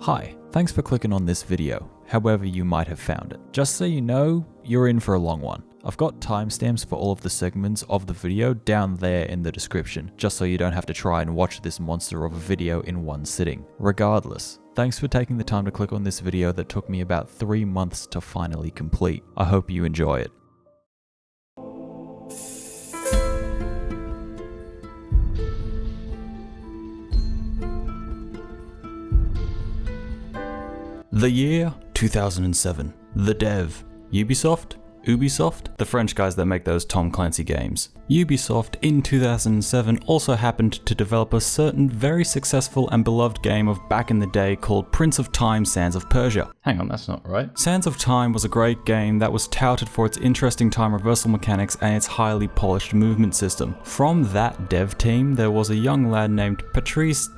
Hi, thanks for clicking on this video, however you might have found it. Just so you know, you're in for a long one. I've got timestamps for all of the segments of the video down there in the description, just so you don't have to try and watch this monster of a video in one sitting. Regardless, thanks for taking the time to click on this video that took me about 3 months to finally complete. I hope you enjoy it. The year 2007. The dev, Ubisoft? The French guys that make those Tom Clancy games. Ubisoft in 2007 also happened to develop a certain very successful and beloved game of back in the day called Prince of Time: Sands of Persia. Hang on, that's not right. Sands of Time was a great game that was touted for its interesting time reversal mechanics and its highly polished movement system. From that dev team, there was a young lad named Patrice,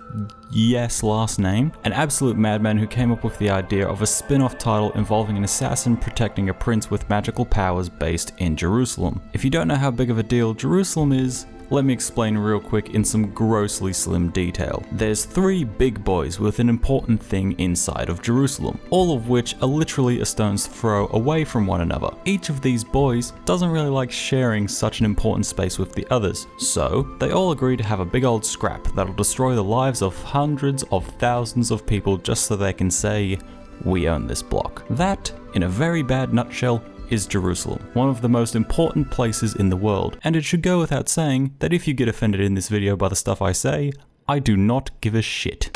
yes, last name, an absolute madman who came up with the idea of a spin-off title involving an assassin protecting a prince with magical powers based in Jerusalem. If you don't know how big of a deal Jerusalem is, let me explain real quick in some grossly slim detail. There's 3 big boys with an important thing inside of Jerusalem, all of which are literally a stone's throw away from one another. Each of these boys doesn't really like sharing such an important space with the others, so they all agree to have a big old scrap that'll destroy the lives of hundreds of thousands of people just so they can say, we own this block. That, in a very bad nutshell, is Jerusalem, one of the most important places in the world, and it should go without saying that if you get offended in this video by the stuff I say, I do not give a shit.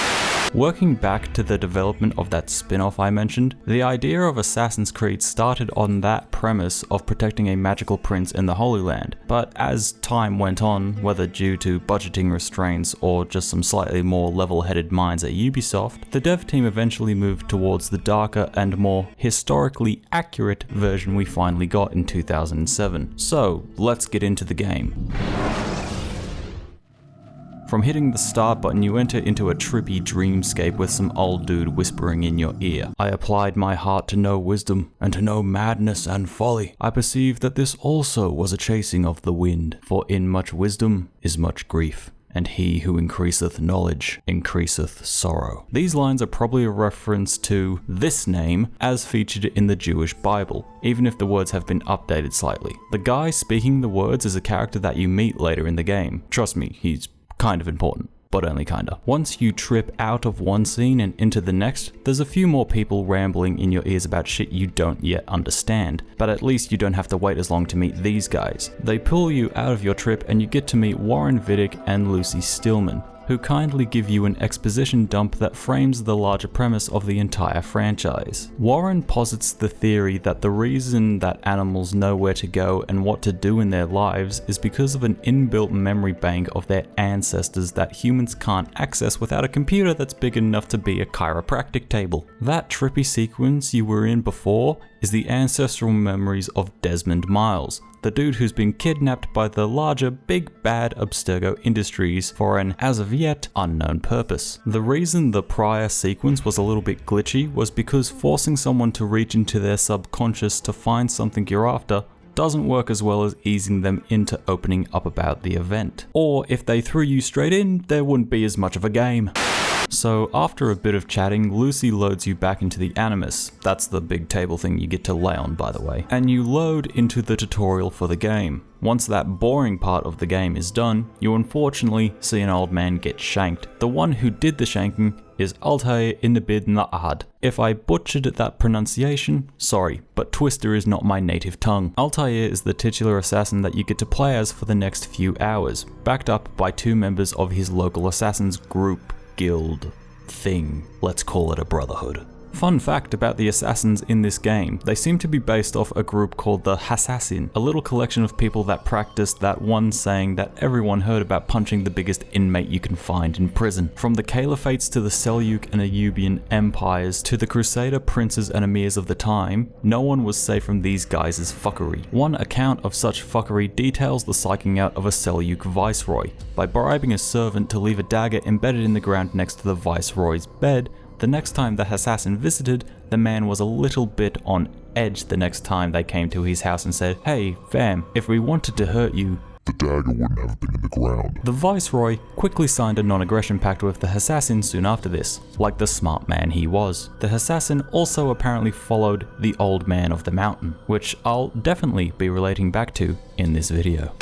Working back to the development of that spin-off I mentioned, the idea of Assassin's Creed started on that premise of protecting a magical prince in the Holy Land, but as time went on, whether due to budgeting restraints or just some slightly more level-headed minds at Ubisoft, the dev team eventually moved towards the darker and more historically accurate version we finally got in 2007. So, let's get into the game. From hitting the start button, you enter into a trippy dreamscape with some old dude whispering in your ear. I applied my heart to know wisdom, and to know madness and folly. I perceived that this also was a chasing of the wind, for in much wisdom is much grief, and he who increaseth knowledge increaseth sorrow. These lines are probably a reference to this name as featured in the Jewish Bible, even if the words have been updated slightly. The guy speaking the words is a character that you meet later in the game. Trust me, he's kind of important, but only kinda. Once you trip out of one scene and into the next, there's a few more people rambling in your ears about shit you don't yet understand, but at least you don't have to wait as long to meet these guys. They pull you out of your trip and you get to meet Warren Vidic and Lucy Stillman, who kindly give you an exposition dump that frames the larger premise of the entire franchise. Warren posits the theory that the reason that animals know where to go and what to do in their lives is because of an inbuilt memory bank of their ancestors that humans can't access without a computer that's big enough to be a chiropractic table. That trippy sequence you were in before is the ancestral memories of Desmond Miles, the dude who's been kidnapped by the larger big bad Abstergo Industries for an as of yet unknown purpose. The reason the prior sequence was a little bit glitchy was because forcing someone to reach into their subconscious to find something you're after doesn't work as well as easing them into opening up about the event. Or if they threw you straight in, there wouldn't be as much of a game. So after a bit of chatting, Lucy loads you back into the Animus. That's the big table thing you get to lay on, by the way. And you load into the tutorial for the game. Once that boring part of the game is done, you unfortunately see an old man get shanked. The one who did the shanking is Altair Inabid Na'ad. If I butchered that pronunciation, sorry, but Twister is not my native tongue. Altair is the titular assassin that you get to play as for the next few hours, backed up by 2 members of his local assassins group. Guild thing. Let's call it a brotherhood. Fun fact about the assassins in this game, they seem to be based off a group called the Hassassin, a little collection of people that practiced that one saying that everyone heard about punching the biggest inmate you can find in prison. From the Caliphates to the Seljuk and Ayyubian empires to the Crusader princes and emirs of the time, no one was safe from these guys' fuckery. One account of such fuckery details the psyching out of a Seljuk viceroy by bribing a servant to leave a dagger embedded in the ground next to the viceroy's bed. The next time the assassin visited, the man was a little bit on edge the next time they came to his house and said, "Hey, fam, if we wanted to hurt you, the dagger wouldn't have been in the ground. The Viceroy quickly signed a non-aggression pact with the assassin soon after this, like the smart man he was. The assassin also apparently followed the Old Man of the Mountain, which I'll definitely be relating back to in this video.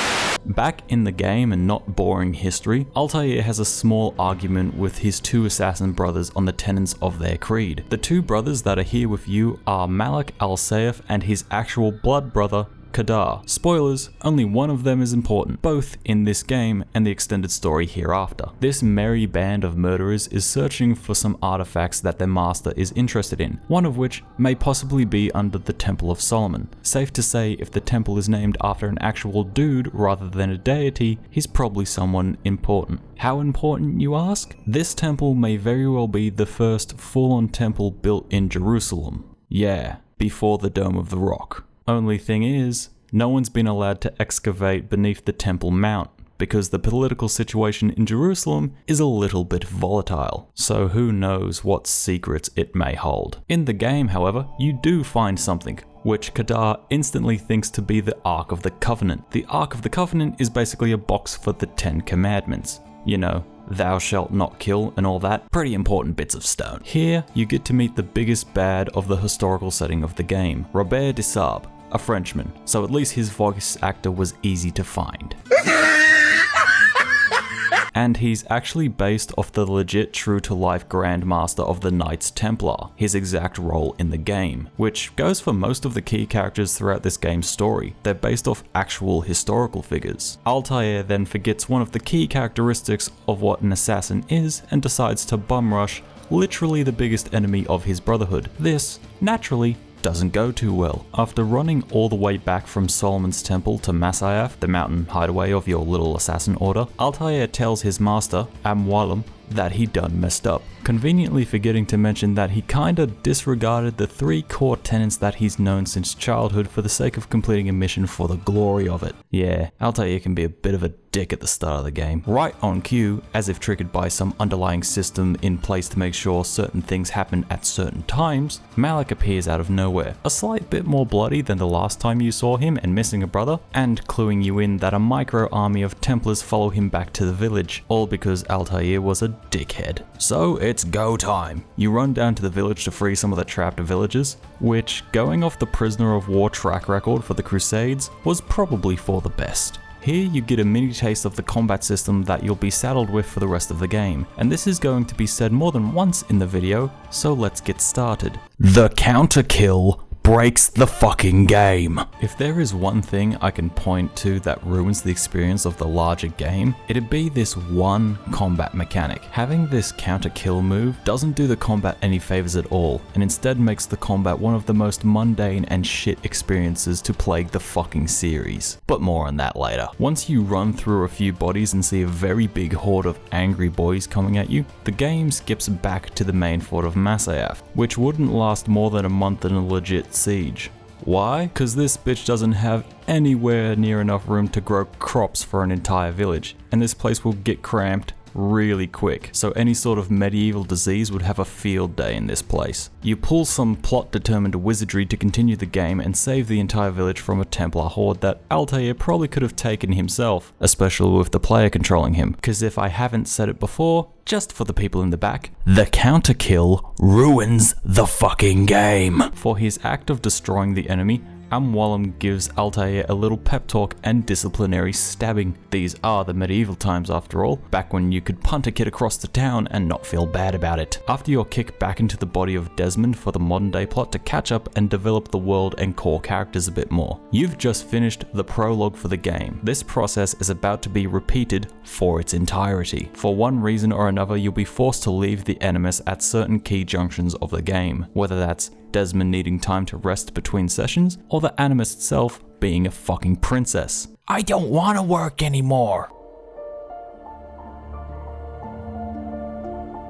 Back in the game and not boring history, Altair has a small argument with his two assassin brothers on the tenets of their creed. The two brothers that are here with you are Malik al-Sayf and his actual blood brother, Kadar. Spoilers, only one of them is important, both in this game and the extended story hereafter. This merry band of murderers is searching for some artifacts that their master is interested in, one of which may possibly be under the Temple of Solomon. Safe to say, if the temple is named after an actual dude rather than a deity, he's probably someone important. How important, you ask? This temple may very well be the first full-on temple built in Jerusalem. Yeah, before the Dome of the Rock. Only thing is, no one's been allowed to excavate beneath the Temple Mount because the political situation in Jerusalem is a little bit volatile, so who knows what secrets it may hold. In the game, however, you do find something, which Kadar instantly thinks to be the Ark of the Covenant. The Ark of the Covenant is basically a box for the 10 Commandments. You know, thou shalt not kill and all that, pretty important bits of stone. Here, you get to meet the biggest bad of the historical setting of the game, Robert de Sable, a Frenchman, so at least his voice actor was easy to find. And he's actually based off the legit true-to-life Grandmaster of the Knights Templar, his exact role in the game, which goes for most of the key characters throughout this game's story. They're based off actual historical figures. Altair then forgets one of the key characteristics of what an assassin is and decides to bum rush literally the biggest enemy of his brotherhood. This, naturally, doesn't go too well. After running all the way back from Solomon's temple to Masyaf, the mountain hideaway of your little assassin order, Altair tells his master, Amwalim, that he done messed up, conveniently forgetting to mention that he kinda disregarded the 3 core tenets that he's known since childhood for the sake of completing a mission for the glory of it. Yeah, Altair can be a bit of a dick at the start of the game. Right on cue, as if triggered by some underlying system in place to make sure certain things happen at certain times, Malik appears out of nowhere, a slight bit more bloody than the last time you saw him and missing a brother, and cluing you in that a micro army of Templars follow him back to the village, all because Altair was a dickhead. So it's go time. You run down to the village to free some of the trapped villagers, which, going off the prisoner of war track record for the Crusades, was probably for the best. Here you get a mini taste of the combat system that you'll be saddled with for the rest of the game, and this is going to be said more than once in the video, so let's get started. The counter kill breaks the fucking game. If there is one thing I can point to that ruins the experience of the larger game, it'd be this one combat mechanic. Having this counter kill move doesn't do the combat any favors at all, and instead makes the combat one of the most mundane and shit experiences to plague the fucking series. But more on that later. Once you run through a few bodies and see a very big horde of angry boys coming at you, the game skips back to the main fort of Masyaf, which wouldn't last more than a month in a legit siege. Why? Cause this bitch doesn't have anywhere near enough room to grow crops for an entire village, and this place will get cramped really quick, so any sort of medieval disease would have a field day in this place. You pull some plot-determined wizardry to continue the game and save the entire village from a Templar horde that Altair probably could have taken himself, especially with the player controlling him, cause if I haven't said it before, just for the people in the back, the counter kill ruins the fucking game. For his act of destroying the enemy, Amwalim gives Altair a little pep talk and disciplinary stabbing. These are the medieval times after all, back when you could punt a kid across the town and not feel bad about it. After your kick back into the body of Desmond for the modern day plot to catch up and develop the world and core characters a bit more. You've just finished the prologue for the game. This process is about to be repeated for its entirety. For one reason or another, you'll be forced to leave the Animus at certain key junctions of the game, whether that's Desmond needing time to rest between sessions, or the Animus itself being a fucking princess. I don't want to work anymore.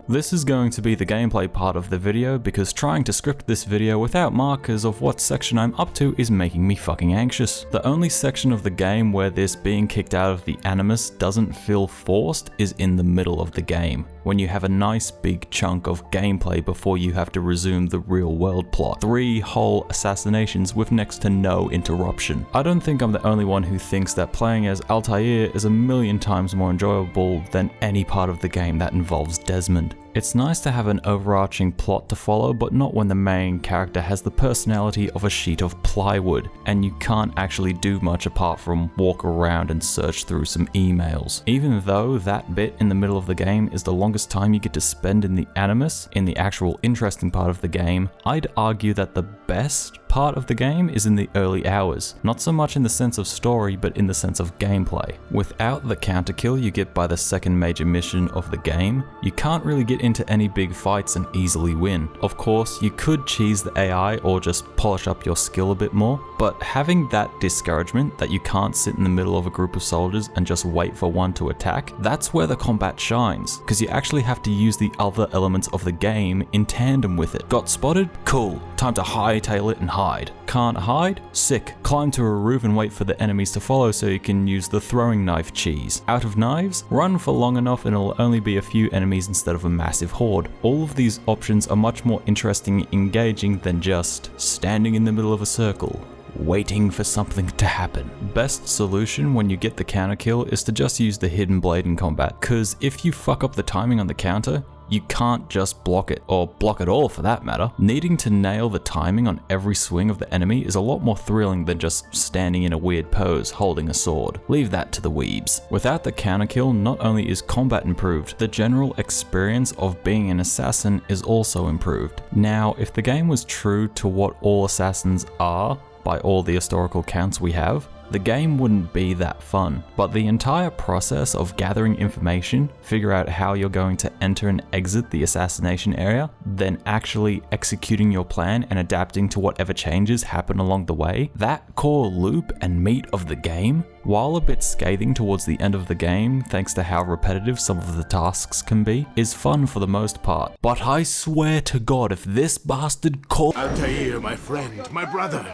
This is going to be the gameplay part of the video because trying to script this video without markers of what section I'm up to is making me fucking anxious. The only section of the game where this being kicked out of the animus doesn't feel forced is in the middle of the game, when you have a nice big chunk of gameplay before you have to resume the real world plot. 3 whole assassinations with next to no interruption. I don't think I'm the only one who thinks that playing as Altair is a million times more enjoyable than any part of the game that involves Desmond. It's nice to have an overarching plot to follow, but not when the main character has the personality of a sheet of plywood, and you can't actually do much apart from walk around and search through some emails. Even though that bit in the middle of the game is the longest time you get to spend in the animus, in the actual interesting part of the game, I'd argue that the best part of the game is in the early hours. Not so much in the sense of story, but in the sense of gameplay. Without the counter kill you get by the second major mission of the game, you can't really get into any big fights and easily win. Of course, you could cheese the AI or just polish up your skill a bit more, but having that discouragement that you can't sit in the middle of a group of soldiers and just wait for one to attack, that's where the combat shines, because you actually have to use the other elements of the game in tandem with it. Got spotted? Cool. Time to hightail it and hide. Can't hide? Sick. Climb to a roof and wait for the enemies to follow so you can use the throwing knife cheese. Out of knives? Run for long enough and it'll only be a few enemies instead of a massive horde. All of these options are much more interesting and engaging than just standing in the middle of a circle, waiting for something to happen. Best solution when you get the counter kill is to just use the hidden blade in combat, cause if you fuck up the timing on the counter, you can't just block it, or block it all for that matter. Needing to nail the timing on every swing of the enemy is a lot more thrilling than just standing in a weird pose holding a sword. Leave that to the weebs. Without the counter kill, not only is combat improved, the general experience of being an assassin is also improved. Now, if the game was true to what all assassins are, by all the historical counts we have, the game wouldn't be that fun. But the entire process of gathering information, figure out how you're going to enter and exit the assassination area, then actually executing your plan and adapting to whatever changes happen along the way, that core loop and meat of the game, while a bit scathing towards the end of the game thanks to how repetitive some of the tasks can be, is fun for the most part. But I swear to God, if this bastard called Altair, my friend, my brother.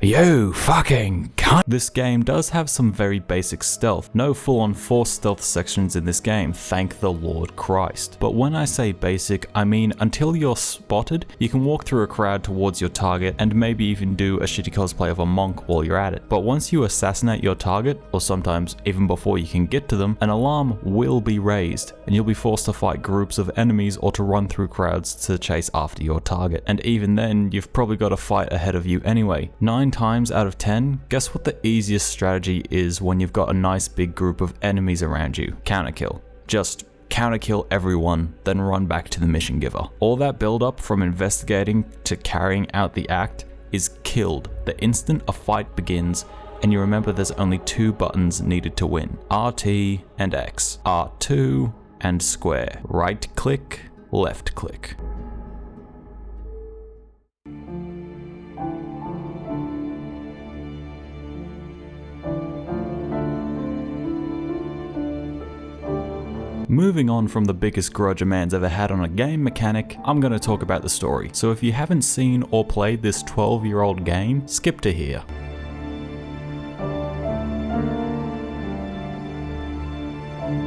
You fucking cunt. This game does have some very basic stealth. No full-on forced stealth sections in this game, thank the Lord Christ. But when I say basic, I mean until you're spotted, you can walk through a crowd towards your target and maybe even do a shitty cosplay of a monk while you're at it. But once you assassinate your target, or sometimes even before you can get to them, an alarm will be raised and you'll be forced to fight groups of enemies or to run through crowds to chase after your target. And even then, you've probably got a fight ahead of you anyway. 9 times out of 10, guess what the easiest strategy is when you've got a nice big group of enemies around you? Counterkill. Just counterkill everyone, then run back to the mission giver. All that build up from investigating to carrying out the act is killed the instant a fight begins, and you remember there's only 2 buttons needed to win. RT and X. R2 and square. Right click, left click. Moving on from the biggest grudge a man's ever had on a game mechanic, I'm going to talk about the story. So if you haven't seen or played this 12-year-old game, skip to here.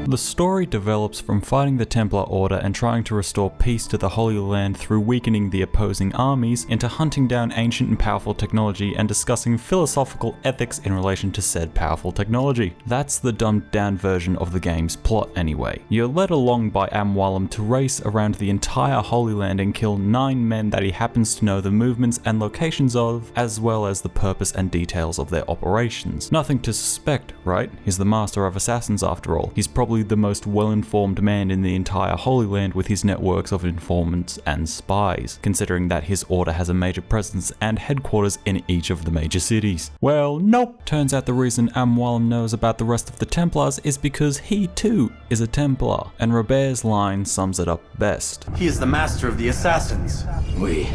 The story develops from fighting the Templar Order and trying to restore peace to the Holy Land through weakening the opposing armies, into hunting down ancient and powerful technology and discussing philosophical ethics in relation to said powerful technology. That's the dumbed down version of the game's plot anyway. You're led along by Amwalem to race around the entire Holy Land and kill 9 men that he happens to know the movements and locations of, as well as the purpose and details of their operations. Nothing to suspect, right? He's the master of assassins after all. He's probably the most well-informed man in the entire Holy Land with his networks of informants and spies, considering that his order has a major presence and headquarters in each of the major cities. Well, nope. Turns out the reason Amwalem knows about the rest of the Templars is because he too is a Templar, and Robert's line sums it up best. He is the master of the assassins. We,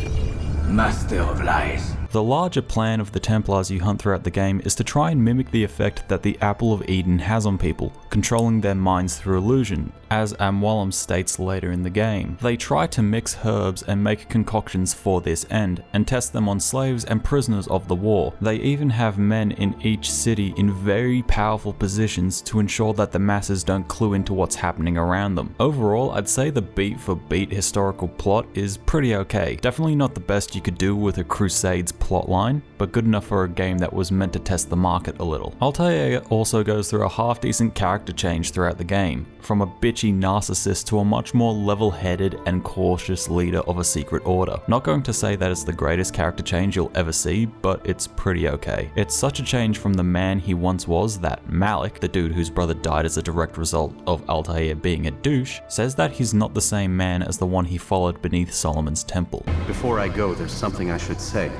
master of lies. The larger plan of the Templars you hunt throughout the game is to try and mimic the effect that the Apple of Eden has on people, controlling their minds through illusion, as Amwalum states later in the game. They try to mix herbs and make concoctions for this end, and test them on slaves and prisoners of the war. They even have men in each city in very powerful positions to ensure that the masses don't clue into what's happening around them. Overall, I'd say the beat for beat historical plot is pretty okay. Definitely not the best you could do with a Crusades plotline, but good enough for a game that was meant to test the market a little. Altair also goes through a half-decent character change throughout the game, from a bitchy narcissist to a much more level-headed and cautious leader of a secret order. Not going to say that it's the greatest character change you'll ever see, but it's pretty okay. It's such a change from the man he once was that Malik, the dude whose brother died as a direct result of Altair being a douche, says that he's not the same man as the one he followed beneath Solomon's temple. Before I go, there's something I should say.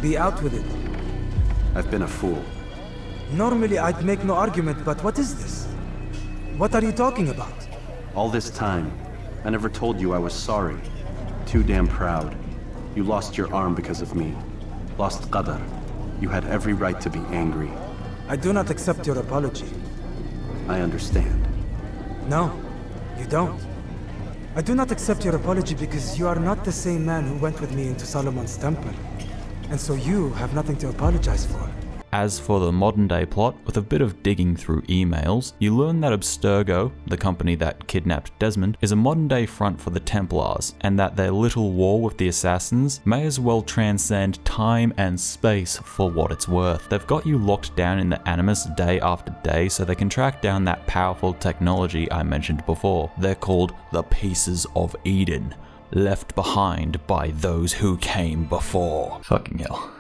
Be out with it. I've been a fool. Normally I'd make no argument, but what is this? What are you talking about? All this time, I never told you I was sorry. Too damn proud. You lost your arm because of me. Lost Qadar. You had every right to be angry. I do not accept your apology. I understand. No, you don't. I do not accept your apology because you are not the same man who went with me into Solomon's temple. And so you have nothing to apologize for. As for the modern day plot, with a bit of digging through emails, you learn that Abstergo, the company that kidnapped Desmond, is a modern day front for the Templars, and that their little war with the assassins may as well transcend time and space for what it's worth. They've got you locked down in the Animus day after day so they can track down that powerful technology I mentioned before. They're called the Pieces of Eden, left behind by those who came before. Fucking hell.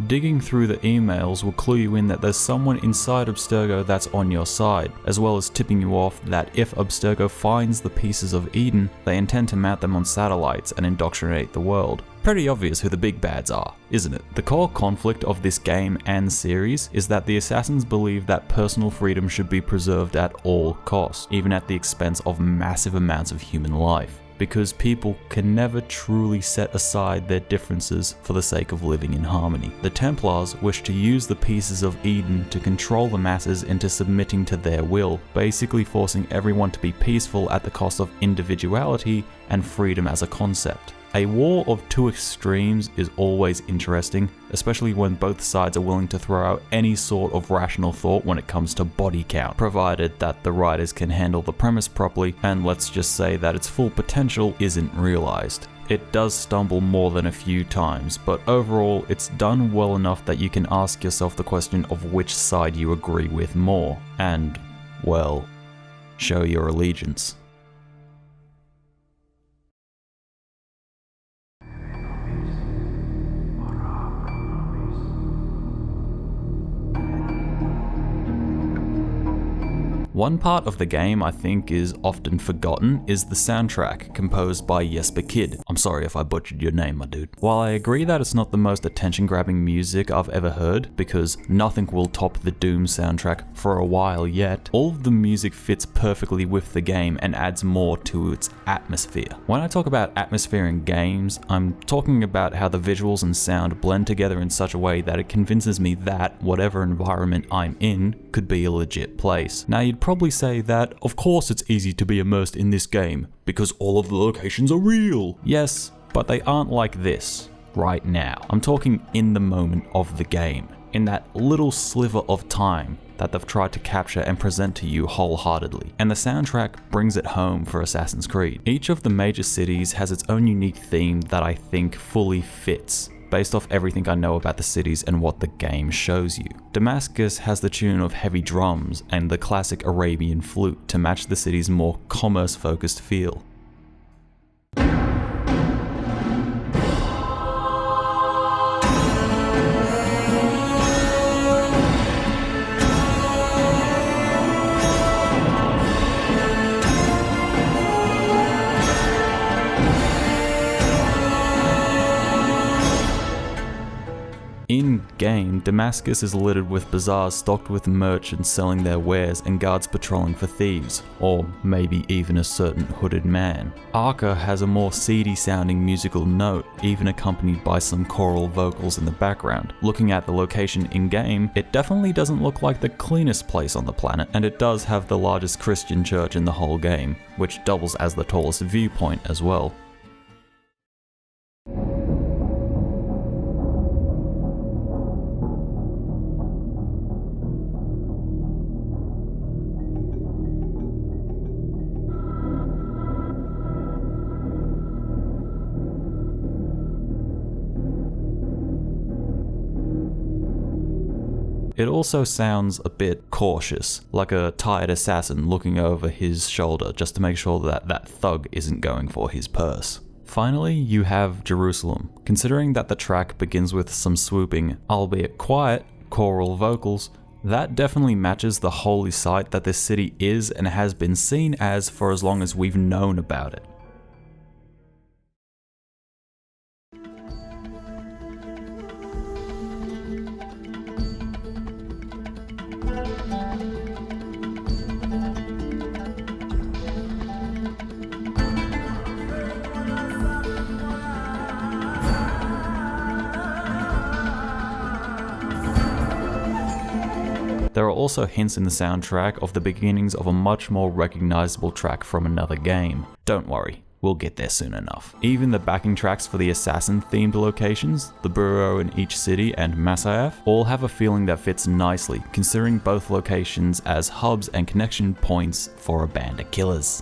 Digging through the emails will clue you in that there's someone inside Abstergo that's on your side, as well as tipping you off that if Abstergo finds the Pieces of Eden, they intend to mount them on satellites and indoctrinate the world. Pretty obvious who the big bads are, isn't it? The core conflict of this game and series is that the assassins believe that personal freedom should be preserved at all costs, even at the expense of massive amounts of human life, because people can never truly set aside their differences for the sake of living in harmony. The Templars wish to use the Pieces of Eden to control the masses into submitting to their will, basically forcing everyone to be peaceful at the cost of individuality and freedom as a concept. A war of two extremes is always interesting, especially when both sides are willing to throw out any sort of rational thought when it comes to body count, provided that the writers can handle the premise properly, and let's just say that its full potential isn't realized. It does stumble more than a few times, but overall it's done well enough that you can ask yourself the question of which side you agree with more, and, well, show your allegiance. One part of the game I think is often forgotten is the soundtrack, composed by Jesper Kid. I'm sorry if I butchered your name, my dude. While I agree that it's not the most attention-grabbing music I've ever heard, because nothing will top the Doom soundtrack for a while yet, all of the music fits perfectly with the game and adds more to its atmosphere. When I talk about atmosphere in games, I'm talking about how the visuals and sound blend together in such a way that it convinces me that whatever environment I'm in could be a legit place. Now you'd probably say that, of course it's easy to be immersed in this game, because all of the locations are real. Yes, but they aren't like this, right now. I'm talking in the moment of the game, in that little sliver of time that they've tried to capture and present to you wholeheartedly. And the soundtrack brings it home for Assassin's Creed. Each of the major cities has its own unique theme that I think fully fits, based off everything I know about the cities and what the game shows you. Damascus has the tune of heavy drums and the classic Arabian flute to match the city's more commerce-focused feel. In game, Damascus is littered with bazaars stocked with merchants selling their wares and guards patrolling for thieves, or maybe even a certain hooded man. Arca has a more seedy sounding musical note, even accompanied by some choral vocals in the background. Looking at the location in-game, it definitely doesn't look like the cleanest place on the planet, and it does have the largest Christian church in the whole game, which doubles as the tallest viewpoint as well. It also sounds a bit cautious, like a tired assassin looking over his shoulder just to make sure that that thug isn't going for his purse. Finally, you have Jerusalem. Considering that the track begins with some swooping, albeit quiet, choral vocals, that definitely matches the holy site that this city is and has been seen as for as long as we've known about it. There are also hints in the soundtrack of the beginnings of a much more recognizable track from another game. Don't worry, we'll get there soon enough. Even the backing tracks for the assassin-themed locations, the Bureau in each city and Masyaf, all have a feeling that fits nicely, considering both locations as hubs and connection points for a band of killers.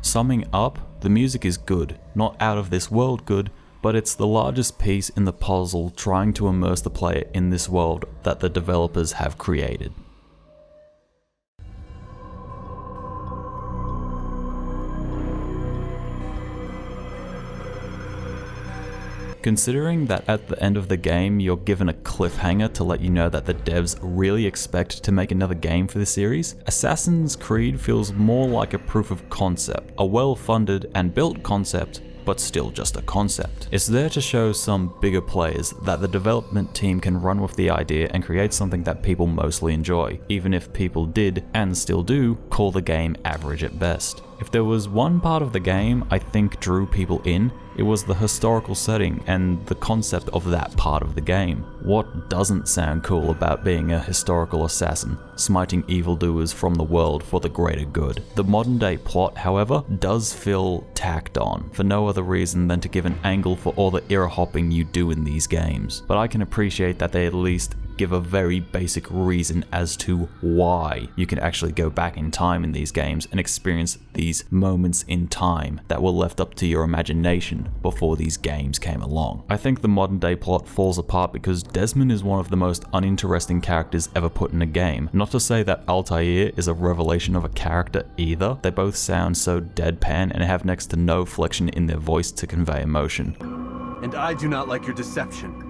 Summing up, the music is good, not out of this world good, but it's the largest piece in the puzzle trying to immerse the player in this world that the developers have created. Considering that at the end of the game you're given a cliffhanger to let you know that the devs really expect to make another game for the series, Assassin's Creed feels more like a proof of concept, a well-funded and built concept, but still just a concept. It's there to show some bigger players that the development team can run with the idea and create something that people mostly enjoy, even if people did, and still do, call the game average at best. If there was one part of the game I think drew people in, it was the historical setting and the concept of that part of the game. What doesn't sound cool about being a historical assassin, smiting evildoers from the world for the greater good? The modern day plot, however, does feel tacked on, for no other reason than to give an angle for all the era hopping you do in these games. But I can appreciate that they at least give a very basic reason as to why you can actually go back in time in these games and experience these moments in time that were left up to your imagination before these games came along. I think the modern day plot falls apart because Desmond is one of the most uninteresting characters ever put in a game. Not to say that Altair is a revelation of a character either, they both sound so deadpan and have next to no flexion in their voice to convey emotion. And I do not like your deception.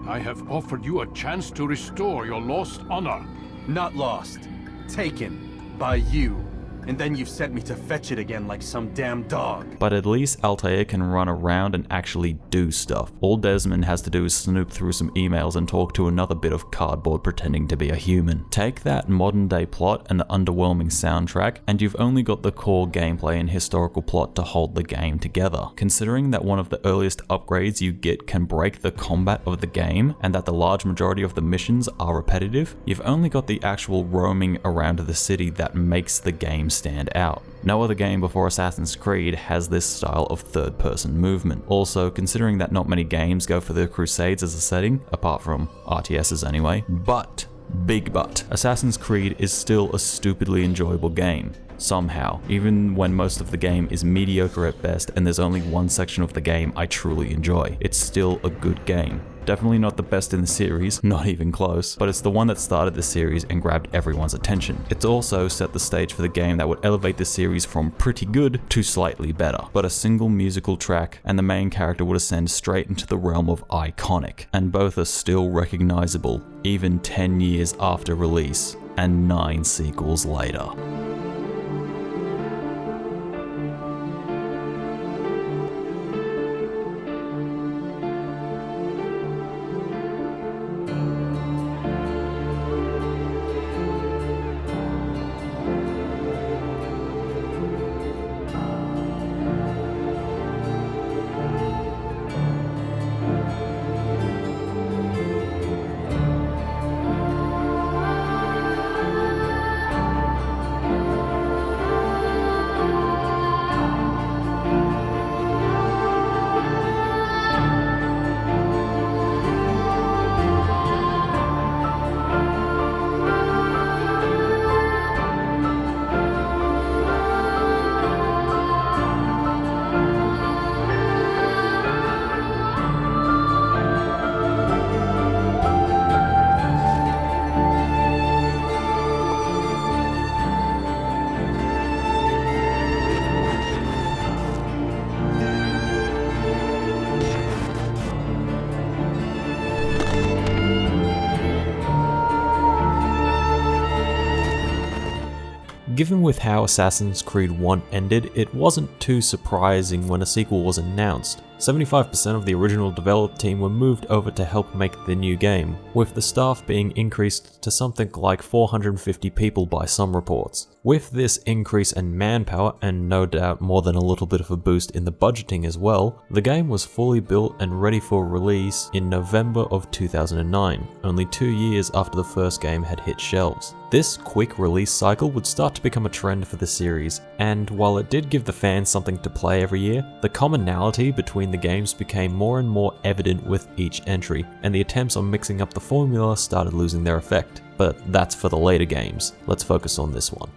I have offered you a chance to restore your lost honor. Not lost. Taken. By you. And then you sent me to fetch it again like some damn dog. But at least Altair can run around and actually do stuff. All Desmond has to do is snoop through some emails and talk to another bit of cardboard pretending to be a human. Take that modern day plot and the underwhelming soundtrack, and you've only got the core gameplay and historical plot to hold the game together. Considering that one of the earliest upgrades you get can break the combat of the game, and that the large majority of the missions are repetitive, you've only got the actual roaming around the city that makes the game stand out. No other game before Assassin's Creed has this style of third-person movement. Also, considering that not many games go for the Crusades as a setting, apart from RTSs anyway, big but, Assassin's Creed is still a stupidly enjoyable game. Somehow, even when most of the game is mediocre at best and there's only one section of the game I truly enjoy, it's still a good game. Definitely not the best in the series, not even close, but it's the one that started the series and grabbed everyone's attention. It's also set the stage for the game that would elevate the series from pretty good to slightly better. But a single musical track and the main character would ascend straight into the realm of iconic, and both are still recognizable, even 10 years after release and 9 sequels later. Given with how Assassin's Creed 1 ended, it wasn't too surprising when a sequel was announced. 75% of the original development team were moved over to help make the new game, with the staff being increased to something like 450 people by some reports. With this increase in manpower, and no doubt more than a little bit of a boost in the budgeting as well, the game was fully built and ready for release in November of 2009, only 2 years after the first game had hit shelves. This quick release cycle would start to become a trend for the series, and while it did give the fans something to play every year, the commonality between the games became more and more evident with each entry, and the attempts on mixing up the formula started losing their effect. But that's for the later games. Let's focus on this one.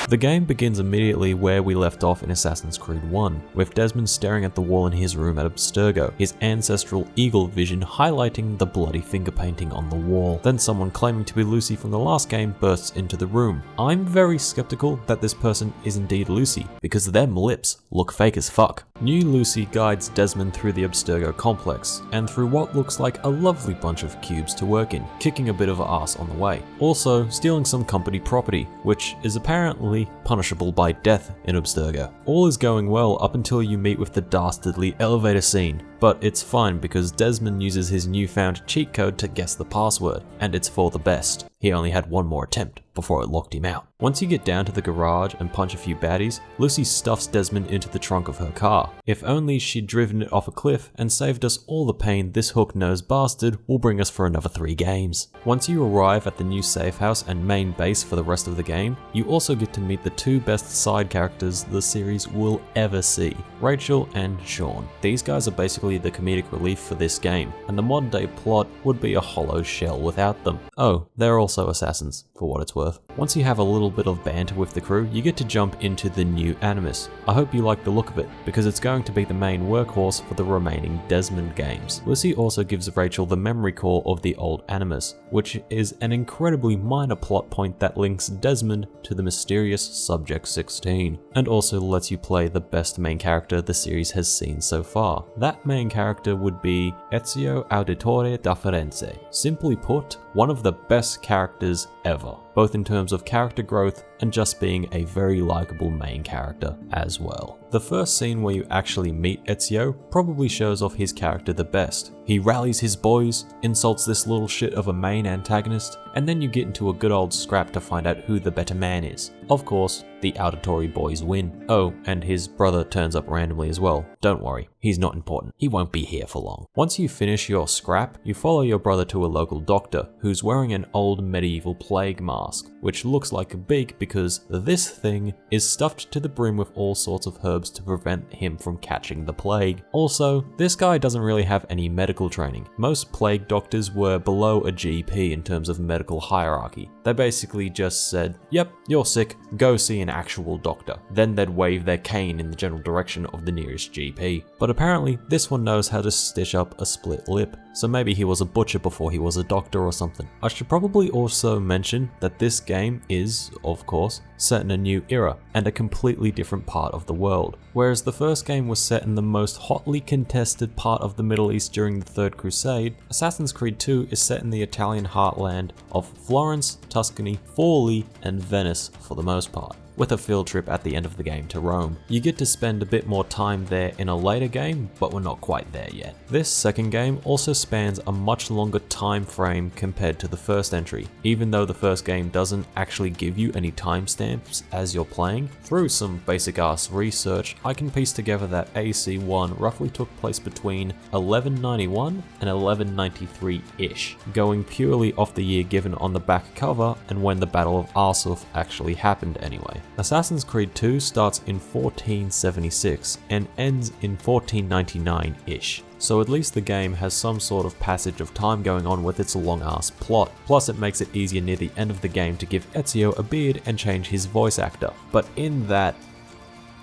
The game begins immediately where we left off in Assassin's Creed 1, with Desmond staring at the wall in his room at Abstergo, his ancestral eagle vision highlighting the bloody finger painting on the wall. Then someone claiming to be Lucy from the last game bursts into the room. I'm very skeptical that this person is indeed Lucy, because them lips look fake as fuck. New Lucy guides Desmond through the Abstergo complex, and through what looks like a lovely bunch of cubes to work in, kicking a bit of ass on the way. Also, stealing some company property, which is apparently punishable by death in Abstergo. All is going well up until you meet with the dastardly elevator scene, but it's fine because Desmond uses his newfound cheat code to guess the password, and it's for the best. He only had one more attempt before it locked him out. Once you get down to the garage and punch a few baddies, Lucy stuffs Desmond into the trunk of her car. If only she'd driven it off a cliff and saved us all the pain this hook-nosed bastard will bring us for another 3 games. Once you arrive at the new safe house and main base for the rest of the game, you also get to meet the 2 best side characters the series will ever see, Rachel and Sean. These guys are basically the comedic relief for this game, and the modern day plot would be a hollow shell without them. Oh, they're also assassins, for what it's worth. Once you have a little bit of banter with the crew, you get to jump into the new Animus. I hope you like the look of it, because it's going to be the main workhorse for the remaining Desmond games. Lucy also gives Rachel the memory core of the old Animus, which is an incredibly minor plot point that links Desmond to the mysterious Subject 16, and also lets you play the best main character the series has seen so far. That main character would be Ezio Auditore da Firenze. Simply put, one of the best characters ever, both in terms of character growth and just being a very likable main character as well. The first scene where you actually meet Ezio probably shows off his character the best. He rallies his boys, insults this little shit of a main antagonist, and then you get into a good old scrap to find out who the better man is. Of course, the Auditore boys win. Oh, and his brother turns up randomly as well. Don't worry, he's not important. He won't be here for long. Once you finish your scrap, you follow your brother to a local doctor who's wearing an old medieval plague mask, which looks like a beak because this thing is stuffed to the brim with all sorts of herbs to prevent him from catching the plague. Also, this guy doesn't really have any medical training. Most plague doctors were below a GP in terms of medical hierarchy. They basically just said, yep, you're sick, go see an actual doctor. Then they'd wave their cane in the general direction of the nearest GP. But apparently, this one knows how to stitch up a split lip, so maybe he was a butcher before he was a doctor or something. I should probably also mention that this game is, of course, set in a new era and a completely different part of the world. Whereas the first game was set in the most hotly contested part of the Middle East during the Third Crusade, Assassin's Creed 2 is set in the Italian heartland of Florence, Tuscany, Forlì, and Venice for the most part, with a field trip at the end of the game to Rome. You get to spend a bit more time there in a later game, but we're not quite there yet. This second game also spans a much longer time frame compared to the first entry. Even though the first game doesn't actually give you any timestamps as you're playing, through some basic ass research, I can piece together that AC1 roughly took place between 1191 and 1193-ish, going purely off the year given on the back cover and when the Battle of Arsuf actually happened anyway. Assassin's Creed 2 starts in 1476 and ends in 1499-ish, so at least the game has some sort of passage of time going on with its long ass plot. Plus it makes it easier near the end of the game to give Ezio a beard and change his voice actor. But in that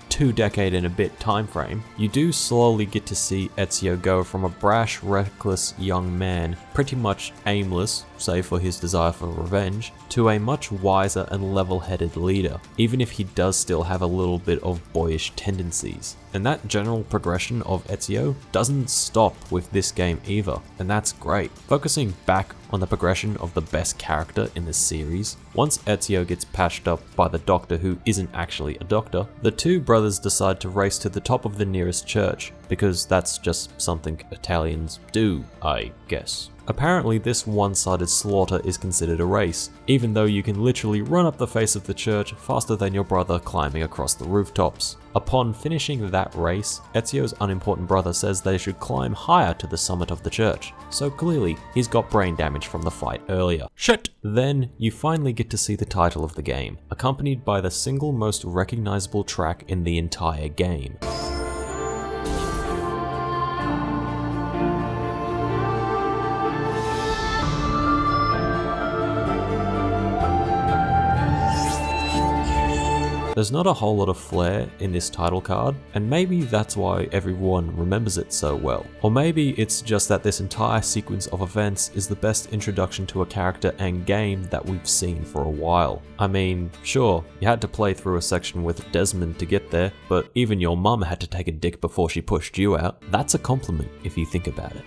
2-decade and a bit time frame, you do slowly get to see Ezio go from a brash, reckless young man, pretty much aimless, save for his desire for revenge, to a much wiser and level-headed leader, even if he does still have a little bit of boyish tendencies. And that general progression of Ezio doesn't stop with this game either, and that's great. Focusing back on the progression of the best character in the series, once Ezio gets patched up by the doctor who isn't actually a doctor, the two brothers decide to race to the top of the nearest church, because that's just something Italians do, I guess. Apparently this one-sided slaughter is considered a race, even though you can literally run up the face of the church faster than your brother climbing across the rooftops. Upon finishing that race, Ezio's unimportant brother says they should climb higher to the summit of the church, so clearly he's got brain damage from the fight earlier. Shit! Then you finally get to see the title of the game, accompanied by the single most recognizable track in the entire game. There's not a whole lot of flair in this title card, and maybe that's why everyone remembers it so well. Or maybe it's just that this entire sequence of events is the best introduction to a character and game that we've seen for a while. I mean, sure, you had to play through a section with Desmond to get there, but even your mum had to take a dick before she pushed you out. That's a compliment if you think about it.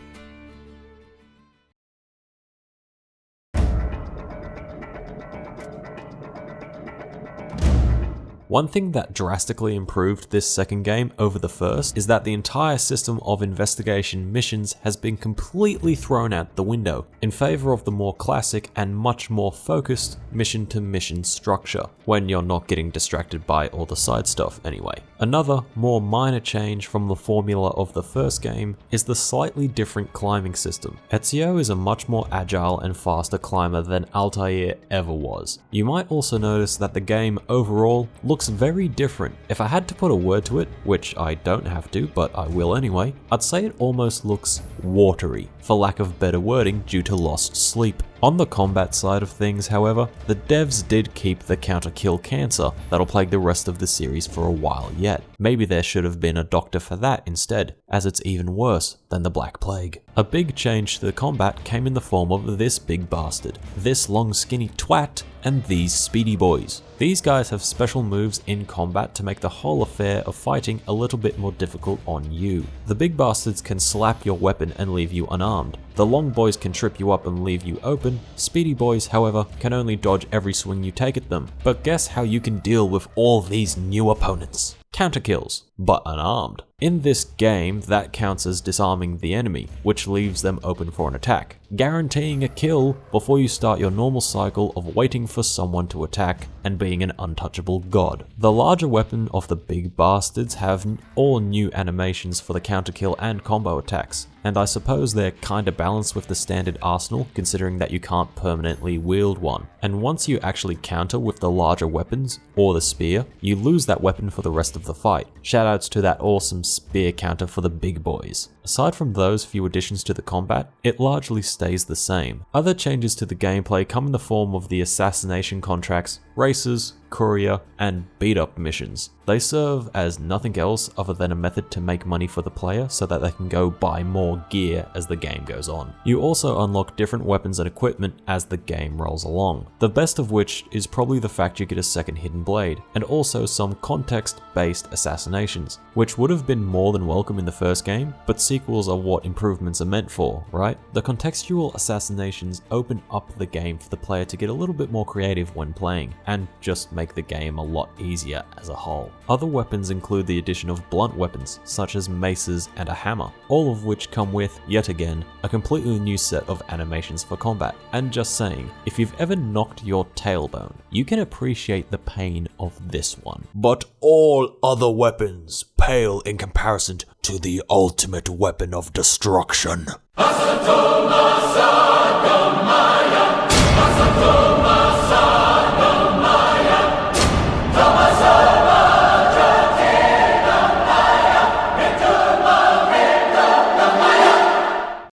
One thing that drastically improved this second game over the first is that the entire system of investigation missions has been completely thrown out the window in favor of the more classic and much more focused mission-to-mission structure, when you're not getting distracted by all the side stuff anyway. Another, more minor change from the formula of the first game is the slightly different climbing system. Ezio is a much more agile and faster climber than Altair ever was. You might also notice that the game overall looks very different. If I had to put a word to it, which I don't have to, but I will anyway, I'd say it almost looks watery, for lack of better wording due to lost sleep. On the combat side of things, however, the devs did keep the counter-kill cancer that'll plague the rest of the series for a while yet. Maybe there should have been a doctor for that instead, as it's even worse than the Black Plague. A big change to the combat came in the form of this big bastard, this long skinny twat, and these speedy boys. These guys have special moves in combat to make the whole affair of fighting a little bit more difficult on you. The big bastards can slap your weapon and leave you unarmed. The long boys can trip you up and leave you open. Speedy boys, however, can only dodge every swing you take at them. But guess how you can deal with all these new opponents? counter kills, but unarmed. In this game, that counts as disarming the enemy, which leaves them open for an attack, guaranteeing a kill before you start your normal cycle of waiting for someone to attack and being an untouchable god. The larger weapon of the big bastards have all new animations for the counter kill and combo attacks, and I suppose they're kinda balanced with the standard arsenal, considering that you can't permanently wield one. And once you actually counter with the larger weapons, or the spear, you lose that weapon for the rest of the fight. Shoutouts to that awesome spear counter for the big boys. Aside from those few additions to the combat, it largely stays the same. Other changes to the gameplay come in the form of the assassination contracts, races, courier, and beat-up missions. They serve as nothing else other than a method to make money for the player so that they can go buy more gear as the game goes on. You also unlock different weapons and equipment as the game rolls along, the best of which is probably the fact you get a second hidden blade, and also some context-based assassinations, which would have been more than welcome in the first game, but sequels are what improvements are meant for, right? The contextual assassinations open up the game for the player to get a little bit more creative when playing, and just make the game a lot easier as a whole. Other weapons include the addition of blunt weapons, such as maces and a hammer, all of which come with, yet again, a completely new set of animations for combat. And just saying, if you've ever knocked your tailbone, you can appreciate the pain of this one. But all other weapons pale in comparison to the ultimate weapon of destruction.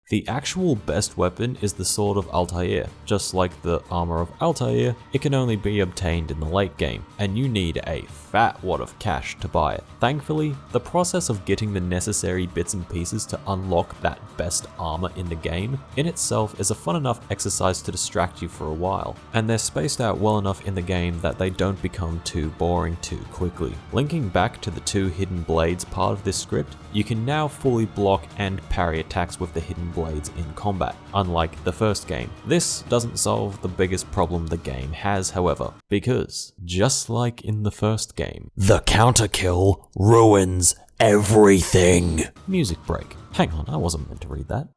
The actual best weapon is the Sword of Altair. Just like the Armor of Altair, it can only be obtained in the late game, and you need a fat wad of cash to buy it. Thankfully, the process of getting the necessary bits and pieces to unlock that best armor in the game in itself is a fun enough exercise to distract you for a while, and they're spaced out well enough in the game that they don't become too boring too quickly. Linking back to the 2 hidden blades part of this script, you can now fully block and parry attacks with the hidden blades in combat, unlike the first game. This doesn't solve the biggest problem the game has, however, because, just like in the first game, the counter kill ruins everything. Music break. Hang on, I wasn't meant to read that.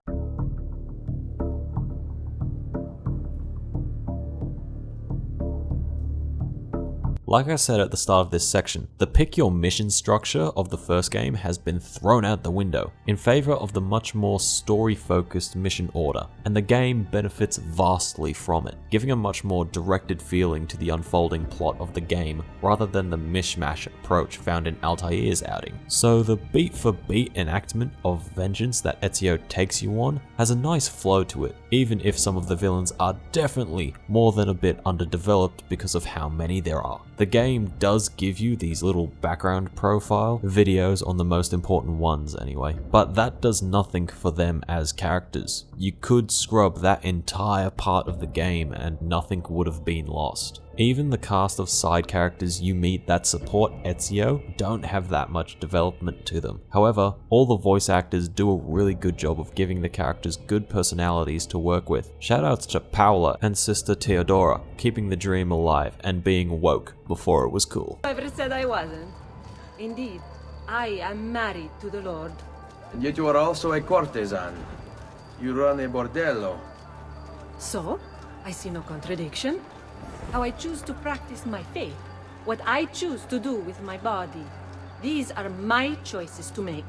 Like I said at the start of this section, the pick your mission structure of the first game has been thrown out the window in favor of the much more story-focused mission order, and the game benefits vastly from it, giving a much more directed feeling to the unfolding plot of the game rather than the mishmash approach found in Altair's outing. So the beat-for-beat enactment of vengeance that Ezio takes you on has a nice flow to it, even if some of the villains are definitely more than a bit underdeveloped because of how many there are. The game does give you these little background profile videos on the most important ones anyway, but that does nothing for them as characters. You could scrub that entire part of the game and nothing would have been lost. Even the cast of side characters you meet that support Ezio don't have that much development to them. However, all the voice actors do a really good job of giving the characters good personalities to work with. Shoutouts to Paola and sister Theodora, keeping the dream alive and being woke before it was cool. I ever said I wasn't. Indeed, I am married to the Lord. And yet you are also a courtesan. You run a bordello. So, I see no contradiction. How I choose to practice my faith, what I choose to do with my body, these are my choices to make.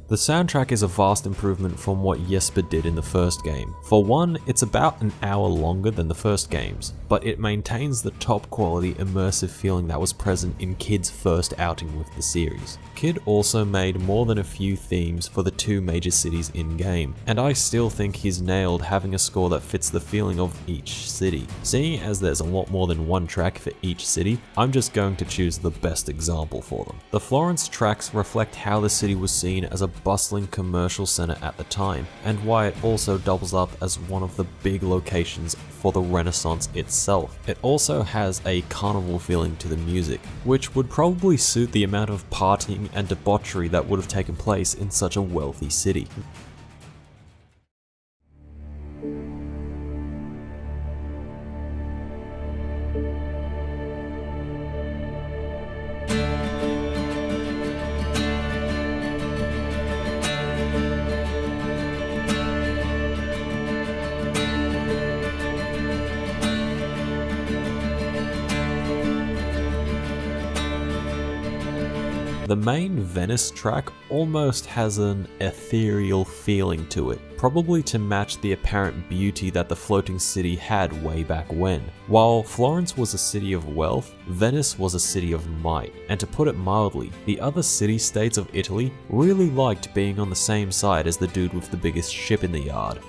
The soundtrack is a vast improvement from what Jesper did in the first game. For one, it's about an hour longer than the first games, but it maintains the top quality immersive feeling that was present in Kid's first outing with the series. Kid also made more than a few themes for the 2 major cities in-game, and I still think he's nailed having a score that fits the feeling of each city. Seeing as there's a lot more than one track for each city, I'm just going to choose the best example for them. The Florence tracks reflect how the city was seen as a bustling commercial center at the time, and why it also doubles up as one of the big locations for the Renaissance itself. It also has a carnival feeling to the music, which would probably suit the amount of partying and debauchery that would have taken place in such a wealthy city. The main Venice track almost has an ethereal feeling to it, probably to match the apparent beauty that the floating city had way back when. While Florence was a city of wealth, Venice was a city of might, and to put it mildly, the other city-states of Italy really liked being on the same side as the dude with the biggest ship in the yard.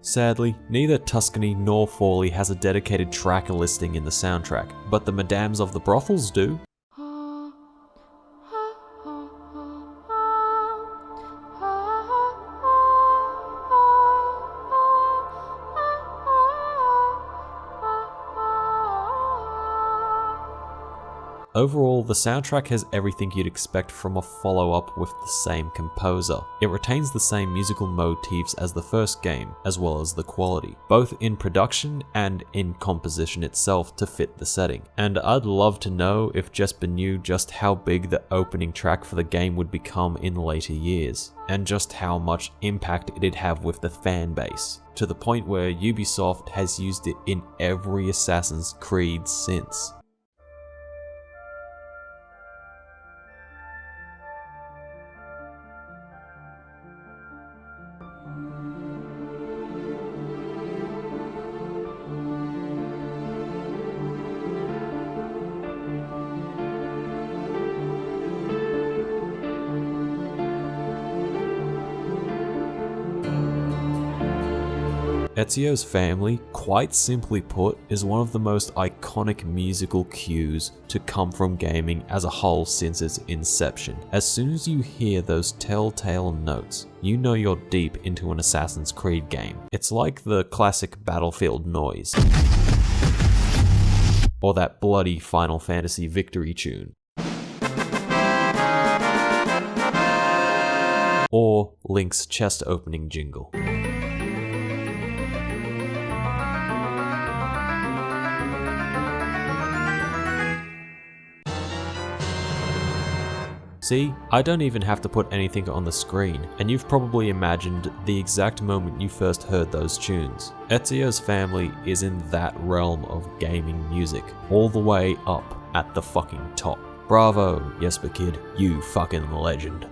Sadly, neither Tuscany nor Forlì has a dedicated track listing in the soundtrack, but the Madames of the Brothels do. Overall, the soundtrack has everything you'd expect from a follow-up with the same composer. It retains the same musical motifs as the first game, as well as the quality, both in production and in composition itself to fit the setting. And I'd love to know if Jesper knew just how big the opening track for the game would become in later years, and just how much impact it'd have with the fan base, to the point where Ubisoft has used it in every Assassin's Creed since. Ezio's family, quite simply put, is one of the most iconic musical cues to come from gaming as a whole since its inception. As soon as you hear those telltale notes, you know you're deep into an Assassin's Creed game. It's like the classic Battlefield noise, or that bloody Final Fantasy victory tune, or Link's chest opening jingle. See, I don't even have to put anything on the screen, and you've probably imagined the exact moment you first heard those tunes. Ezio's family is in that realm of gaming music, all the way up at the fucking top. Bravo, Jesper Kid, you fucking legend.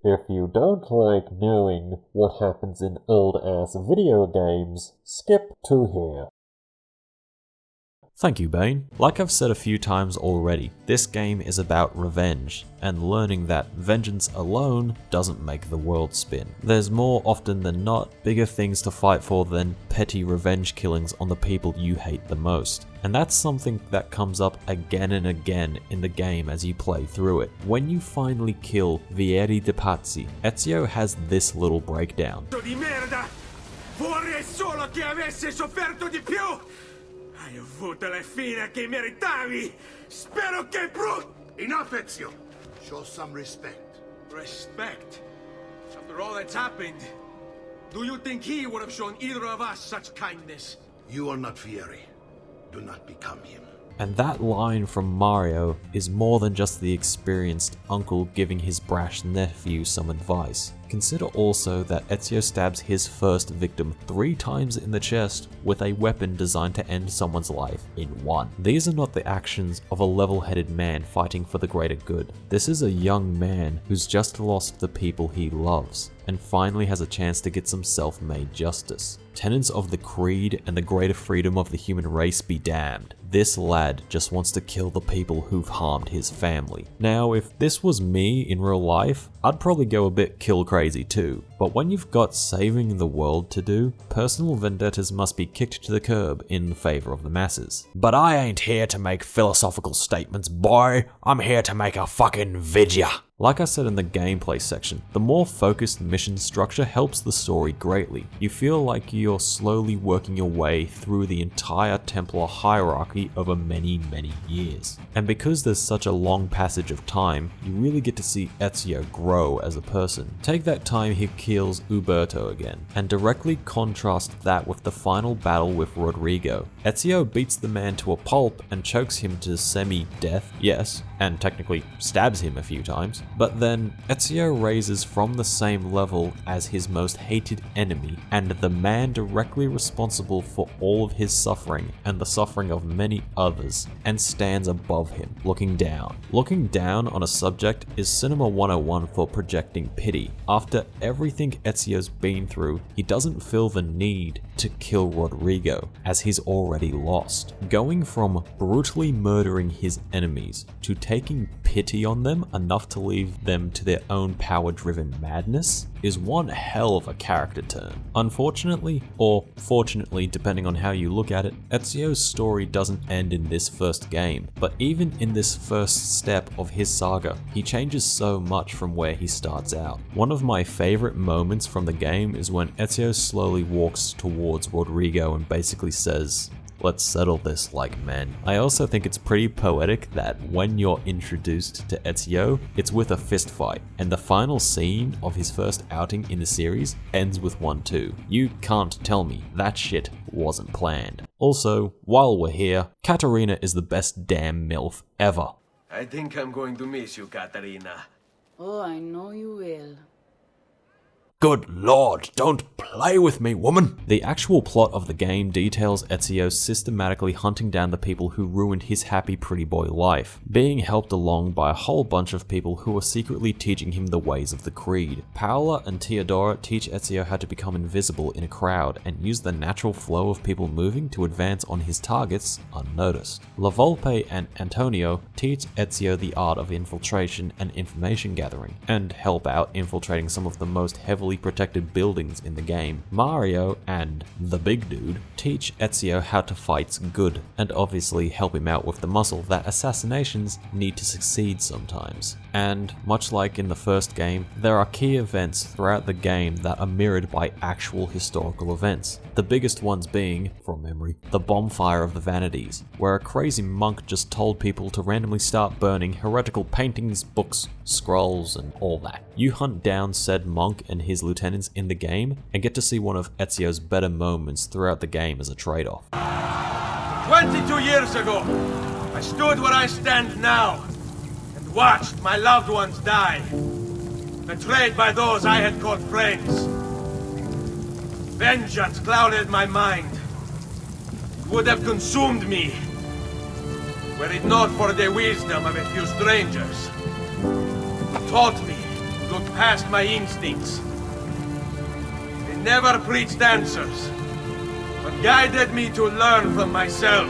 If you don't like knowing what happens in old-ass video games, skip to here. Thank you, Bane. Like I've said a few times already, this game is about revenge, and learning that vengeance alone doesn't make the world spin. There's more often than not bigger things to fight for than petty revenge killings on the people you hate the most. And that's something that comes up again and again in the game as you play through it. When you finally kill Vieri de Pazzi, Ezio has this little breakdown. Di merda! Vorrei solo che avessi sofferto di più! Hai avuto la fine che meritavi! Spero che Enough, Ezio! Show some respect. Respect? After all that's happened, do you think he would have shown either of us such kindness? You are not Fieri. Do not become him. And that line from Mario is more than just the experienced uncle giving his brash nephew some advice. Consider also that Ezio stabs his first victim 3 times in the chest with a weapon designed to end someone's life in one. These are not the actions of a level-headed man fighting for the greater good. This is a young man who's just lost the people he loves and finally has a chance to get some self-made justice. Tenets of the creed and the greater freedom of the human race be damned. This lad just wants to kill the people who've harmed his family. Now, if this was me in real life, I'd probably go a bit kill crazy too. But when you've got saving the world to do, personal vendettas must be kicked to the curb in favor of the masses. But I ain't here to make philosophical statements, boy. I'm here to make a fucking video. Like I said in the gameplay section, the more focused mission structure helps the story greatly. You feel like you're slowly working your way through the entire Templar hierarchy over many years. And because there's such a long passage of time, you really get to see Ezio grow as a person. Take that time he kills Uberto again, and directly contrast that with the final battle with Rodrigo. Ezio beats the man to a pulp and chokes him to semi-death, yes, and technically stabs him a few times. But then Ezio raises from the same level as his most hated enemy and the man directly responsible for all of his suffering and the suffering of many others, and stands above him, looking down. Looking down on a subject is Cinema 101 for projecting pity. After everything Ezio's been through, he doesn't feel the need to kill Rodrigo, as he's already lost. Going from brutally murdering his enemies to taking pity on them enough to leave them to their own power-driven madness is one hell of a character turn. Unfortunately, or fortunately depending on how you look at it, Ezio's story doesn't end in this first game, but even in this first step of his saga, he changes so much from where he starts out. One of my favorite moments from the game is when Ezio slowly walks towards Rodrigo and basically says, "Let's settle this like men." I also think it's pretty poetic that when you're introduced to Ezio, it's with a fist fight, and the final scene of his first outing in the series ends with one too. You can't tell me that shit wasn't planned. Also, while we're here, Katarina is the best damn MILF ever. I think I'm going to miss you, Katarina. Oh, I know you will. Good lord, don't play with me, woman! The actual plot of the game details Ezio systematically hunting down the people who ruined his happy pretty boy life, being helped along by a whole bunch of people who are secretly teaching him the ways of the creed. Paola and Teodora teach Ezio how to become invisible in a crowd and use the natural flow of people moving to advance on his targets unnoticed. La Volpe and Antonio teach Ezio the art of infiltration and information gathering, and help out infiltrating some of the most heavily protected buildings in the game. Mario and the big dude teach Ezio how to fight good, and obviously help him out with the muscle that assassinations need to succeed sometimes. And much like in the first game, there are key events throughout the game that are mirrored by actual historical events. The biggest ones being, from memory, the bonfire of the Vanities, where a crazy monk just told people to randomly start burning heretical paintings, books, scrolls, and all that. You hunt down said monk and his lieutenants in the game, and get to see one of Ezio's better moments throughout the game as a trade-off. 22 years ago, I stood where I stand now, and watched my loved ones die, betrayed by those I had called friends. Vengeance clouded my mind. It would have consumed me, were it not for the wisdom of a few strangers, who taught me to look past my instincts. They never preached answers, but guided me to learn from myself.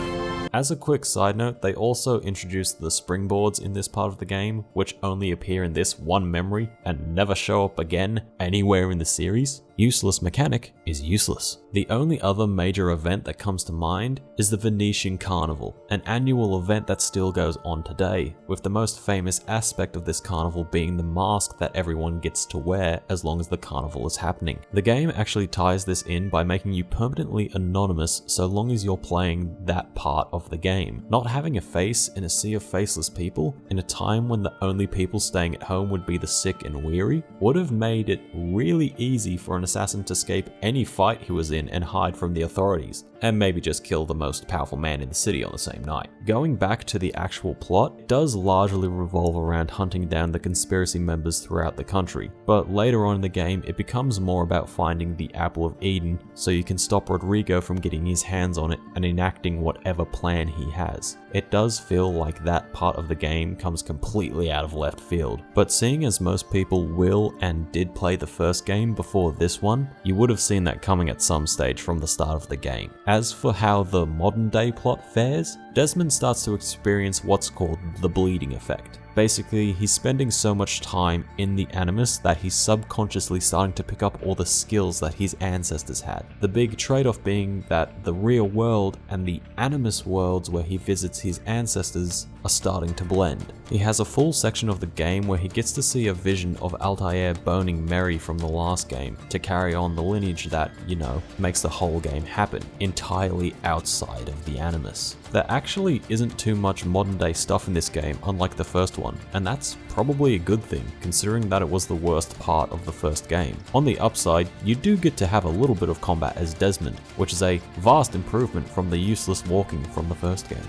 As a quick side note, they also introduced the springboards in this part of the game, which only appear in this one memory and never show up again anywhere in the series. Useless mechanic is useless. The only other major event that comes to mind is the Venetian Carnival, an annual event that still goes on today, with the most famous aspect of this carnival being the mask that everyone gets to wear as long as the carnival is happening. The game actually ties this in by making you permanently anonymous so long as you're playing that part of the game. Not having a face in a sea of faceless people, in a time when the only people staying at home would be the sick and weary, would have made it really easy for an assassin to escape any fight he was in and hide from the authorities, and maybe just kill the most powerful man in the city on the same night. Going back to the actual plot, it does largely revolve around hunting down the conspiracy members throughout the country, but later on in the game it becomes more about finding the Apple of Eden so you can stop Rodrigo from getting his hands on it and enacting whatever plan he has. It does feel like that part of the game comes completely out of left field, but seeing as most people will and did play the first game before this one, you would have seen that coming at some stage from the start of the game. As for how the modern day plot fares, Desmond starts to experience what's called the bleeding effect. Basically, he's spending so much time in the Animus that he's subconsciously starting to pick up all the skills that his ancestors had. The big trade-off being that the real world and the Animus worlds where he visits his ancestors are starting to blend. He has a full section of the game where he gets to see a vision of Altair boning Mary from the last game to carry on the lineage that, you know, makes the whole game happen, entirely outside of the Animus. There actually isn't too much modern day stuff in this game, unlike the first one, and that's probably a good thing, considering that it was the worst part of the first game. On the upside, you do get to have a little bit of combat as Desmond, which is a vast improvement from the useless walking from the first game.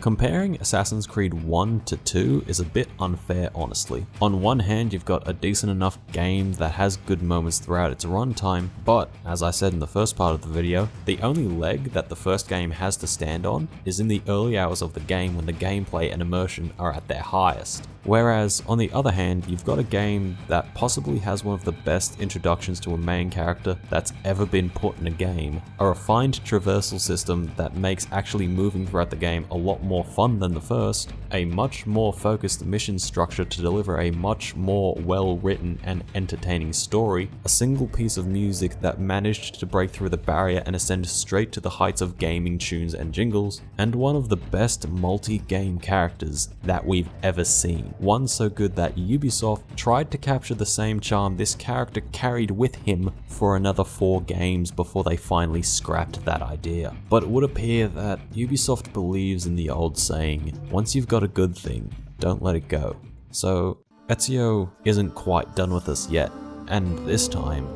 Comparing Assassin's Creed 1 to 2 is a bit unfair, honestly. On one hand, you've got a decent enough game that has good moments throughout its runtime, but as I said in the first part of the video, the only leg that the first game has to stand on is in the early hours of the game when the gameplay and immersion are at their highest. Whereas, on the other hand, you've got a game that possibly has one of the best introductions to a main character that's ever been put in a game, a refined traversal system that makes actually moving throughout the game a lot more fun than the first, a much more focused mission structure to deliver a much more well-written and entertaining story, a single piece of music that managed to break through the barrier and ascend straight to the heights of gaming tunes and jingles, and one of the best multi-game characters that we've ever seen. One so good that Ubisoft tried to capture the same charm this character carried with him for another 4 games before they finally scrapped that idea. But it would appear that Ubisoft believes in the old saying, once you've got a good thing, don't let it go. So Ezio isn't quite done with us yet, and this time,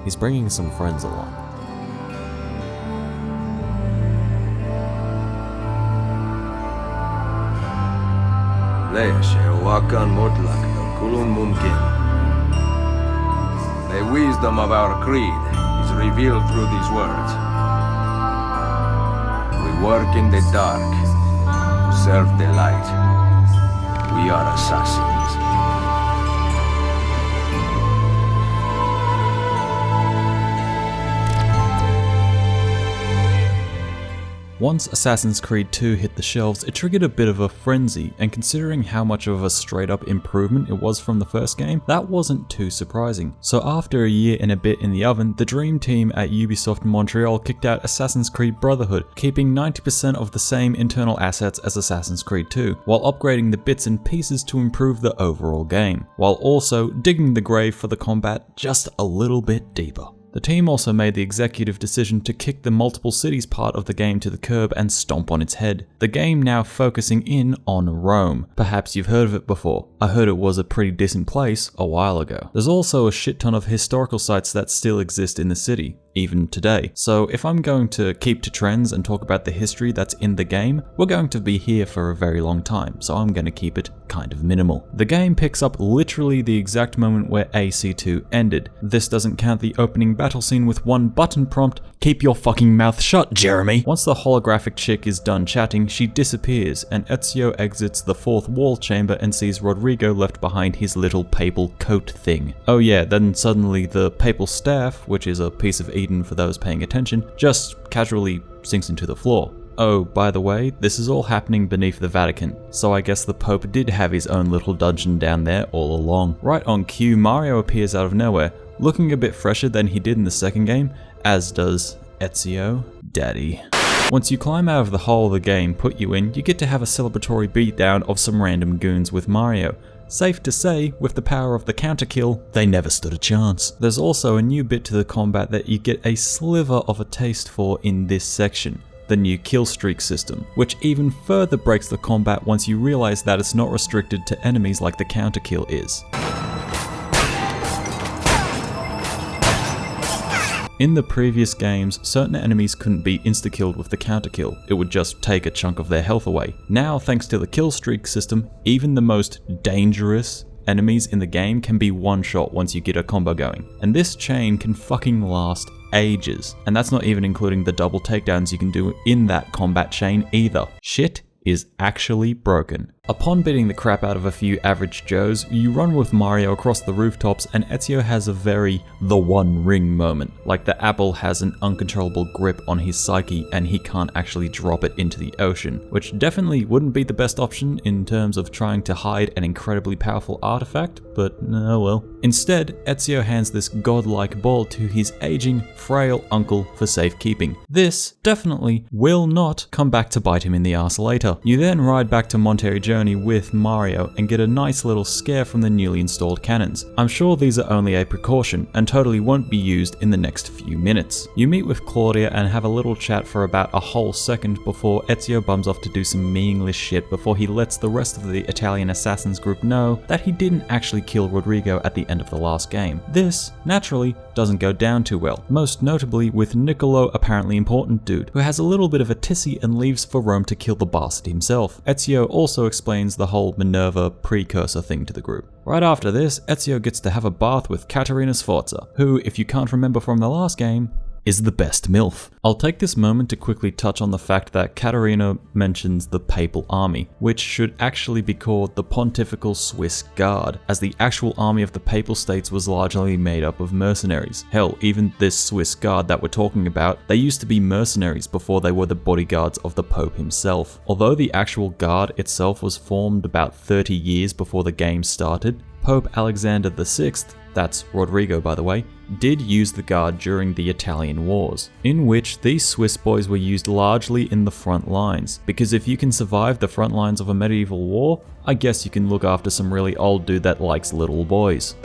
he's bringing some friends along. ليش وكان مطلق كل ممكن. The wisdom of our creed is revealed through these words. We work in the dark to serve the light. We are assassins. Once Assassin's Creed 2 hit the shelves, it triggered a bit of a frenzy, and considering how much of a straight up improvement it was from the first game, that wasn't too surprising. So after a year and a bit in the oven, the dream team at Ubisoft Montreal kicked out Assassin's Creed Brotherhood, keeping 90% of the same internal assets as Assassin's Creed 2, while upgrading the bits and pieces to improve the overall game, while also digging the grave for the combat just a little bit deeper. The team also made the executive decision to kick the multiple cities part of the game to the curb and stomp on its head. The game now focusing in on Rome. Perhaps you've heard of it before. I heard it was a pretty decent place a while ago. There's also a shit ton of historical sites that still exist in the city, even today. So if I'm going to keep to trends and talk about the history that's in the game, we're going to be here for a very long time, so I'm going to keep it kind of minimal. The game picks up literally the exact moment where AC2 ended. This doesn't count the opening battle scene with one button prompt, keep your fucking mouth shut, Jeremy! Once the holographic chick is done chatting, she disappears, and Ezio exits the 4th wall chamber and sees Rodrigo left behind his little papal coat thing. Oh yeah, then suddenly the papal staff, which is a piece of Eden for those paying attention, just casually sinks into the floor. Oh, by the way, this is all happening beneath the Vatican, so I guess the Pope did have his own little dungeon down there all along. Right on cue, Mario appears out of nowhere, looking a bit fresher than he did in the second game, as does Ezio Daddy. Once you climb out of the hole the game put you in, you get to have a celebratory beatdown of some random goons with Mario. Safe to say, with the power of the counter kill, they never stood a chance. There's also a new bit to the combat that you get a sliver of a taste for in this section. The the new kill streak system, which even further breaks the combat once you realize that it's not restricted to enemies like the counter kill is. In the previous games, certain enemies couldn't be insta-killed with the counter kill, it would just take a chunk of their health away. Now, thanks to the kill streak system, even the most dangerous enemies in the game can be one-shot once you get a combo going. And this chain can fucking last ages. And that's not even including the double takedowns you can do in that combat chain either. Shit is actually broken. Upon beating the crap out of a few average Joes, you run with Mario across the rooftops and Ezio has a very the One Ring moment. Like the apple has an uncontrollable grip on his psyche and he can't actually drop it into the ocean, which definitely wouldn't be the best option in terms of trying to hide an incredibly powerful artifact, but oh well. Instead, Ezio hands this godlike ball to his aging, frail uncle for safekeeping. This definitely will not come back to bite him in the ass later. You then ride back to Monterey Journey with Mario and get a nice little scare from the newly installed cannons. I'm sure these are only a precaution and totally won't be used in the next few minutes. You meet with Claudia and have a little chat for about a whole second before Ezio bums off to do some meaningless shit before he lets the rest of the Italian assassins group know that he didn't actually kill Rodrigo at the end of the last game. This, naturally, doesn't go down too well, most notably with Niccolo, apparently important dude, who has a little bit of a tissy and leaves for Rome to kill the bastard himself. Ezio also explains the whole Minerva precursor thing to the group. Right after this, Ezio gets to have a bath with Caterina Sforza, who, if you can't remember from the last game, is the best MILF. I'll take this moment to quickly touch on the fact that Caterina mentions the Papal Army, which should actually be called the Pontifical Swiss Guard, as the actual army of the Papal States was largely made up of mercenaries. Hell, even this Swiss Guard that we're talking about, they used to be mercenaries before they were the bodyguards of the Pope himself. Although the actual guard itself was formed about 30 years before the game started, Pope Alexander VI, that's Rodrigo by the way, did use the guard during the Italian Wars, in which these Swiss boys were used largely in the front lines, because if you can survive the front lines of a medieval war, I guess you can look after some really old dude that likes little boys.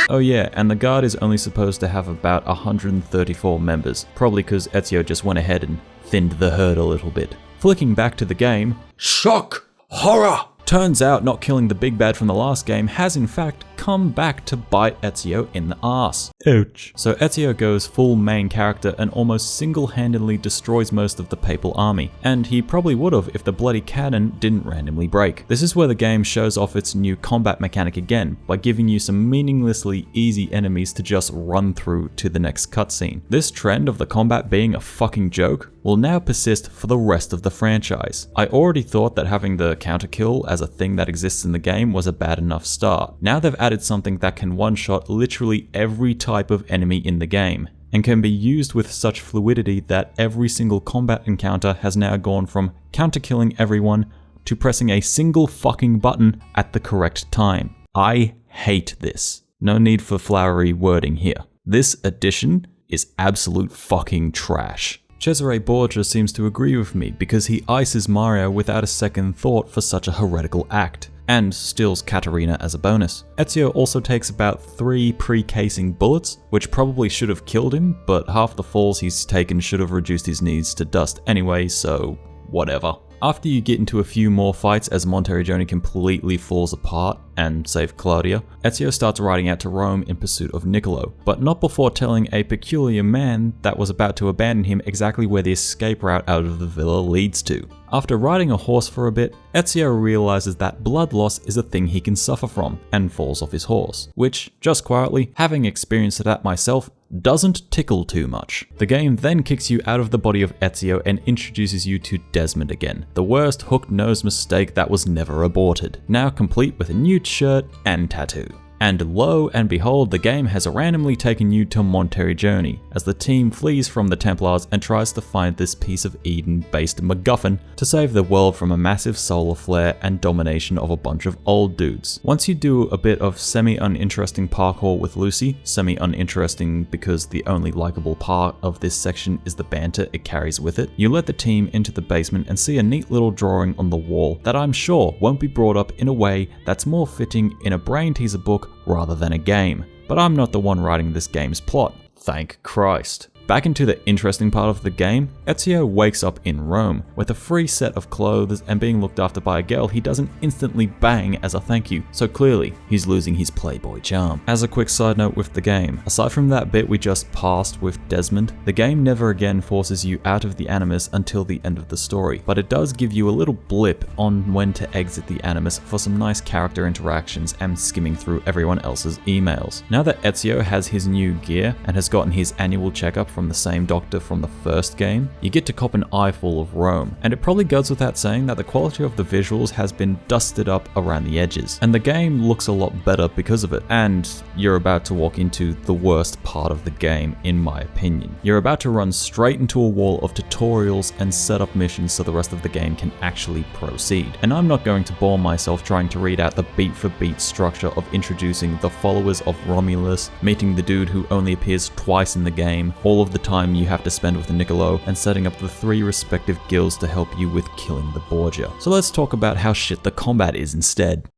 Oh yeah, and the guard is only supposed to have about 134 members, probably because Ezio just went ahead and thinned the herd a little bit. Flicking back to the game, shock! Horror! Turns out not killing the big bad from the last game has in fact come back to bite Ezio in the ass. Ouch. So Ezio goes full main character and almost single-handedly destroys most of the Papal Army, and he probably would have if the bloody cannon didn't randomly break. This is where the game shows off its new combat mechanic again, by giving you some meaninglessly easy enemies to just run through to the next cutscene. This trend of the combat being a fucking joke will now persist for the rest of the franchise. I already thought that having the counter kill as a thing that exists in the game was a bad enough start. Now they've added something that can one-shot literally every type of enemy in the game, and can be used with such fluidity that every single combat encounter has now gone from counter-killing everyone to pressing a single fucking button at the correct time. I hate this. No need for flowery wording here. This addition is absolute fucking trash. Cesare Borgia seems to agree with me because he ices Mario without a second thought for such a heretical act, and steals Caterina as a bonus. Ezio also takes about 3 pre-casing bullets, which probably should have killed him, but half the falls he's taken should have reduced his needs to dust anyway, so whatever. After you get into a few more fights as Monterey Journey completely falls apart, and save Claudia, Ezio starts riding out to Rome in pursuit of Niccolo, but not before telling a peculiar man that was about to abandon him exactly where the escape route out of the villa leads to. After riding a horse for a bit, Ezio realizes that blood loss is a thing he can suffer from, and falls off his horse, which, just quietly, having experienced that myself, doesn't tickle too much. The game then kicks you out of the body of Ezio and introduces you to Desmond again, the worst hook-nosed mistake that was never aborted, now complete with a nude shirt and tattoo. And lo and behold, the game has randomly taken you to Monterey Journey, as the team flees from the Templars and tries to find this piece of Eden-based MacGuffin to save the world from a massive solar flare and domination of a bunch of old dudes. Once you do a bit of semi-uninteresting parkour with Lucy, semi-uninteresting because the only likable part of this section is the banter it carries with it, you let the team into the basement and see a neat little drawing on the wall that I'm sure won't be brought up in a way that's more fitting in a brain teaser book rather than a game. But I'm not the one writing this game's plot, thank Christ. Back into the interesting part of the game, Ezio wakes up in Rome with a free set of clothes and being looked after by a girl he doesn't instantly bang as a thank you, so clearly he's losing his playboy charm. As a quick side note with the game, aside from that bit we just passed with Desmond, the game never again forces you out of the Animus until the end of the story, but it does give you a little blip on when to exit the Animus for some nice character interactions and skimming through everyone else's emails. Now that Ezio has his new gear and has gotten his annual checkup from the same doctor from the first game, you get to cop an eyeful of Rome, and it probably goes without saying that the quality of the visuals has been dusted up around the edges, and the game looks a lot better because of it, and you're about to walk into the worst part of the game in my opinion. You're about to run straight into a wall of tutorials and set up missions so the rest of the game can actually proceed, and I'm not going to bore myself trying to read out the beat for beat structure of introducing the followers of Romulus, meeting the dude who only appears twice in the game, all of the time you have to spend with Niccolo, and setting up the 3 respective guilds to help you with killing the Borgia. So let's talk about how shit the combat is instead.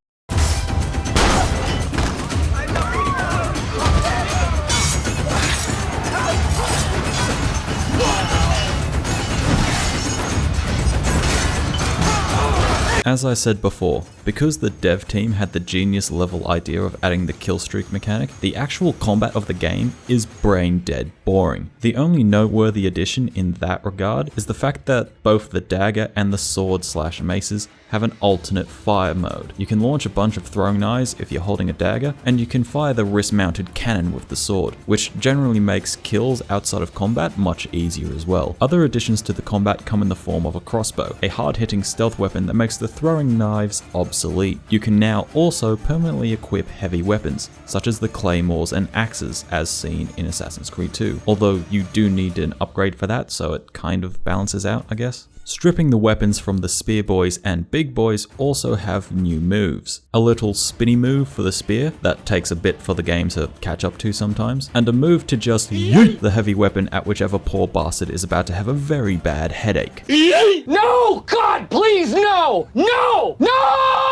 As I said before, because the dev team had the genius level idea of adding the killstreak mechanic, the actual combat of the game is brain dead boring. The only noteworthy addition in that regard is the fact that both the dagger and the sword/maces have an alternate fire mode. You can launch a bunch of throwing knives if you're holding a dagger, and you can fire the wrist-mounted cannon with the sword, which generally makes kills outside of combat much easier as well. Other additions to the combat come in the form of a crossbow, a hard-hitting stealth weapon that makes the throwing knives obsolete. You can now also permanently equip heavy weapons, such as the claymores and axes as seen in Assassin's Creed 2, although you do need an upgrade for that, so it kind of balances out, I guess. Stripping the weapons from the spear boys and big boys also have new moves. A little spinny move for the spear that takes a bit for the game to catch up to sometimes, and a move to just yeet the heavy weapon at whichever poor bastard is about to have a very bad headache. No! God, please, no! No! No!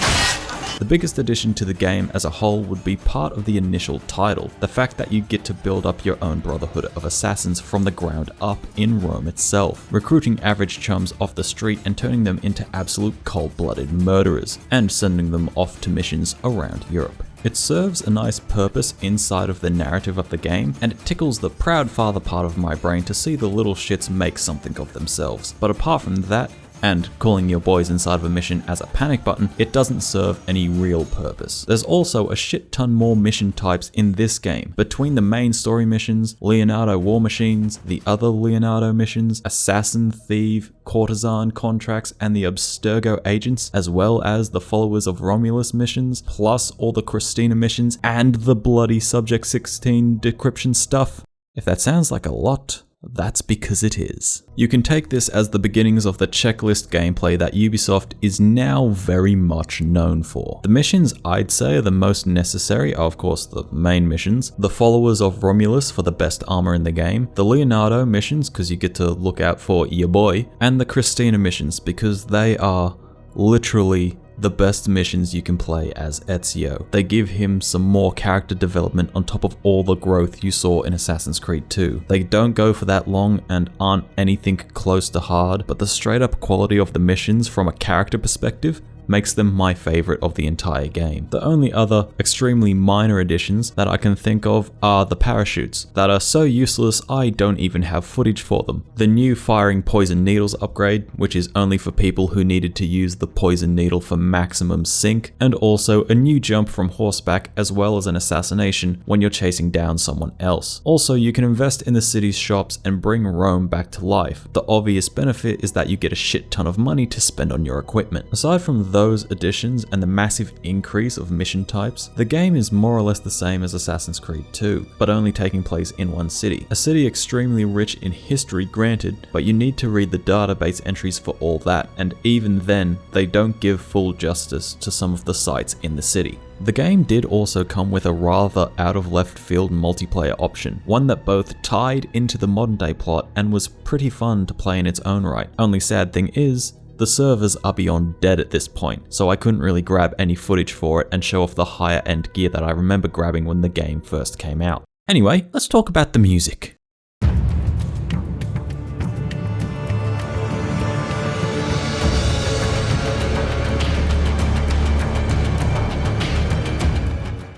The biggest addition to the game as a whole would be part of the initial title, the fact that you get to build up your own Brotherhood of Assassins from the ground up in Rome itself, recruiting average chums off the street and turning them into absolute cold-blooded murderers, and sending them off to missions around Europe. It serves a nice purpose inside of the narrative of the game, and it tickles the proud father part of my brain to see the little shits make something of themselves. But apart from that, and calling your boys inside of a mission as a panic button, it doesn't serve any real purpose. There's also a shit ton more mission types in this game. Between the main story missions, Leonardo war machines, the other Leonardo missions, assassin, thief, courtesan contracts, and the Abstergo agents, as well as the followers of Romulus missions, plus all the Christina missions, and the bloody Subject 16 decryption stuff. If that sounds like a lot, that's because it is. You can take this as the beginnings of the checklist gameplay that Ubisoft is now very much known for. The missions I'd say are the most necessary are of course the main missions, the followers of Romulus for the best armor in the game, the Leonardo missions because you get to look out for your boy, and the Christina missions because they are literally the best missions you can play as Ezio. They give him some more character development on top of all the growth you saw in Assassin's Creed 2. They don't go for that long and aren't anything close to hard, but the straight up quality of the missions from a character perspective makes them my favorite of the entire game. The only other extremely minor additions that I can think of are the parachutes that are so useless I don't even have footage for them. The new firing poison needles upgrade, which is only for people who needed to use the poison needle for maximum sync, and also a new jump from horseback as well as an assassination when you're chasing down someone else. Also, you can invest in the city's shops and bring Rome back to life. The obvious benefit is that you get a shit ton of money to spend on your equipment. Aside from those additions and the massive increase of mission types, the game is more or less the same as Assassin's Creed 2, but only taking place in one city. A city extremely rich in history, granted, but you need to read the database entries for all that, and even then, they don't give full justice to some of the sites in the city. The game did also come with a rather out of left field multiplayer option, one that both tied into the modern day plot and was pretty fun to play in its own right. Only sad thing is, the servers are beyond dead at this point, so I couldn't really grab any footage for it and show off the higher end gear that I remember grabbing when the game first came out. Anyway, let's talk about the music.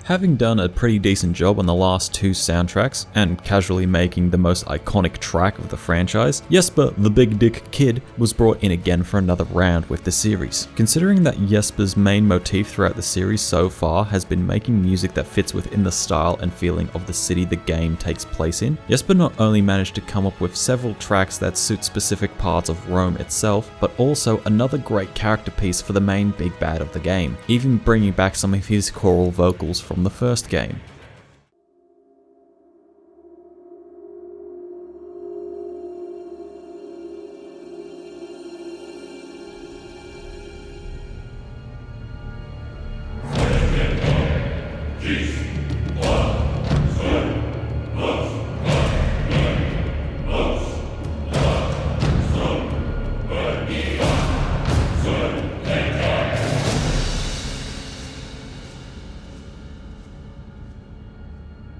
Having done a pretty decent job on the last 2 soundtracks, and casually making the most iconic track of the franchise, Jesper the Big Dick Kid was brought in again for another round with the series. Considering that Jesper's main motif throughout the series so far has been making music that fits within the style and feeling of the city the game takes place in, Jesper not only managed to come up with several tracks that suit specific parts of Rome itself, but also another great character piece for the main big bad of the game, even bringing back some of his choral vocals from the first game.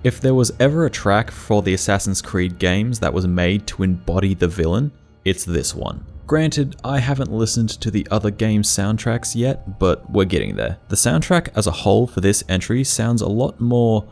If there was ever a track for the Assassin's Creed games that was made to embody the villain, it's this one. Granted, I haven't listened to the other game's soundtracks yet, but we're getting there. The soundtrack as a whole for this entry sounds a lot more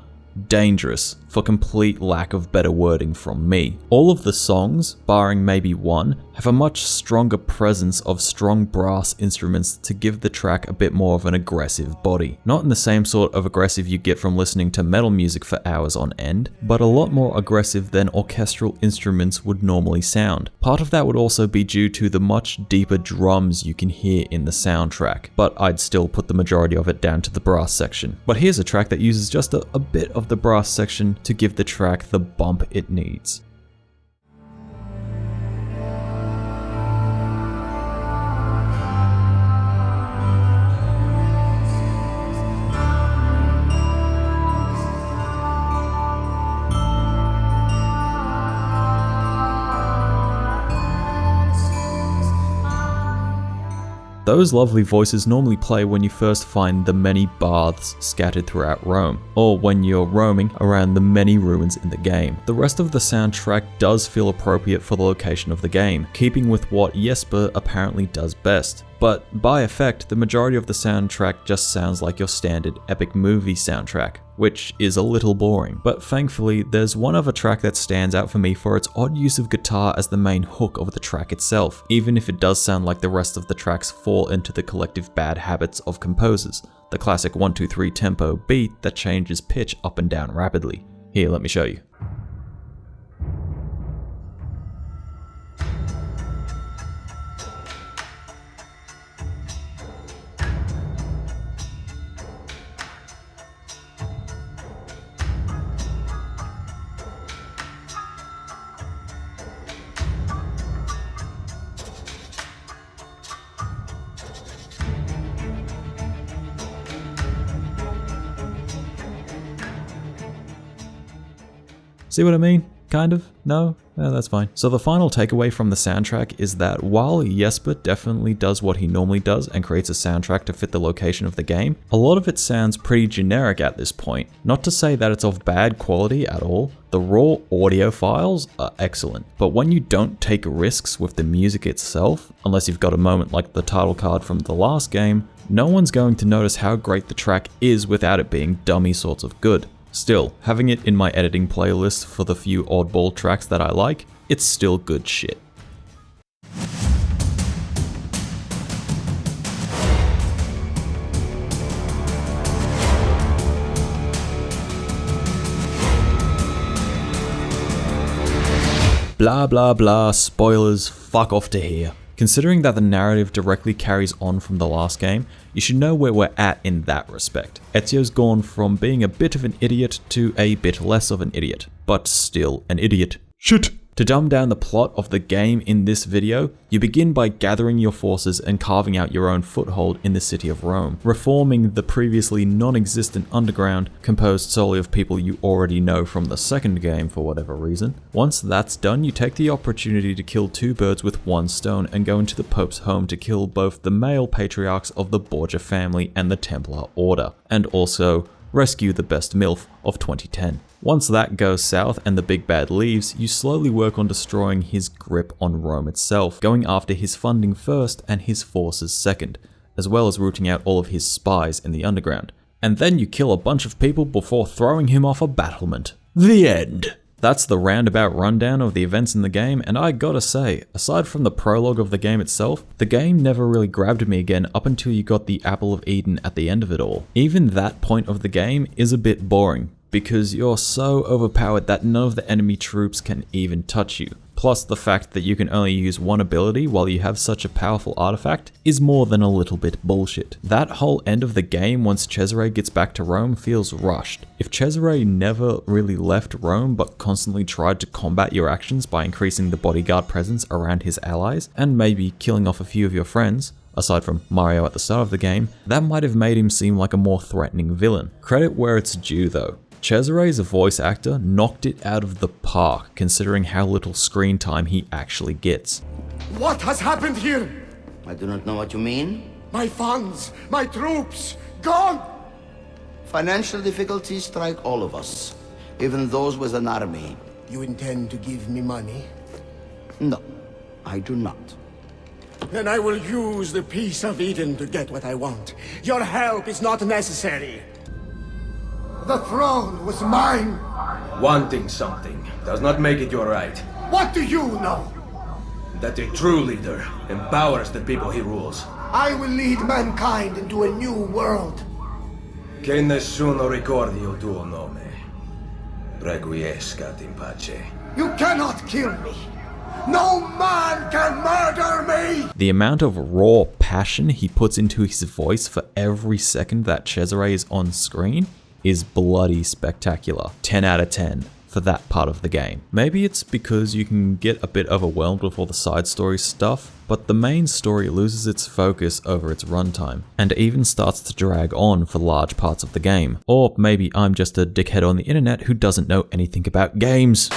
dangerous, for complete lack of better wording from me. All of the songs, barring maybe one, have a much stronger presence of strong brass instruments to give the track a bit more of an aggressive body. Not in the same sort of aggressive you get from listening to metal music for hours on end, but a lot more aggressive than orchestral instruments would normally sound. Part of that would also be due to the much deeper drums you can hear in the soundtrack, but I'd still put the majority of it down to the brass section. But here's a track that uses just a bit of the brass section to give the track the bump it needs. Those lovely voices normally play when you first find the many baths scattered throughout Rome, or when you're roaming around the many ruins in the game. The rest of the soundtrack does feel appropriate for the location of the game, keeping with what Jesper apparently does best. But by effect, the majority of the soundtrack just sounds like your standard epic movie soundtrack, which is a little boring. But thankfully, there's one other track that stands out for me for its odd use of guitar as the main hook of the track itself, even if it does sound like the rest of the tracks fall into the collective bad habits of composers, the classic 1-2-3 tempo beat that changes pitch up and down rapidly. Here, let me show you. See what I mean? Kind of? No? That's fine. So the final takeaway from the soundtrack is that while Jesper definitely does what he normally does and creates a soundtrack to fit the location of the game, a lot of it sounds pretty generic at this point. Not to say that it's of bad quality at all. The raw audio files are excellent, but when you don't take risks with the music itself, unless you've got a moment like the title card from the last game, no one's going to notice how great the track is without it being dummy sorts of good. Still, having it in my editing playlist for the few oddball tracks that I like, it's still good shit. Blah blah blah, spoilers, fuck off to here. Considering that the narrative directly carries on from the last game, you should know where we're at in that respect. Ezio's gone from being a bit of an idiot to a bit less of an idiot, but still an idiot. Shit! To dumb down the plot of the game in this video, you begin by gathering your forces and carving out your own foothold in the city of Rome, reforming the previously non-existent underground composed solely of people you already know from the second game for whatever reason. Once that's done, you take the opportunity to kill 2 birds with 1 stone and go into the Pope's home to kill both the male patriarchs of the Borgia family and the Templar Order, and also rescue the best MILF of 2010. Once that goes south and the big bad leaves, you slowly work on destroying his grip on Rome itself, going after his funding first and his forces second, as well as rooting out all of his spies in the underground. and then you kill a bunch of people before throwing him off a battlement. The end. That's the roundabout rundown of the events in the game, and I gotta say, aside from the prologue of the game itself, the game never really grabbed me again up until you got the Apple of Eden at the end of it all. Even that point of the game is a bit boring, because you're so overpowered that none of the enemy troops can even touch you. Plus the fact that you can only use one ability while you have such a powerful artifact is more than a little bit bullshit. That whole end of the game once Cesare gets back to Rome feels rushed. If Cesare never really left Rome but constantly tried to combat your actions by increasing the bodyguard presence around his allies and maybe killing off a few of your friends, aside from Mario at the start of the game, that might have made him seem like a more threatening villain. Credit where it's due though. Cesare's voice actor knocked it out of the park considering how little screen time he actually gets. What has happened here? I do not know what you mean. My funds, my troops, gone! Financial difficulties strike all of us, even those with an army. You intend to give me money? No, I do not. Then I will use the Peace of Eden to get what I want. Your help is not necessary. The throne was mine. Wanting something does not make it your right. What do you know? That a true leader empowers the people he rules. I will lead mankind into a new world. Che nessuno ricordi il tuo nome. Requiescat in pace. You cannot kill me. No man can murder me! The amount of raw passion he puts into his voice for every second that Cesare is on screen is bloody spectacular. 10 out of 10 for that part of the game. Maybe it's because you can get a bit overwhelmed with all the side story stuff, but the main story loses its focus over its runtime, and even starts to drag on for large parts of the game. Or maybe I'm just a dickhead on the internet who doesn't know anything about games.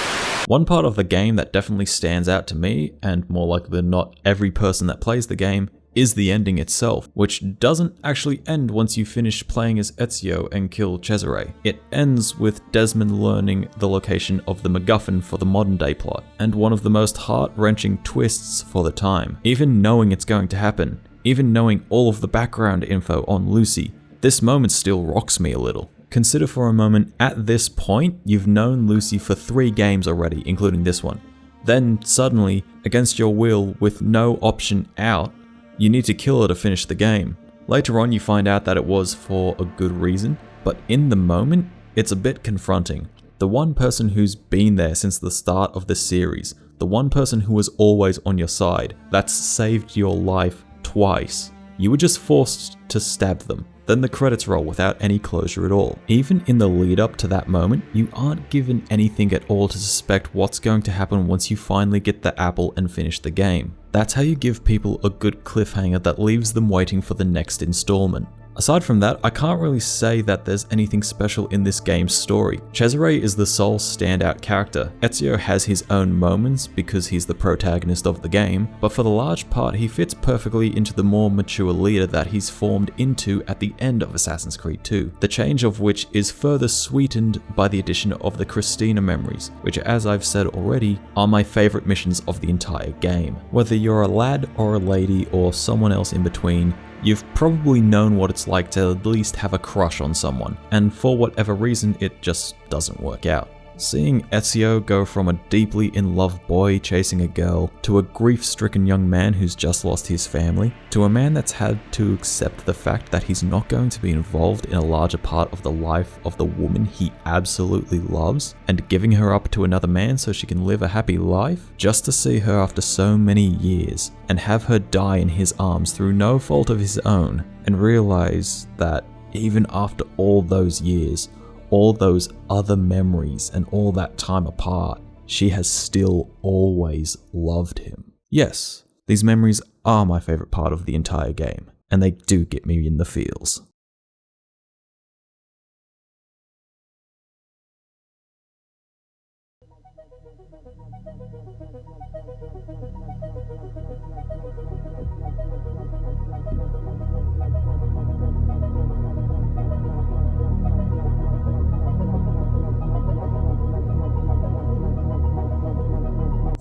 One part of the game that definitely stands out to me, and more likely than not every person that plays the game, is the ending itself, which doesn't actually end once you finish playing as Ezio and kill Cesare. It ends with Desmond learning the location of the MacGuffin for the modern day plot, and one of the most heart-wrenching twists for the time. Even knowing it's going to happen, even knowing all of the background info on Lucy, this moment still rocks me a little. Consider for a moment, at this point, you've known Lucy for 3 games already, including this one. Then suddenly, against your will, with no option out, you need to kill her to finish the game. Later on you find out that it was for a good reason, but in the moment, it's a bit confronting. The one person who's been there since the start of the series, the one person who was always on your side, that's saved your life twice, you were just forced to stab them. Then the credits roll without any closure at all. Even in the lead up to that moment, you aren't given anything at all to suspect what's going to happen once you finally get the apple and finish the game. That's how you give people a good cliffhanger that leaves them waiting for the next installment. Aside from that, I can't really say that there's anything special in this game's story. Cesare is the sole standout character. Ezio has his own moments because he's the protagonist of the game, but for the large part he fits perfectly into the more mature leader that he's formed into at the end of Assassin's Creed 2, the change of which is further sweetened by the addition of the Christina memories, which, as I've said already, are my favourite missions of the entire game. Whether you're a lad or a lady or someone else in between, you've probably known what it's like to at least have a crush on someone, and for whatever reason it just doesn't work out. Seeing Ezio go from a deeply in love boy chasing a girl, to a grief-stricken young man who's just lost his family, to a man that's had to accept the fact that he's not going to be involved in a larger part of the life of the woman he absolutely loves, and giving her up to another man so she can live a happy life, just to see her after so many years, and have her die in his arms through no fault of his own, and realize that even after all those years, all those other memories and all that time apart, she has still always loved him. Yes, these memories are my favourite part of the entire game, and they do get me in the feels.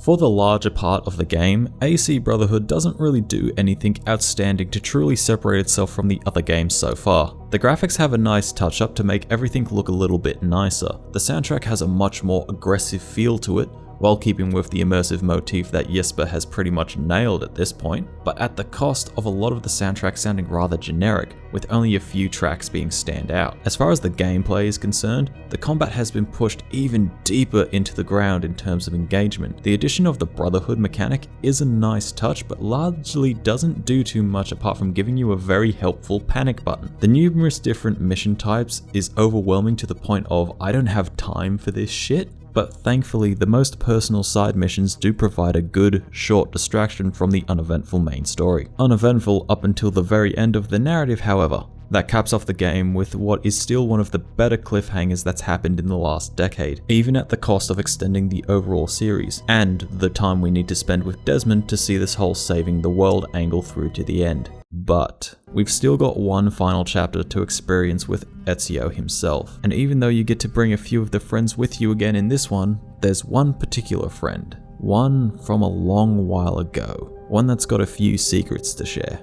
For the larger part of the game, AC Brotherhood doesn't really do anything outstanding to truly separate itself from the other games so far. The graphics have a nice touch up to make everything look a little bit nicer. The soundtrack has a much more aggressive feel to it, while keeping with the immersive motif that Jesper has pretty much nailed at this point, but at the cost of a lot of the soundtrack sounding rather generic, with only a few tracks being stand out. As far as the gameplay is concerned, the combat has been pushed even deeper into the ground in terms of engagement. The addition of the Brotherhood mechanic is a nice touch, but largely doesn't do too much apart from giving you a very helpful panic button. The numerous different mission types is overwhelming to the point of I don't have time for this shit. But thankfully, the most personal side missions do provide a good, short distraction from the uneventful main story. Uneventful up until the very end of the narrative, however. That caps off the game with what is still one of the better cliffhangers that's happened in the last decade, even at the cost of extending the overall series, and the time we need to spend with Desmond to see this whole saving the world angle through to the end. But we've still got one final chapter to experience with Ezio himself, and even though you get to bring a few of the friends with you again in this one, there's one particular friend. One from a long while ago. One that's got a few secrets to share.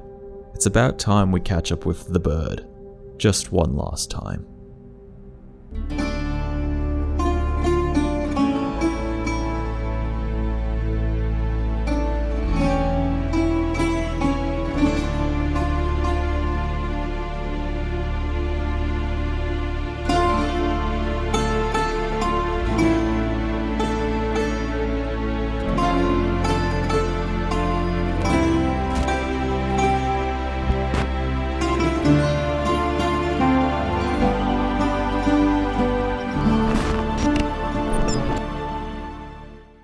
It's about time we catch up with the bird. Just one last time.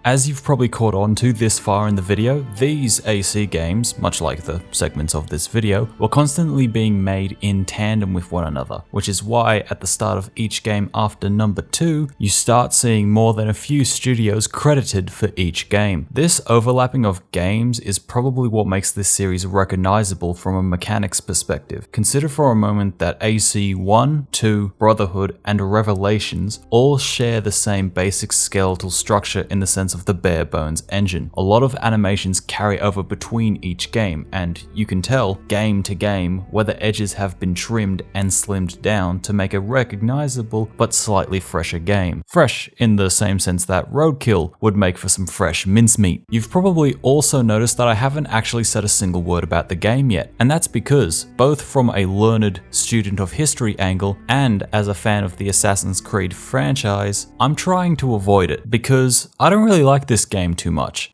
As you've probably caught on to this far in the video, these AC games, much like the segments of this video, were constantly being made in tandem with one another, which is why at the start of each game after number 2, you start seeing more than a few studios credited for each game. This overlapping of games is probably what makes this series recognizable from a mechanics perspective. Consider for a moment that AC 1, 2, Brotherhood, and Revelations all share the same basic skeletal structure in the sense of the bare bones engine. A lot of animations carry over between each game, and you can tell game to game where the edges have been trimmed and slimmed down to make a recognizable but slightly fresher game. Fresh in the same sense that Roadkill would make for some fresh mincemeat. You've probably also noticed that I haven't actually said a single word about the game yet, and that's because, both from a learned student of history angle and as a fan of the Assassin's Creed franchise, I'm trying to avoid it because I don't really like this game too much.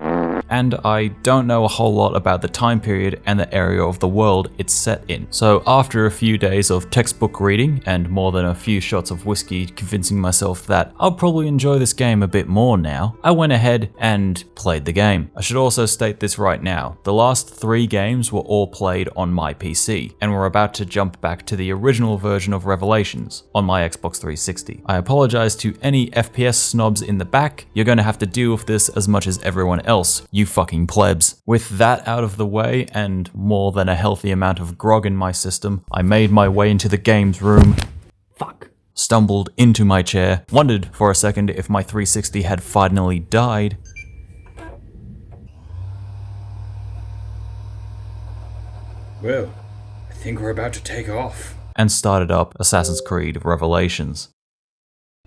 And I don't know a whole lot about the time period and the area of the world it's set in. So after a few days of textbook reading and more than a few shots of whiskey convincing myself that I'll probably enjoy this game a bit more now, I went ahead and played the game. I should also state this right now, the last 3 games were all played on my PC, and we're about to jump back to the original version of Revelations on my Xbox 360. I apologize to any FPS snobs in the back, you're gonna have to deal with this as much as everyone else, you fucking plebs. With that out of the way and more than a healthy amount of grog in my system, I made my way into the games room. Stumbled into my chair, wondered for a second if my 360 had finally died. Well, I think we're about to take off. And started up Assassin's Creed Revelations.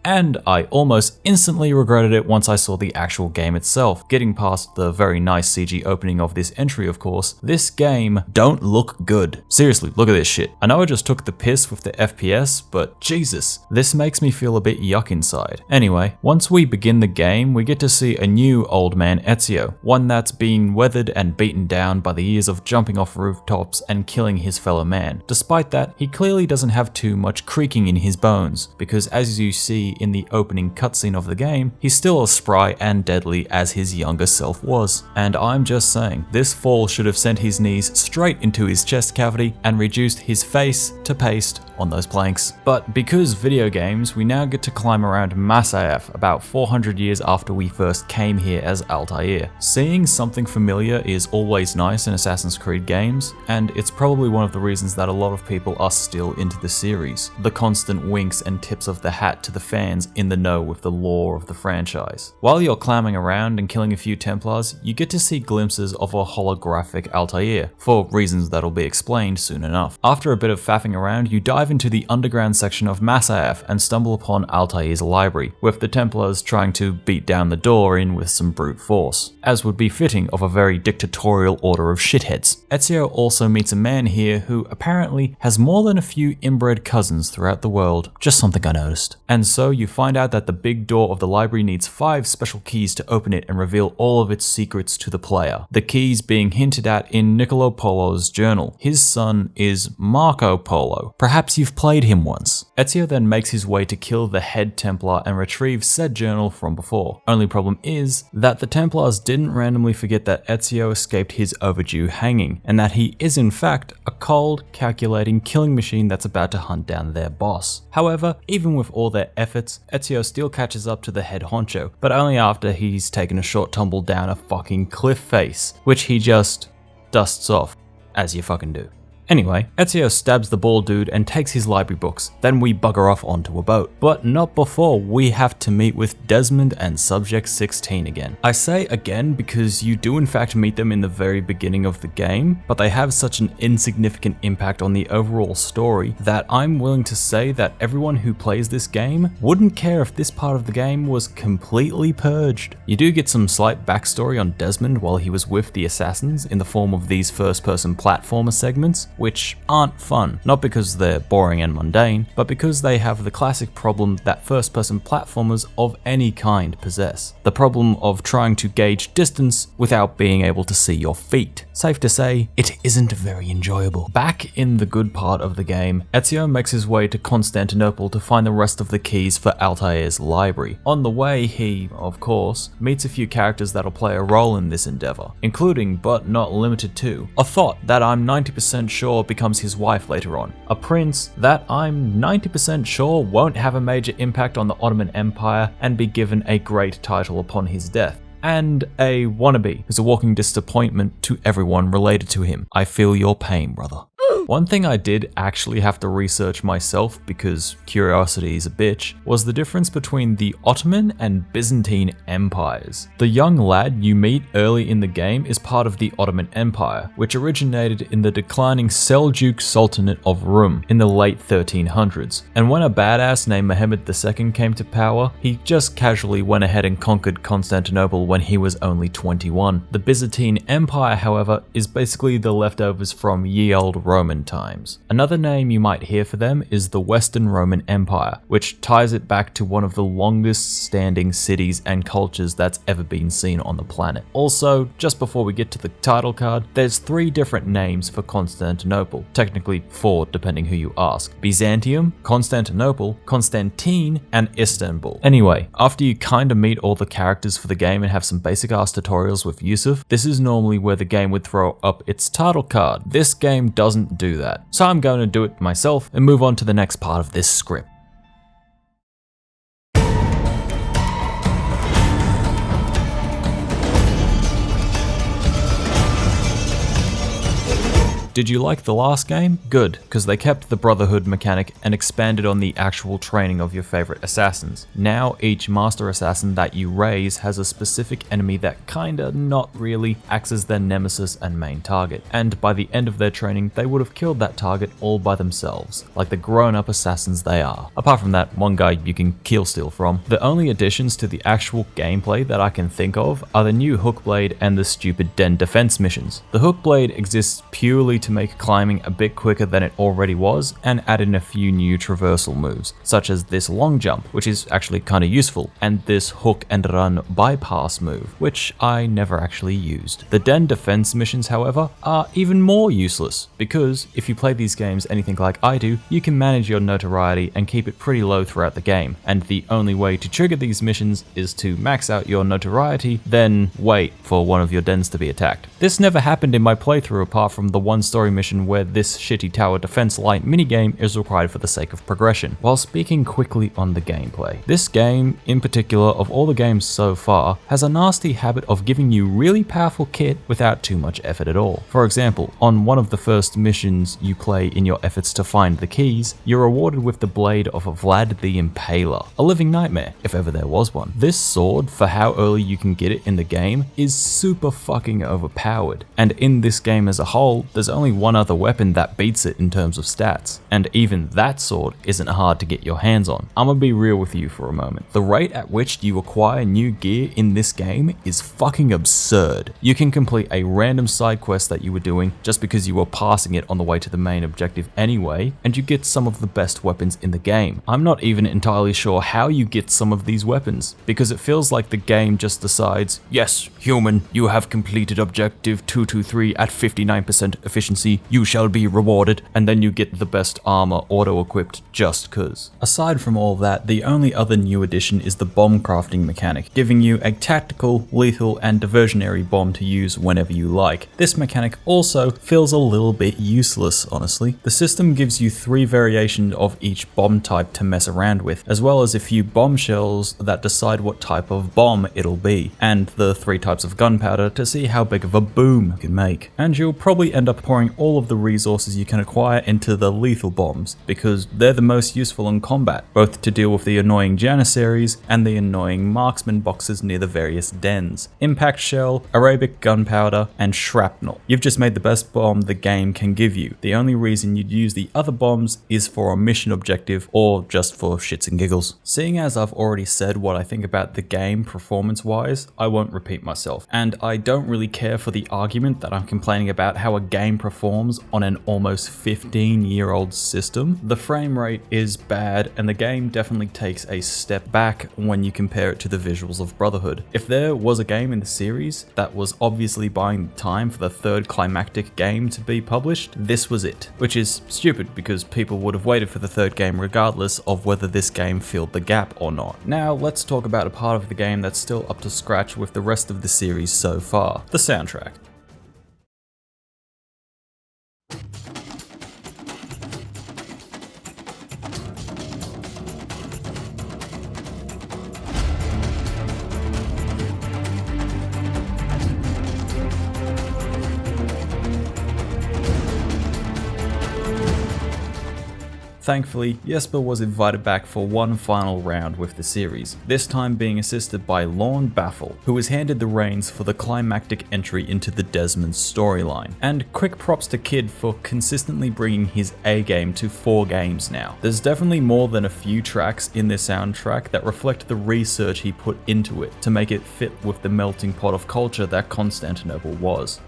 And I almost instantly regretted it once I saw the actual game itself. Getting past the very nice CG opening of this entry, of course, this game don't look good. Seriously, look at this shit. I know I just took the piss with the FPS, but Jesus, this makes me feel a bit yuck inside. Anyway, once we begin the game, we get to see a new old man Ezio, one that's been weathered and beaten down by the years of jumping off rooftops and killing his fellow man. Despite that, he clearly doesn't have too much creaking in his bones, because as you see in the opening cutscene of the game, he's still as spry and deadly as his younger self was. And I'm just saying, this fall should have sent his knees straight into his chest cavity and reduced his face to paste on those planks. But because video games, we now get to climb around Masyaf about 400 years after we first came here as Altair. Seeing something familiar is always nice in Assassin's Creed games, and it's probably one of the reasons that a lot of people are still into the series. The constant winks and tips of the hat to the fans in the know with the lore of the franchise. While you're clamming around and killing a few Templars, you get to see glimpses of a holographic Altair, for reasons that'll be explained soon enough. After a bit of faffing around, you dive into the underground section of Masyaf and stumble upon Altair's library, with the Templars trying to beat down the door in with some brute force, as would be fitting of a very dictatorial order of shitheads. Ezio also meets a man here who apparently has more than a few inbred cousins throughout the world, just something I noticed. And so you find out that the big door of the library needs 5 special keys to open it and reveal all of its secrets to the player. The keys being hinted at in Niccolo Polo's journal. His son is Marco Polo. Perhaps you've played him once. Ezio then makes his way to kill the head Templar and retrieve said journal from before. Only problem is that the Templars didn't randomly forget that Ezio escaped his overdue hanging, and that he is in fact a cold, calculating killing machine that's about to hunt down their boss. However, even with all their efforts, Ezio still catches up to the head honcho, but only after he's taken a short tumble down a fucking cliff face, which he just dusts off, as you fucking do. Anyway, Ezio stabs the bald dude and takes his library books, then we bugger off onto a boat. But not before we have to meet with Desmond and Subject 16 again. I say again because you do in fact meet them in the very beginning of the game, but they have such an insignificant impact on the overall story that I'm willing to say that everyone who plays this game wouldn't care if this part of the game was completely purged. You do get some slight backstory on Desmond while he was with the assassins in the form of these first-person platformer segments, which aren't fun, not because they're boring and mundane, but because they have the classic problem that first-person platformers of any kind possess. The problem of trying to gauge distance without being able to see your feet. Safe to say, it isn't very enjoyable. Back in the good part of the game, Ezio makes his way to Constantinople to find the rest of the keys for Altair's library. On the way, he, of course, meets a few characters that'll play a role in this endeavor, including, but not limited to, a thought that I'm 90% sure becomes his wife later on, a prince that I'm 90% sure won't have a major impact on the Ottoman Empire and be given a great title upon his death, and a wannabe who's a walking disappointment to everyone related to him. I feel your pain, brother. One thing I did actually have to research myself, because curiosity is a bitch, was the difference between the Ottoman and Byzantine empires. The young lad you meet early in the game is part of the Ottoman Empire, which originated in the declining Seljuk Sultanate of Rum in the late 1300s. And when a badass named Mehmed II came to power, he just casually went ahead and conquered Constantinople when he was only 21. The Byzantine Empire, however, is basically the leftovers from ye old Roman times. Another name you might hear for them is the Western Roman Empire, which ties it back to one of the longest standing cities and cultures that's ever been seen on the planet. Also, just before we get to the title card, there's 3 different names for Constantinople, technically 4 depending who you ask: Byzantium, Constantinople, Constantine, and Istanbul. Anyway, after you kinda meet all the characters for the game and have some basic ass tutorials with Yusuf, this is normally where the game would throw up its title card. This game doesn't do that, so I'm going to do it myself and move on to the next part of this script. Did you like the last game? Good, because they kept the Brotherhood mechanic and expanded on the actual training of your favorite assassins. Now each master assassin that you raise has a specific enemy that kinda, not really, acts as their nemesis and main target, and by the end of their training they would have killed that target all by themselves, like the grown-up assassins they are. Apart from that one guy you can kill steal from. The only additions to the actual gameplay that I can think of are the new Hookblade and the stupid Den defense missions. The Hookblade exists purely to make climbing a bit quicker than it already was, and add in a few new traversal moves, such as this long jump, which is actually kinda useful, and this hook and run bypass move, which I never actually used. The Den defense missions, however, are even more useless, because if you play these games anything like I do, you can manage your notoriety and keep it pretty low throughout the game, and the only way to trigger these missions is to max out your notoriety, then wait for one of your dens to be attacked. This never happened in my playthrough apart from the one story story mission where this shitty tower defense light minigame is required for the sake of progression. While speaking quickly on the gameplay, this game, in particular of all the games so far, has a nasty habit of giving you really powerful kit without too much effort at all. For example, on one of the first missions you play in your efforts to find the keys, you're rewarded with the blade of Vlad the Impaler, a living nightmare, if ever there was one. This sword, for how early you can get it in the game, is super fucking overpowered, and in this game as a whole, there's only one other weapon that beats it in terms of stats, and even that sword isn't hard to get your hands on. I'm gonna be real with you for a moment. The rate at which you acquire new gear in this game is fucking absurd. You can complete a random side quest that you were doing just because you were passing it on the way to the main objective anyway, and you get some of the best weapons in the game. I'm not even entirely sure how you get some of these weapons, because it feels like the game just decides, yes, human, you have completed objective 223 at 59% efficiency, you shall be rewarded, and then you get the best armor auto-equipped just cause. Aside from all that, the only other new addition is the bomb crafting mechanic, giving you a tactical, lethal, and diversionary bomb to use whenever you like. This mechanic also feels a little bit useless, honestly. The system gives you 3 variations of each bomb type to mess around with, as well as a few bombshells that decide what type of bomb it'll be, and the 3 types of gunpowder to see how big of a boom you can make. And you'll probably end up pouring all of the resources you can acquire into the lethal bombs, because they're the most useful in combat, both to deal with the annoying janissaries and the annoying marksman boxes near the various dens. Impact shell, Arabic gunpowder, and shrapnel. You've just made the best bomb the game can give you. The only reason you'd use the other bombs is for a mission objective or just for shits and giggles. Seeing as I've already said what I think about the game performance-wise, I won't repeat myself, and I don't really care for the argument that I'm complaining about how a game performs on an almost 15-year-old system. The frame rate is bad, and the game definitely takes a step back when you compare it to the visuals of Brotherhood. If there was a game in the series that was obviously buying time for the 3rd climactic game to be published, this was it. Which is stupid, because people would have waited for the 3rd game regardless of whether this game filled the gap or not. Now let's talk about a part of the game that's still up to scratch with the rest of the series so far, the soundtrack. Thankfully, Jesper was invited back for one final round with the series, this time being assisted by Lorne Baffle, who was handed the reins for the climactic entry into the Desmond storyline. And quick props to Kid for consistently bringing his A game to 4 games now. There's definitely more than a few tracks in this soundtrack that reflect the research he put into it to make it fit with the melting pot of culture that Constantinople was.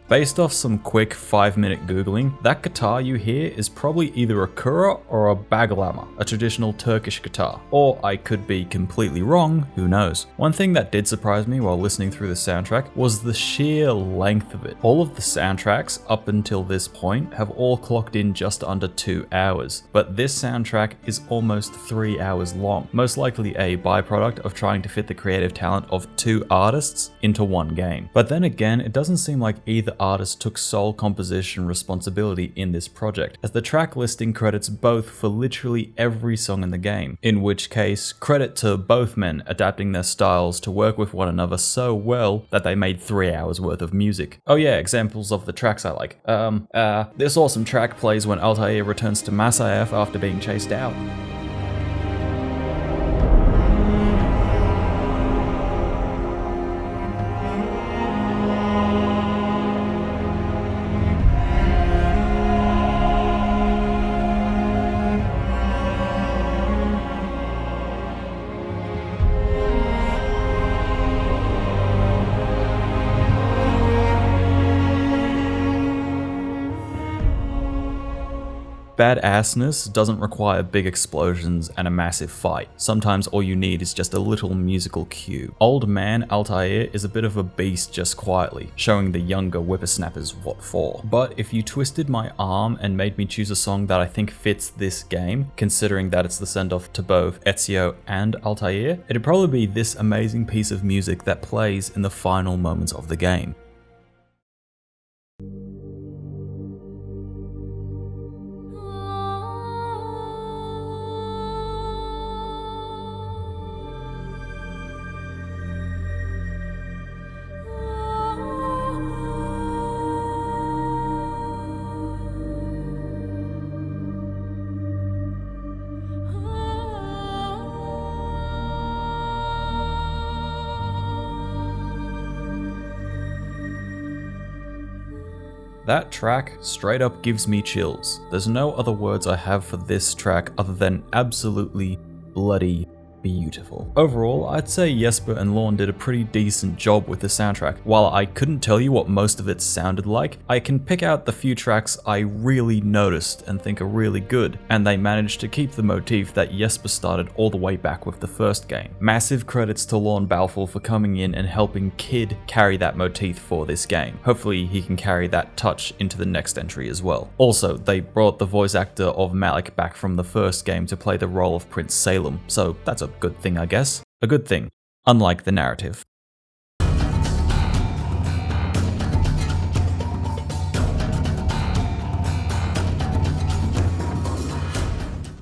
Based off some quick 5-minute googling, that guitar you hear is probably either a kura or a baglama, a traditional Turkish guitar. Or I could be completely wrong, who knows. One thing that did surprise me while listening through the soundtrack was the sheer length of it. All of the soundtracks up until this point have all clocked in just under 2 hours, but this soundtrack is almost 3 hours long, most likely a byproduct of trying to fit the creative talent of 2 artists into one game. But then again, it doesn't seem like either artist took sole composition responsibility in this project, as the track listing credits both for literally every song in the game, in which case credit to both men adapting their styles to work with one another so well that they made 3 hours worth of music. Oh yeah, examples of the tracks I like. This awesome track plays when Altair returns to Masyaf after being chased out. badassness doesn't require big explosions and a massive fight. Sometimes all you need is just a little musical cue. Old man Altair is a bit of a beast just quietly, showing the younger whippersnappers what for. But if you twisted my arm and made me choose a song that I think fits this game, considering that it's the send-off to both Ezio and Altair, it'd probably be this amazing piece of music that plays in the final moments of the game. That track straight up gives me chills. There's no other words I have for this track other than absolutely bloody beautiful. Overall, I'd say Jesper and Lorne did a pretty decent job with the soundtrack. While I couldn't tell you what most of it sounded like, I can pick out the few tracks I really noticed and think are really good, and they managed to keep the motif that Jesper started all the way back with the first game. Massive credits to Lorne Balfour for coming in and helping Kid carry that motif for this game. Hopefully he can carry that touch into the next entry as well. Also, they brought the voice actor of Malik back from the first game to play the role of Prince Salem, so that's a good thing, I guess. A good thing, unlike the narrative.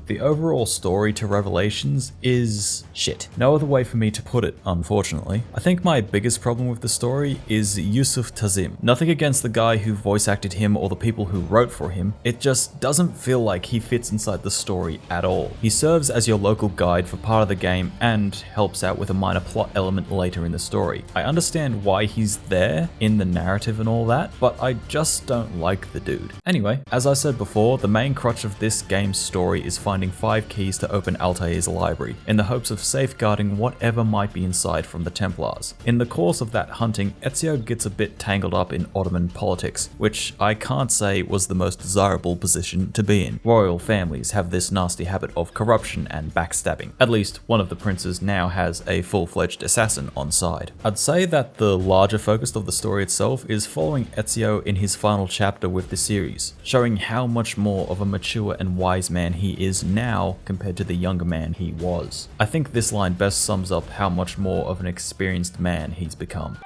The overall story to Revelations is shit. No other way for me to put it, unfortunately. I think my biggest problem with the story is Yusuf Tazim. Nothing against the guy who voice acted him or the people who wrote for him. It just doesn't feel like he fits inside the story at all. He serves as your local guide for part of the game and helps out with a minor plot element later in the story. I understand why he's there in the narrative and all that, but I just don't like the dude. Anyway, as I said before, the main crutch of this game's story is finding 5 keys to open Altair's library, in the hopes of safeguarding whatever might be inside from the Templars. In the course of that hunting, Ezio gets a bit tangled up in Ottoman politics, which I can't say was the most desirable position to be in. Royal families have this nasty habit of corruption and backstabbing. At least one of the princes now has a full-fledged assassin on side. I'd say that the larger focus of the story itself is following Ezio in his final chapter with the series, showing how much more of a mature and wise man he is now compared to the younger man he was. I think this line best sums up how much more of an experienced man he's become.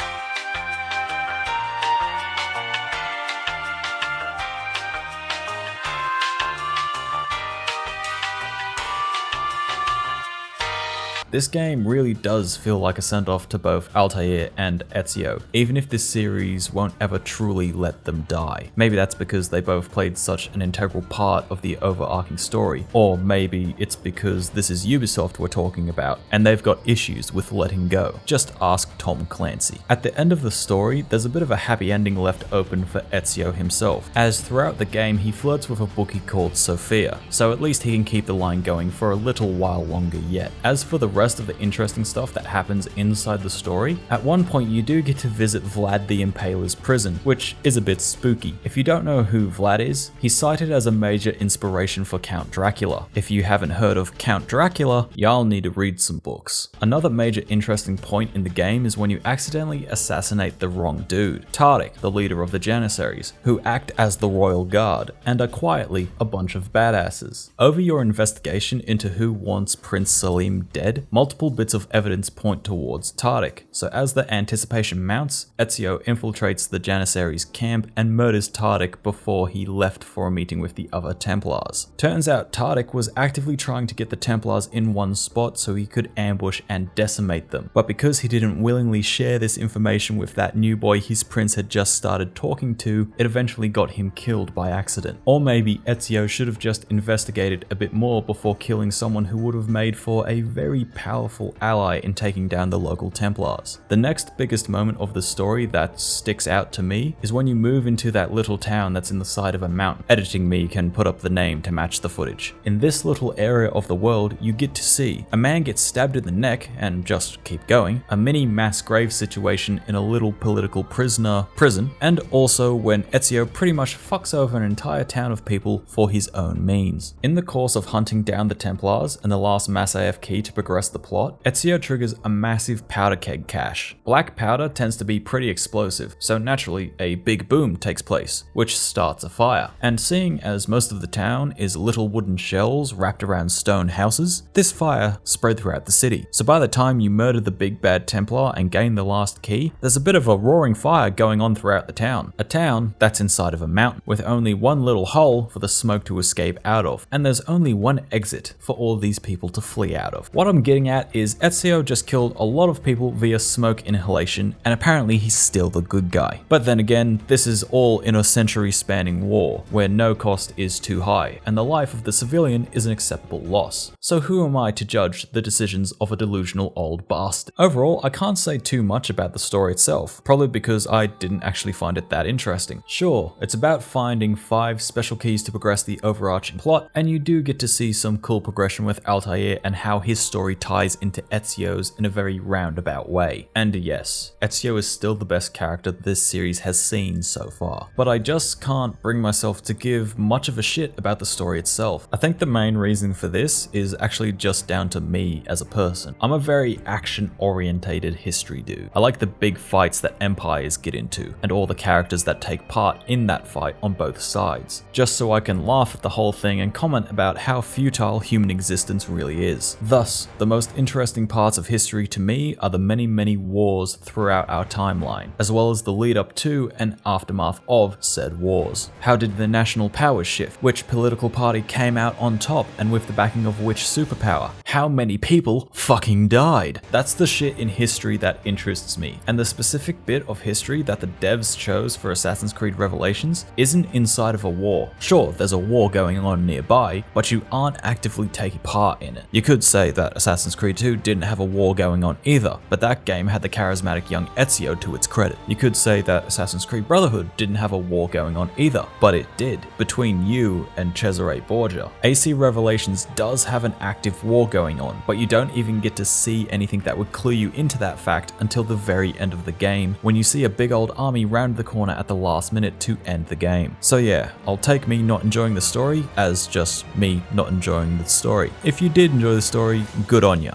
This game really does feel like a send-off to both Altair and Ezio, even if this series won't ever truly let them die. Maybe that's because they both played such an integral part of the overarching story, or maybe it's because this is Ubisoft we're talking about, and they've got issues with letting go. Just ask Tom Clancy. At the end of the story, there's a bit of a happy ending left open for Ezio himself, as throughout the game he flirts with a bookie called Sophia, so at least he can keep the line going for a little while longer yet. As for the rest of the interesting stuff that happens inside the story, at one point you do get to visit Vlad the Impaler's prison, which is a bit spooky. If you don't know who Vlad is, he's cited as a major inspiration for Count Dracula. If you haven't heard of Count Dracula, y'all need to read some books. Another major interesting point in the game is when you accidentally assassinate the wrong dude, Tardik, the leader of the Janissaries, who act as the Royal Guard and are quietly a bunch of badasses. Over your investigation into who wants Prince Salim dead, multiple bits of evidence point towards Tardik, so as the anticipation mounts, Ezio infiltrates the Janissaries' camp and murders Tardik before he left for a meeting with the other Templars. Turns out Tardik was actively trying to get the Templars in one spot so he could ambush and decimate them, but because he didn't willingly share this information with that new boy his prince had just started talking to, it eventually got him killed by accident. Or maybe Ezio should have just investigated a bit more before killing someone who would have made for a very powerful ally in taking down the local Templars. The next biggest moment of the story that sticks out to me is when you move into that little town that's in the side of a mountain. Editing me can put up the name to match the footage. In this little area of the world, you get to see a man gets stabbed in the neck and just keep going, a mini mass grave situation in a little political prison, and also when Ezio pretty much fucks over an entire town of people for his own means. In the course of hunting down the Templars and the last Mass AF key to progress the plot, Ezio triggers a massive powder keg cache. Black powder tends to be pretty explosive, so naturally a big boom takes place, which starts a fire. And seeing as most of the town is little wooden shells wrapped around stone houses, this fire spread throughout the city. So by the time you murder the big bad Templar and gain the last key, there's a bit of a roaring fire going on throughout the town. A town that's inside of a mountain, with only one little hole for the smoke to escape out of, and there's only one exit for all these people to flee out of. What I'm getting at is Ezio just killed a lot of people via smoke inhalation, and apparently he's still the good guy. But then again, this is all in a century-spanning war, where no cost is too high, and the life of the civilian is an acceptable loss. So who am I to judge the decisions of a delusional old bastard? Overall, I can't say too much about the story itself, probably because I didn't actually find it that interesting. Sure, it's about finding 5 special keys to progress the overarching plot, and you do get to see some cool progression with Altair and how his story ties into Ezio's in a very roundabout way. And yes, Ezio is still the best character this series has seen so far, but I just can't bring myself to give much of a shit about the story itself. I think the main reason for this is actually just down to me as a person. I'm a very action-orientated history dude. I like the big fights that empires get into, and all the characters that take part in that fight on both sides, just so I can laugh at the whole thing and comment about how futile human existence really is. Thus, the most interesting parts of history to me are the many wars throughout our timeline, as well as the lead up to and aftermath of said wars. How did the national powers shift? Which political party came out on top and with the backing of which superpower? How many people fucking died? That's the shit in history that interests me, and the specific bit of history that the devs chose for Assassin's Creed Revelations isn't inside of a war. Sure, there's a war going on nearby, but you aren't actively taking part in it. You could say that Assassin's Creed 2 didn't have a war going on either, but that game had the charismatic young Ezio to its credit. You could say that Assassin's Creed Brotherhood didn't have a war going on either, but it did, between you and Cesare Borgia. AC Revelations does have an active war going on, but you don't even get to see anything that would clue you into that fact until the very end of the game, when you see a big old army round the corner at the last minute to end the game. So yeah, I'll take me not enjoying the story as just me not enjoying the story. If you did enjoy the story, good on ya.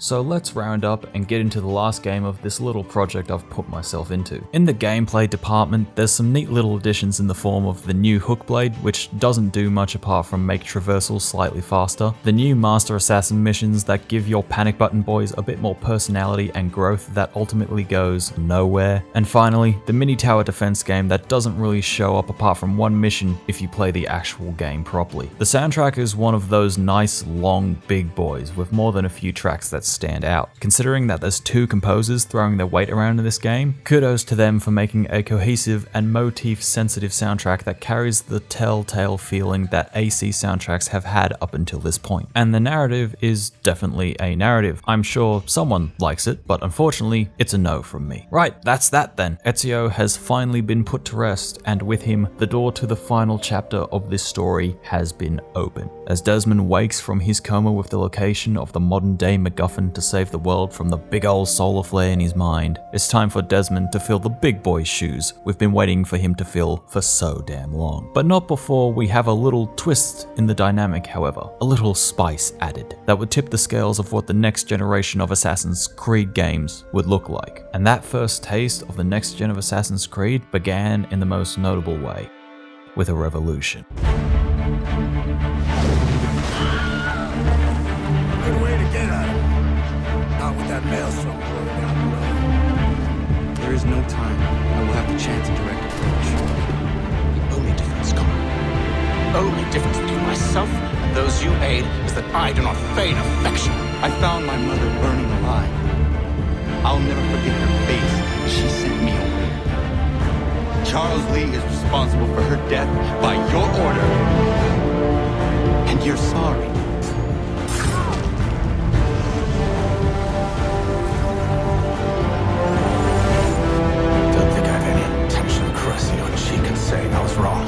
So let's round up and get into the last game of this little project I've put myself into. In the gameplay department, there's some neat little additions in the form of the new hook blade, which doesn't do much apart from make traversal slightly faster, the new Master Assassin missions that give your panic button boys a bit more personality and growth that ultimately goes nowhere, and finally, the mini tower defense game that doesn't really show up apart from one mission if you play the actual game properly. The soundtrack is one of those nice, long, big boys with more than a few tracks that stand out. Considering that there's 2 composers throwing their weight around in this game, kudos to them for making a cohesive and motif-sensitive soundtrack that carries the telltale feeling that AC soundtracks have had up until this point. And the narrative is definitely a narrative. I'm sure someone likes it, but unfortunately, it's a no from me. Right, that's that then. Ezio has finally been put to rest, and with him, the door to the final chapter of this story has been opened. As Desmond wakes from his coma with the location of the modern-day MacGuffin to save the world from the big old solar flare in his mind, it's time for Desmond to fill the big boy's shoes we've been waiting for him to fill for so damn long. But not before we have a little twist in the dynamic, however, a little spice added that would tip the scales of what the next generation of Assassin's Creed games would look like. And that first taste of the next gen of Assassin's Creed began in the most notable way, with a revolution. Good way to get at him. Not with that maelstrom blowing down below. There is no time. I will have the chance of direct approach. The only difference, Connor. Only difference between myself and those you aid is that I do not feign affection. I found my mother burning alive. I'll never forget her face. She sent me away. Charles Lee is responsible for her death by your order. And you're sorry. Don't think I have any intention of caressing your cheek and saying I was wrong.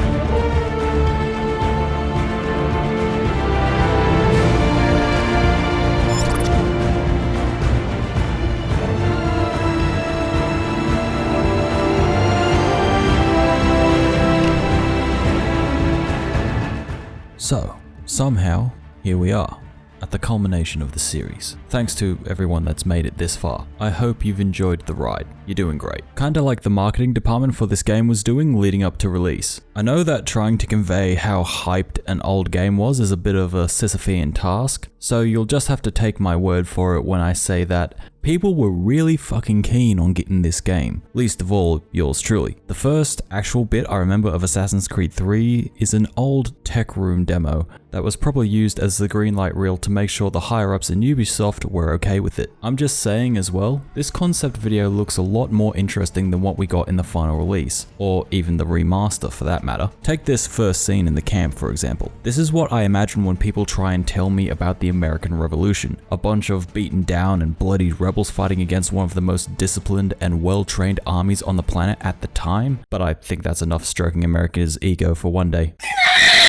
So, somehow, here we are, at the culmination of the series. Thanks to everyone that's made it this far. I hope you've enjoyed the ride. You're doing great. Kinda like the marketing department for this game was doing leading up to release. I know that trying to convey how hyped an old game was is a bit of a Sisyphean task, so you'll just have to take my word for it when I say that people were really fucking keen on getting this game, least of all yours truly. The first actual bit I remember of Assassin's Creed 3 is an old tech room demo that was probably used as the green light reel to make sure the higher ups in Ubisoft were okay with it. I'm just saying as well, this concept video looks a lot more interesting than what we got in the final release, or even the remaster for that matter. Take this first scene in the camp for example. This is what I imagine when people try and tell me about the American Revolution. A bunch of beaten down and bloodied rebels fighting against one of the most disciplined and well-trained armies on the planet at the time, but I think that's enough stroking America's ego for one day.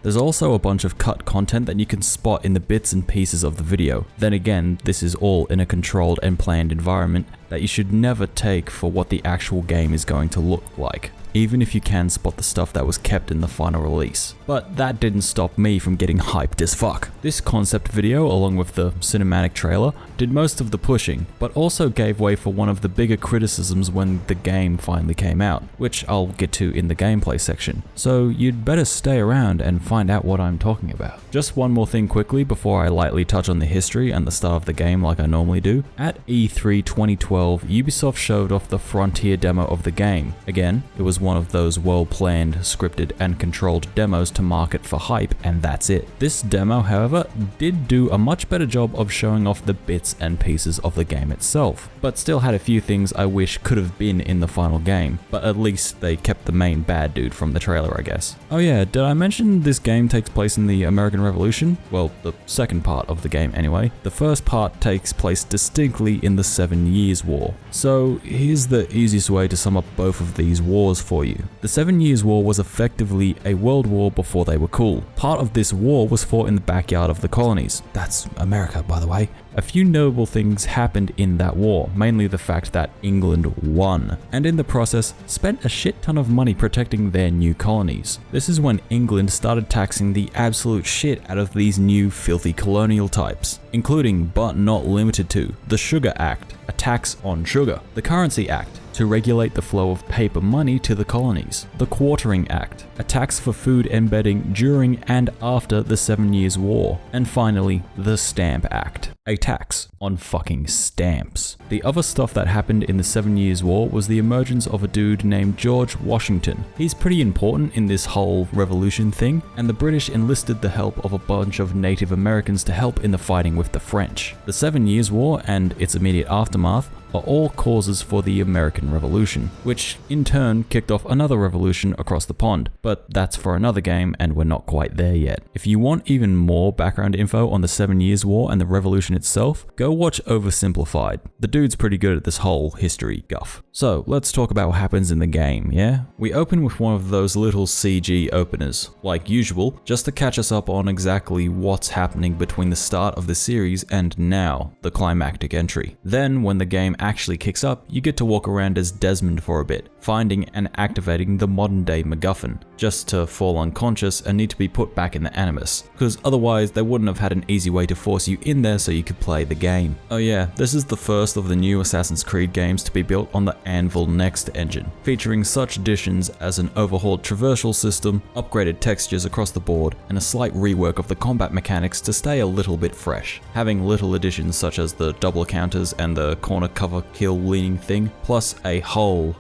There's also a bunch of cut content that you can spot in the bits and pieces of the video. Then again, this is all in a controlled and planned environment that you should never take for what the actual game is going to look like, even if you can spot the stuff that was kept in the final release. But that didn't stop me from getting hyped as fuck. This concept video, along with the cinematic trailer, did most of the pushing, but also gave way for one of the bigger criticisms when the game finally came out, which I'll get to in the gameplay section. So you'd better stay around and find out what I'm talking about. Just one more thing quickly before I lightly touch on the history and the start of the game like I normally do. At E3 2012, Ubisoft showed off the Frontier demo of the game. Again, it was one of those well-planned, scripted, and controlled demos to market for hype, and that's it. This demo, however, did do a much better job of showing off the bits and pieces of the game itself, but still had a few things I wish could have been in the final game, but at least they kept the main bad dude from the trailer, I guess. Oh yeah, did I mention this game takes place in the American Revolution? Well, the second part of the game anyway. The first part takes place distinctly in the 7 Years' War. So here's the easiest way to sum up both of these wars for you. The 7 Years' War was effectively a world war before they were cool. Part of this war was fought in the backyard of the colonies. That's America, by the way. A few notable things happened in that war, mainly the fact that England won, and in the process spent a shit ton of money protecting their new colonies. This is when England started taxing the absolute shit out of these new filthy colonial types, including but not limited to the Sugar Act, a tax on sugar, the Currency Act, to regulate the flow of paper money to the colonies, the Quartering Act, a tax for food embedding during and after the 7 Years' War, and finally, the Stamp Act, a tax on fucking stamps. The other stuff that happened in the 7 Years' War was the emergence of a dude named George Washington. He's pretty important in this whole revolution thing, and the British enlisted the help of a bunch of Native Americans to help in the fighting with the French. The 7 Years' War and its immediate aftermath are all causes for the American Revolution, which in turn kicked off another revolution across the pond, but that's for another game and we're not quite there yet. If you want even more background info on the 7 Years' War and the revolution itself, go watch Oversimplified. The dude's pretty good at this whole history guff. So let's talk about what happens in the game, yeah? We open with one of those little CG openers, like usual, just to catch us up on exactly what's happening between the start of the series and now, the climactic entry. Then when the game actually kicks up, you get to walk around as Desmond for a bit, finding and activating the modern day MacGuffin, just to fall unconscious and need to be put back in the Animus, because otherwise they wouldn't have had an easy way to force you in there so you could play the game. Oh yeah, this is the first of the new Assassin's Creed games to be built on the Anvil Next engine, featuring such additions as an overhauled traversal system, upgraded textures across the board, and a slight rework of the combat mechanics to stay a little bit fresh, having little additions such as the double counters and the corner cover kill leaning thing, plus a whole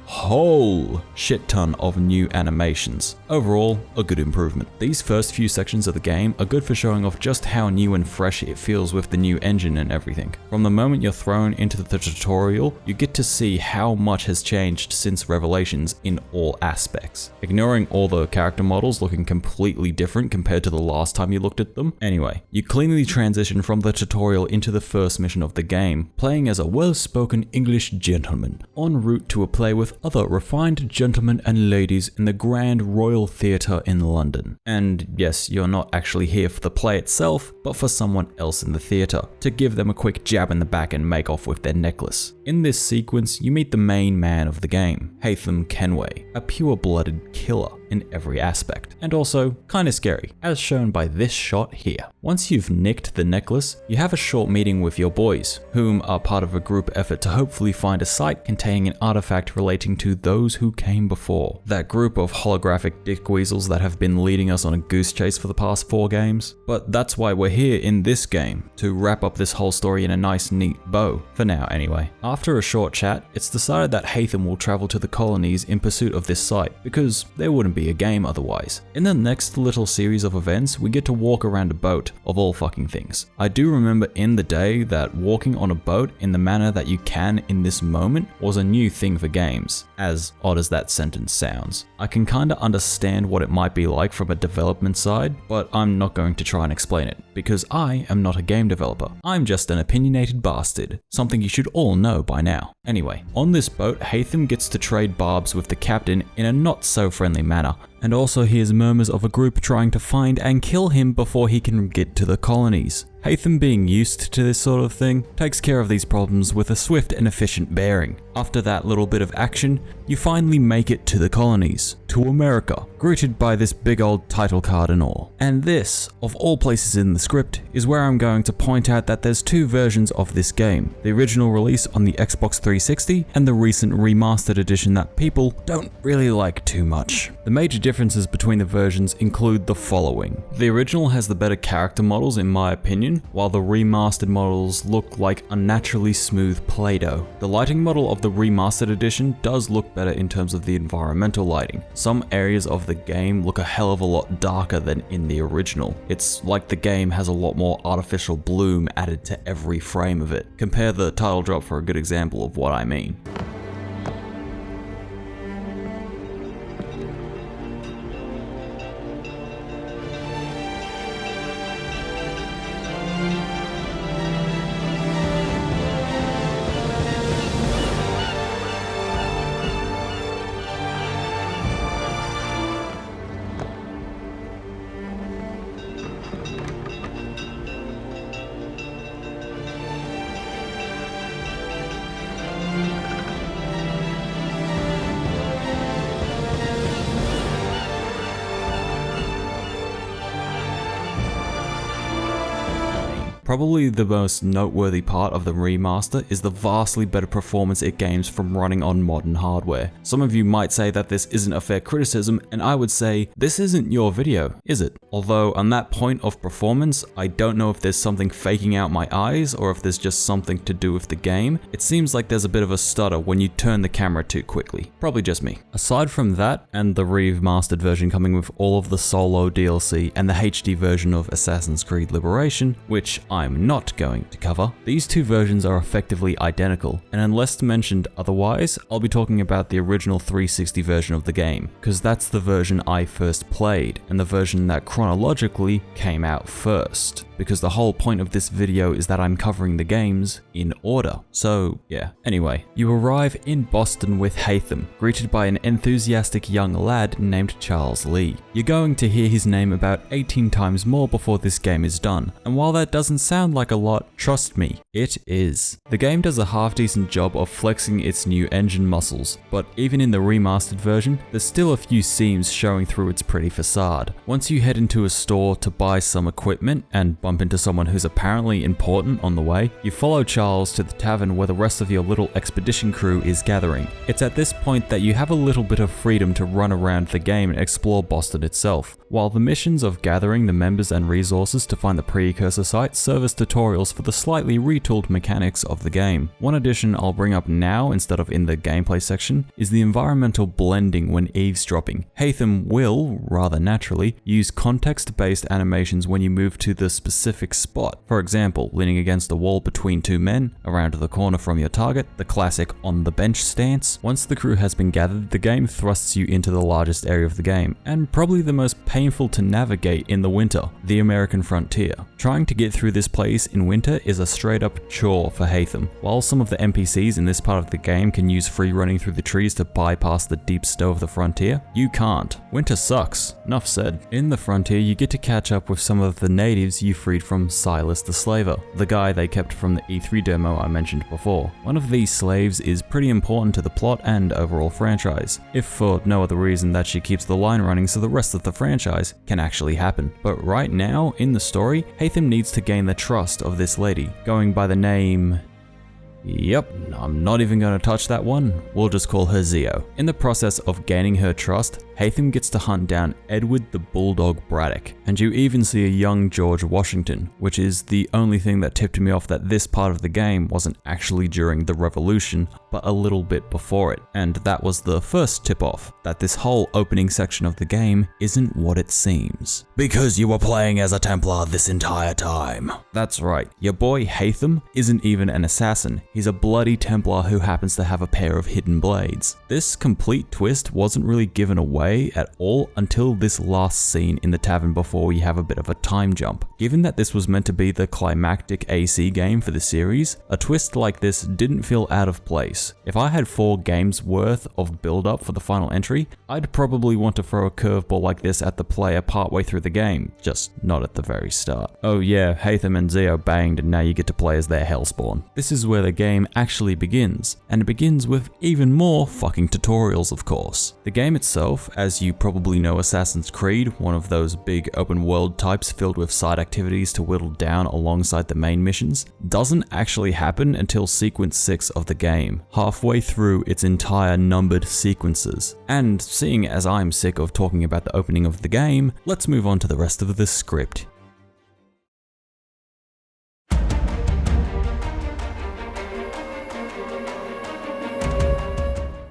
shit ton of new animations. Overall, a good improvement. These first few sections of the game are good for showing off just how new and fresh it feels with the new engine and everything. From the moment you're thrown into the tutorial, you get to see how much has changed since Revelations in all aspects. Ignoring all the character models looking completely different compared to the last time you looked at them. Anyway, you cleanly transition from the tutorial into the first mission of the game, playing as a well-spoken English gentleman, en route to a play with other refined gentlemen and ladies in the Grand Royal Theatre in London. And yes, you're not actually here for the play itself, but for someone else in the theatre, to give them a quick jab in the back and make off with their necklace. In this sequence, you meet the main man of the game, Haytham Kenway, a pure-blooded killer in every aspect, and also kinda scary, as shown by this shot here. Once you've nicked the necklace, you have a short meeting with your boys, whom are part of a group effort to hopefully find a site containing an artifact relating to those who came before. That group of holographic dickweasels that have been leading us on a goose chase for the past 4 games. But that's why we're here in this game, to wrap up this whole story in a nice neat bow, for now anyway. After a short chat, it's decided that Haytham will travel to the colonies in pursuit of this site, because there wouldn't be a game otherwise. In the next little series of events, we get to walk around a boat, of all fucking things. I do remember in the day that walking on a boat in the manner that you can in this moment was a new thing for games, as odd as that sentence sounds. I can kinda understand what it might be like from a development side, but I'm not going to try and explain it, because I am not a game developer. I'm just an opinionated bastard, something you should all know by now. Anyway, on this boat, Haytham gets to trade barbs with the captain in a not so friendly manner, and also hears murmurs of a group trying to find and kill him before he can get to the colonies. Haytham, being used to this sort of thing, takes care of these problems with a swift and efficient bearing. After that little bit of action, you finally make it to the colonies, to America, greeted by this big old title card and all. And this, of all places in the script, is where I'm going to point out that there's 2 versions of this game. The original release on the Xbox 360 and the recent remastered edition that people don't really like too much. The major differences between the versions include the following. The original has the better character models in my opinion, while the remastered models look like unnaturally smooth Play-Doh. The lighting model of the remastered edition does look better in terms of the environmental lighting. Some areas of the game look a hell of a lot darker than in the original. It's like the game has a lot more artificial bloom added to every frame of it. Compare the title drop for a good example of what I mean. Probably the most noteworthy part of the remaster is the vastly better performance it gains from running on modern hardware. Some of you might say that this isn't a fair criticism, and I would say, this isn't your video, is it? Although on that point of performance, I don't know if there's something faking out my eyes or if there's just something to do with the game. It seems like there's a bit of a stutter when you turn the camera too quickly. Probably just me. Aside from that, and the remastered version coming with all of the solo DLC and the HD version of Assassin's Creed Liberation, which I'm not going to cover, these 2 versions are effectively identical, and unless mentioned otherwise, I'll be talking about the original 360 version of the game, because that's the version I first played, and the version that chronologically came out first, because the whole point of this video is that I'm covering the games in order. So yeah, anyway, you arrive in Boston with Haytham, greeted by an enthusiastic young lad named Charles Lee. You're going to hear his name about 18 times more before this game is done, and while that doesn't sound like a lot, trust me, it is. The game does a half-decent job of flexing its new engine muscles, but even in the remastered version, there's still a few seams showing through its pretty facade. Once you head into a store to buy some equipment and bump into someone who's apparently important on the way, you follow Charles to the tavern where the rest of your little expedition crew is gathering. It's at this point that you have a little bit of freedom to run around the game and explore Boston itself, while the missions of gathering the members and resources to find the precursor site serve service tutorials for the slightly retooled mechanics of the game. One addition I'll bring up now instead of in the gameplay section is the environmental blending when eavesdropping. Haytham will, rather naturally, use context-based animations when you move to the specific spot. For example, leaning against a wall between two men, around the corner from your target, the classic on the bench stance. Once the crew has been gathered, the game thrusts you into the largest area of the game, and probably the most painful to navigate in the winter, the American frontier. Trying to get through this place in winter is a straight up chore for Haytham. While some of the NPCs in this part of the game can use free running through the trees to bypass the deep snow of the frontier, you can't. Winter sucks. Enough said. In the frontier, you get to catch up with some of the natives you freed from Silas the Slaver, the guy they kept from the E3 demo I mentioned before. One of these slaves is pretty important to the plot and overall franchise, if for no other reason that she keeps the line running so the rest of the franchise can actually happen. But right now, in the story, Haytham needs to gain the trust of this lady, going by the name... Yep, I'm not even going to touch that one, we'll just call her Zio. In the process of gaining her trust, Haytham gets to hunt down Edward the Bulldog Braddock, and you even see a young George Washington, which is the only thing that tipped me off that this part of the game wasn't actually during the Revolution, but a little bit before it. And that was the first tip-off, that this whole opening section of the game isn't what it seems. Because you were playing as a Templar this entire time. That's right, your boy Haytham isn't even an assassin, he's a bloody Templar who happens to have a pair of hidden blades. This complete twist wasn't really given away at all until this last scene in the tavern before we have a bit of a time jump. Given that this was meant to be the climactic AC game for the series, a twist like this didn't feel out of place. If I had 4 games worth of build up for the final entry, I'd probably want to throw a curveball like this at the player partway through the game, just not at the very start. Oh yeah, Haytham and Zio banged and now you get to play as their Hellspawn. This is where the game actually begins, and it begins with even more fucking tutorials of course. The game itself, as you probably know Assassin's Creed, one of those big open world types filled with side activities to whittle down alongside the main missions, doesn't actually happen until sequence 6 of the game, halfway through its entire numbered sequences. And seeing as I'm sick of talking about the opening of the game, let's move on to the rest of the script.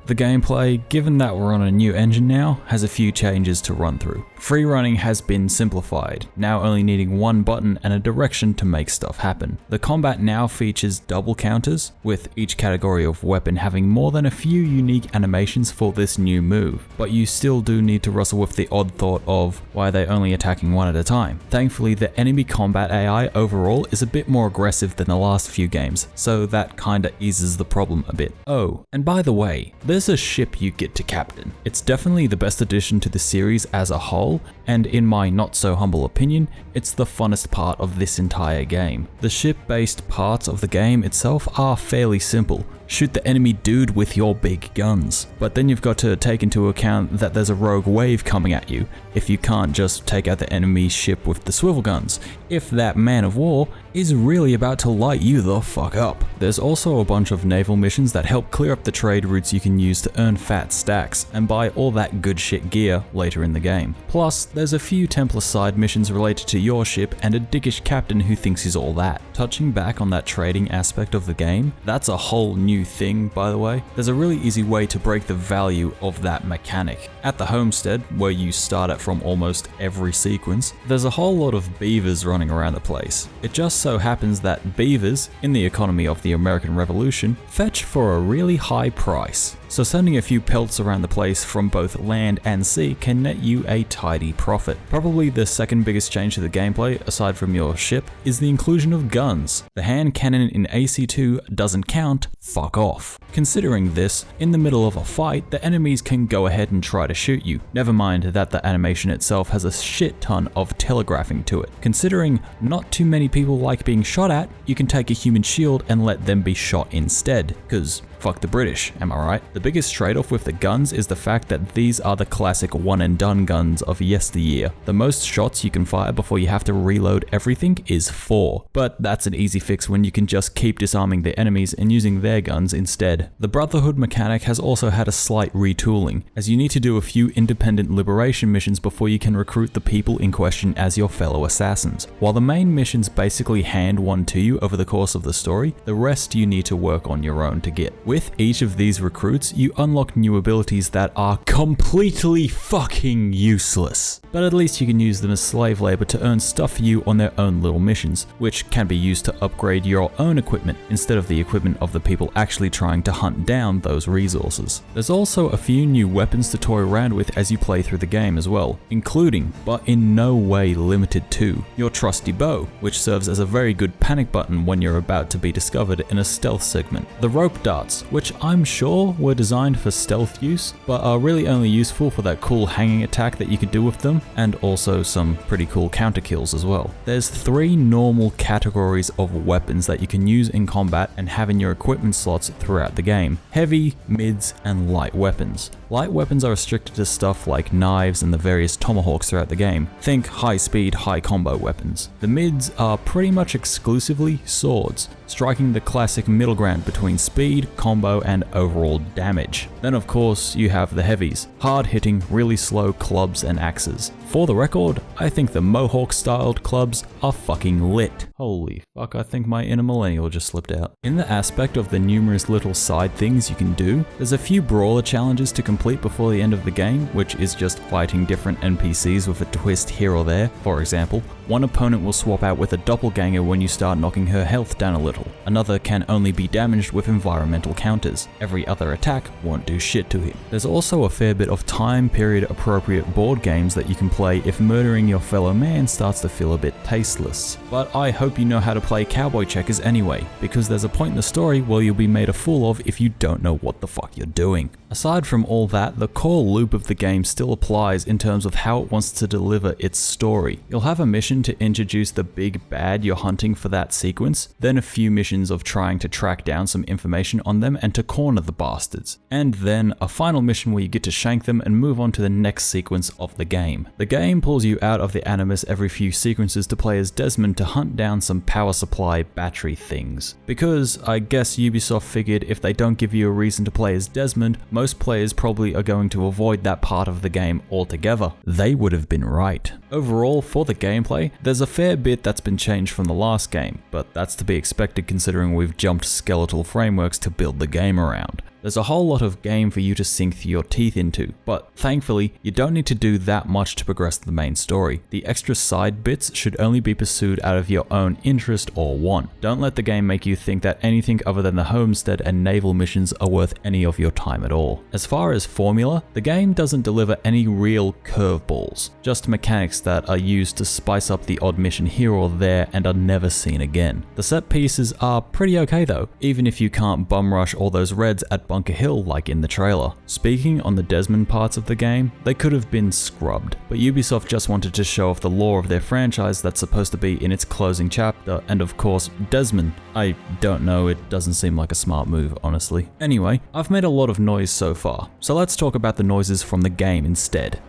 The gameplay, given that we're on a new engine now, has a few changes to run through. Free running has been simplified, now only needing one button and a direction to make stuff happen. The combat now features double counters, with each category of weapon having more than a few unique animations for this new move, but you still do need to wrestle with the odd thought of, why are they only attacking one at a time? Thankfully, the enemy combat AI overall is a bit more aggressive than the last few games, so that kinda eases the problem a bit. Oh, and by the way, there's a ship you get to captain. It's definitely the best addition to the series as a whole, and in my not so humble opinion, it's the funnest part of this entire game. The ship-based parts of the game itself are fairly simple. Shoot the enemy dude with your big guns. But then you've got to take into account that there's a rogue wave coming at you, if you can't just take out the enemy ship with the swivel guns, if that man of war is really about to light you the fuck up. There's also a bunch of naval missions that help clear up the trade routes you can use to earn fat stacks and buy all that good shit gear later in the game. Plus, there's a few Templar side missions related to your ship and a dickish captain who thinks he's all that. Touching back on that trading aspect of the game, that's a whole new thing by the way. There's a really easy way to break the value of that mechanic. At the homestead, where you start at from almost every sequence, there's a whole lot of beavers running around the place. It just so happens that beavers, in the economy of the American Revolution, fetch for a really high price. So sending a few pelts around the place from both land and sea can net you a tidy profit. Probably the second biggest change to the gameplay, aside from your ship, is the inclusion of guns. The hand cannon in AC2 doesn't count, fuck off. Considering this, in the middle of a fight, the enemies can go ahead and try to shoot you. Never mind that the animation itself has a shit ton of telegraphing to it. Considering not too many people like being shot at, you can take a human shield and let them be shot instead, cause fuck the British, am I right? The biggest trade-off with the guns is the fact that these are the classic one and done guns of yesteryear. The most shots you can fire before you have to reload everything is 4, but that's an easy fix when you can just keep disarming the enemies and using their guns instead. The Brotherhood mechanic has also had a slight retooling, as you need to do a few independent liberation missions before you can recruit the people in question as your fellow assassins. While the main missions basically hand one to you over the course of the story, the rest you need to work on your own to get. With each of these recruits, you unlock new abilities that are completely fucking useless, but at least you can use them as slave labor to earn stuff for you on their own little missions, which can be used to upgrade your own equipment instead of the equipment of the people actually trying to hunt down those resources. There's also a few new weapons to toy around with as you play through the game as well, including, but in no way limited to, your trusty bow, which serves as a very good panic button when you're about to be discovered in a stealth segment. The rope darts, which I'm sure were designed for stealth use, but are really only useful for that cool hanging attack that you could do with them, and also some pretty cool counter kills as well. There's 3 normal categories of weapons that you can use in combat and have in your equipment slots throughout the game: heavy, mids, and light weapons. Light weapons are restricted to stuff like knives and the various tomahawks throughout the game. Think high speed, high combo weapons. The mids are pretty much exclusively swords, striking the classic middle ground between speed, combo, and overall damage. Then of course you have the heavies, hard hitting, really slow clubs and axes. For the record, I think the Mohawk styled clubs are fucking lit. Holy fuck, I think my inner millennial just slipped out. In the aspect of the numerous little side things you can do, there's a few brawler challenges to complete before the end of the game, which is just fighting different NPCs with a twist here or there. For example, one opponent will swap out with a doppelganger when you start knocking her health down a little. Another can only be damaged with environmental counters. Every other attack won't do shit to him. There's also a fair bit of time period appropriate board games that you can play if murdering your fellow man starts to feel a bit tasteless. But I hope you know how to play cowboy checkers anyway, because there's a point in the story where you'll be made a fool of if you don't know what the fuck you're doing. Aside from all that, the core loop of the game still applies in terms of how it wants to deliver its story. You'll have a mission to introduce the big bad you're hunting for that sequence, then a few missions of trying to track down some information on them and to corner the bastards, and then a final mission where you get to shank them and move on to the next sequence of the game. The game pulls you out of the Animus every few sequences to play as Desmond to hunt down some power supply battery things. Because I guess Ubisoft figured if they don't give you a reason to play as Desmond, most players probably are going to avoid that part of the game altogether. They would have been right. Overall, for the gameplay, there's a fair bit that's been changed from the last game, but that's to be expected considering we've jumped skeletal frameworks to build the game around. There's a whole lot of game for you to sink your teeth into, but thankfully, you don't need to do that much to progress the main story. The extra side bits should only be pursued out of your own interest or want. Don't let the game make you think that anything other than the homestead and naval missions are worth any of your time at all. As far as formula, the game doesn't deliver any real curveballs, just mechanics that are used to spice up the odd mission here or there and are never seen again. The set pieces are pretty okay though, even if you can't bum rush all those reds at Bunker Hill like in the trailer. Speaking on the Desmond parts of the game, they could have been scrubbed, but Ubisoft just wanted to show off the lore of their franchise that's supposed to be in its closing chapter, and of course, Desmond. I don't know, it doesn't seem like a smart move, honestly. Anyway, I've made a lot of noise so far, so let's talk about the noises from the game instead.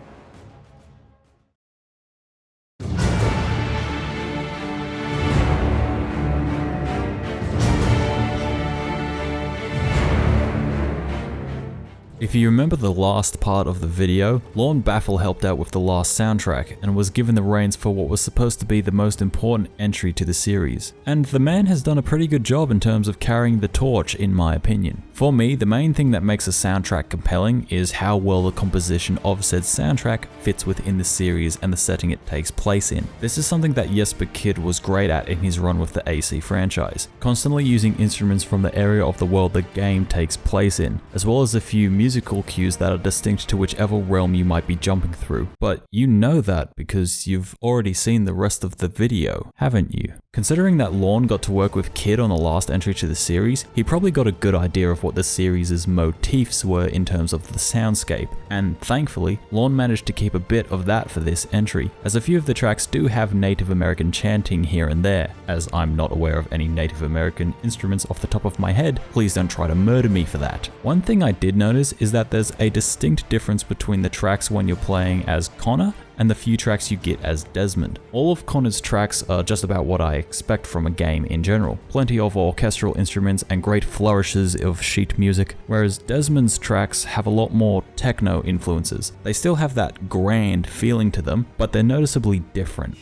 If you remember the last part of the video, Lorne Baffle helped out with the last soundtrack and was given the reins for what was supposed to be the most important entry to the series. And the man has done a pretty good job in terms of carrying the torch in my opinion. For me, the main thing that makes a soundtrack compelling is how well the composition of said soundtrack fits within the series and the setting it takes place in. This is something that Jesper Kyd was great at in his run with the AC franchise, constantly using instruments from the area of the world the game takes place in, as well as a few musical cues that are distinct to whichever realm you might be jumping through. But you know that because you've already seen the rest of the video, haven't you? Considering that Lorne got to work with Kid on the last entry to the series, he probably got a good idea of what the series' motifs were in terms of the soundscape, and thankfully, Lorne managed to keep a bit of that for this entry, as a few of the tracks do have Native American chanting here and there. As I'm not aware of any Native American instruments off the top of my head, please don't try to murder me for that. One thing I did notice is that there's a distinct difference between the tracks when you're playing as Connor and the few tracks you get as Desmond. All of Connor's tracks are just about what I expect from a game in general. Plenty of orchestral instruments and great flourishes of sheet music, whereas Desmond's tracks have a lot more techno influences. They still have that grand feeling to them, but they're noticeably different.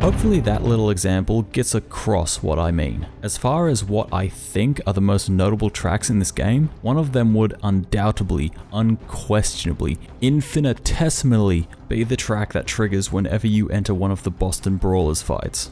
Hopefully that little example gets across what I mean. As far as what I think are the most notable tracks in this game, one of them would undoubtedly, unquestionably, infinitesimally be the track that triggers whenever you enter one of the Boston Brawlers fights.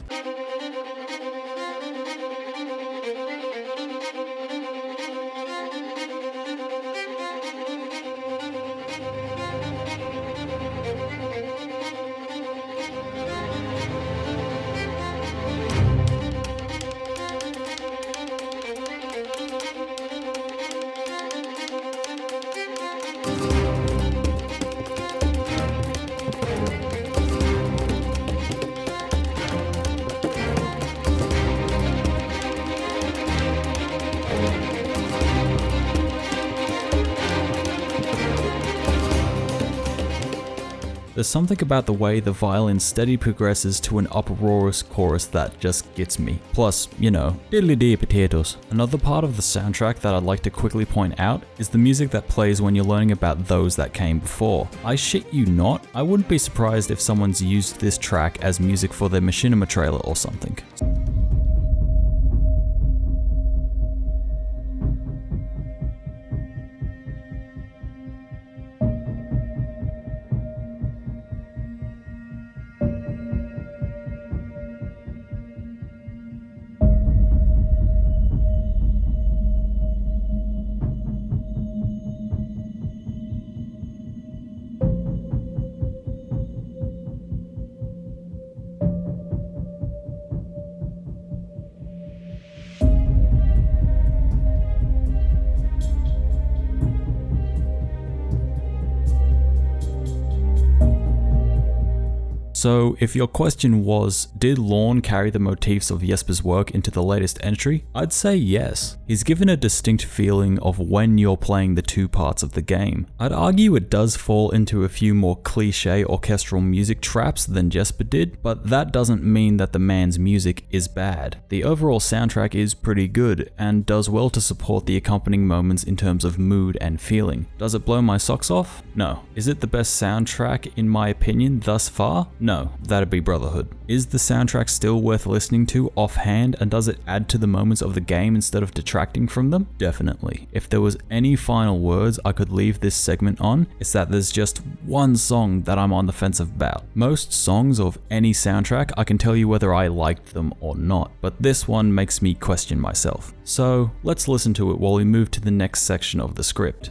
There's something about the way the violin steady progresses to an uproarious chorus that just gets me. Plus, you know, diddly-dee potatoes. Another part of the soundtrack that I'd like to quickly point out is the music that plays when you're learning about those that came before. I shit you not, I wouldn't be surprised if someone's used this track as music for their machinima trailer or something. So if your question was, did Lorne carry the motifs of Jesper's work into the latest entry? I'd say yes. He's given a distinct feeling of when you're playing the two parts of the game. I'd argue it does fall into a few more cliche orchestral music traps than Jesper did, but that doesn't mean that the man's music is bad. The overall soundtrack is pretty good and does well to support the accompanying moments in terms of mood and feeling. Does it blow my socks off? No. Is it the best soundtrack in my opinion thus far? No, that'd be Brotherhood. Is the soundtrack still worth listening to offhand, and does it add to the moments of the game instead of detracting from them? Definitely. If there was any final words I could leave this segment on, it's that there's just one song that I'm on the fence about. Most songs of any soundtrack, I can tell you whether I liked them or not, but this one makes me question myself. So let's listen to it while we move to the next section of the script.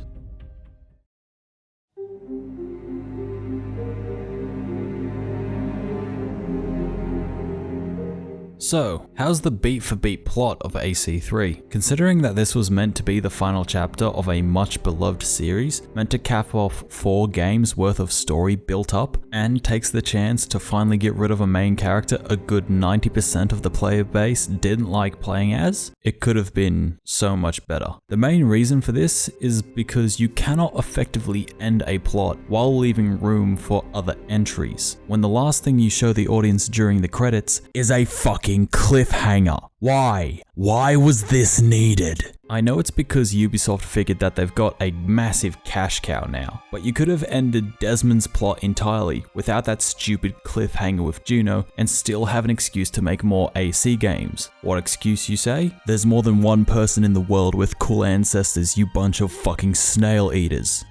So, how's the beat-for-beat plot of AC3? Considering that this was meant to be the final chapter of a much beloved series, meant to cap off 4 games worth of story built up, and takes the chance to finally get rid of a main character a good 90% of the player base didn't like playing as, it could have been so much better. The main reason for this is because you cannot effectively end a plot while leaving room for other entries, when the last thing you show the audience during the credits is a fucking cliffhanger. Why? Why was this needed? I know it's because Ubisoft figured that they've got a massive cash cow now, but you could have ended Desmond's plot entirely without that stupid cliffhanger with Juno and still have an excuse to make more AC games. What excuse, you say? There's more than one person in the world with cool ancestors, you bunch of fucking snail eaters.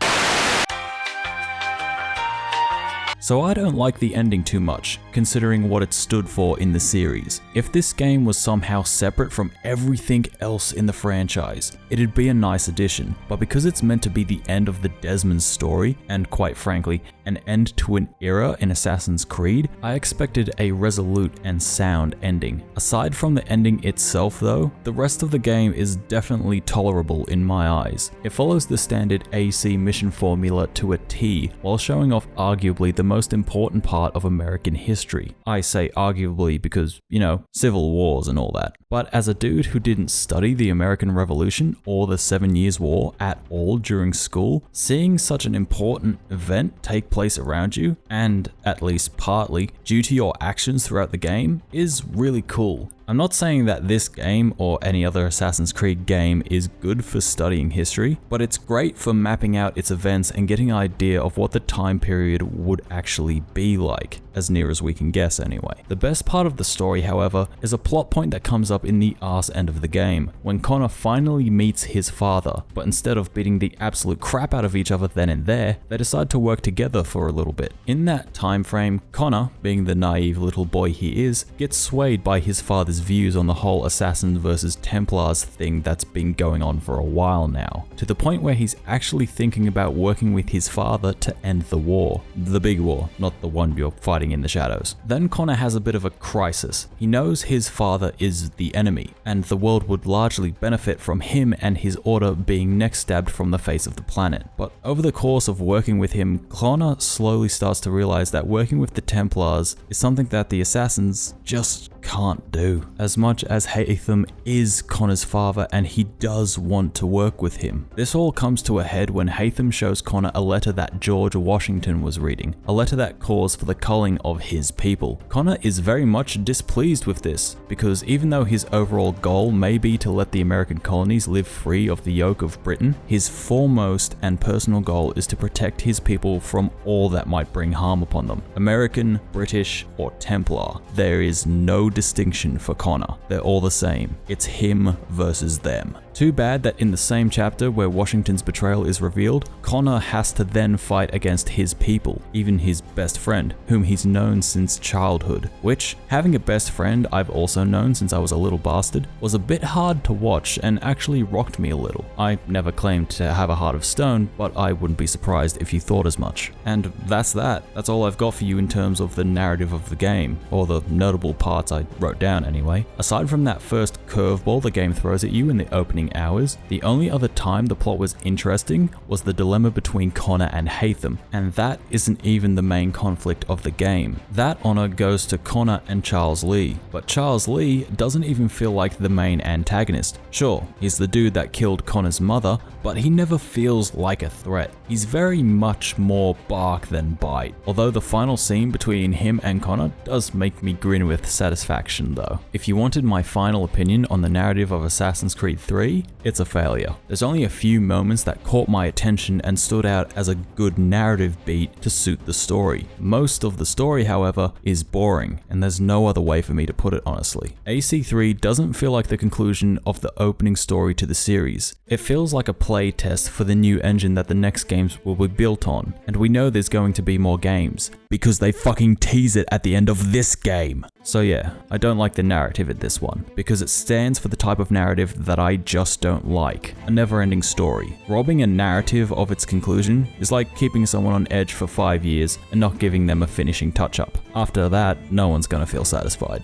So I don't like the ending too much, considering what it stood for in the series. If this game was somehow separate from everything else in the franchise, it'd be a nice addition, but because it's meant to be the end of the Desmond story, and quite frankly, an end to an era in Assassin's Creed, I expected a resolute and sound ending. Aside from the ending itself though, the rest of the game is definitely tolerable in my eyes. It follows the standard AC mission formula to a T, while showing off arguably the most important part of American history. I say arguably because, you know, civil wars and all that. But as a dude who didn't study the American Revolution or the 7 Years' War at all during school, seeing such an important event take place around you, and at least partly due to your actions throughout the game, is really cool. I'm not saying that this game or any other Assassin's Creed game is good for studying history, but it's great for mapping out its events and getting an idea of what the time period would actually be like, as near as we can guess anyway. The best part of the story, however, is a plot point that comes up in the arse end of the game, when Connor finally meets his father, but instead of beating the absolute crap out of each other then and there, they decide to work together for a little bit. In that time frame, Connor, being the naive little boy he is, gets swayed by his father's views on the whole Assassins versus Templars thing that's been going on for a while now, to the point where he's actually thinking about working with his father to end the war. The big war, not the one you're fighting in the shadows. Then Connor has a bit of a crisis. He knows his father is the enemy, and the world would largely benefit from him and his order being neck stabbed from the face of the planet. But over the course of working with him, Connor slowly starts to realize that working with the Templars is something that the Assassins just can't do. As much as Haytham is Connor's father and he does want to work with him. This all comes to a head when Haytham shows Connor a letter that George Washington was reading, a letter that calls for the culling of his people. Connor is very much displeased with this, because even though his overall goal may be to let the American colonies live free of the yoke of Britain, his foremost and personal goal is to protect his people from all that might bring harm upon them. American, British, or Templar. There is no distinction for Connor. They're all the same. It's him versus them. Too bad that in the same chapter where Washington's betrayal is revealed, Connor has to then fight against his people, even his best friend, whom he's known since childhood, which, having a best friend I've also known since I was a little bastard, was a bit hard to watch and actually rocked me a little. I never claimed to have a heart of stone, but I wouldn't be surprised if you thought as much. And that's that. That's all I've got for you in terms of the narrative of the game, or the notable parts I wrote down anyway. Aside from that first curveball the game throws at you in the opening hours, the only other time the plot was interesting was the dilemma between Connor and Haytham, and that isn't even the main conflict of the game. That honor goes to Connor and Charles Lee, but Charles Lee doesn't even feel like the main antagonist. Sure, he's the dude that killed Connor's mother, but he never feels like a threat. He's very much more bark than bite, although the final scene between him and Connor does make me grin with satisfaction though. If you wanted my final opinion on the narrative of Assassin's Creed 3, it's a failure. There's only a few moments that caught my attention and stood out as a good narrative beat to suit the story. Most of the story, however, is boring, and there's no other way for me to put it honestly. AC3 doesn't feel like the conclusion of the opening story to the series. It feels like a play test for the new engine that the next games will be built on, and we know there's going to be more games, because they fucking tease it at the end of this game. So yeah, I don't like the narrative in this one, because it stands for the type of narrative that I just don't like. A never-ending story. Robbing a narrative of its conclusion is like keeping someone on edge for 5 years and not giving them a finishing touch-up. After that, no one's gonna feel satisfied.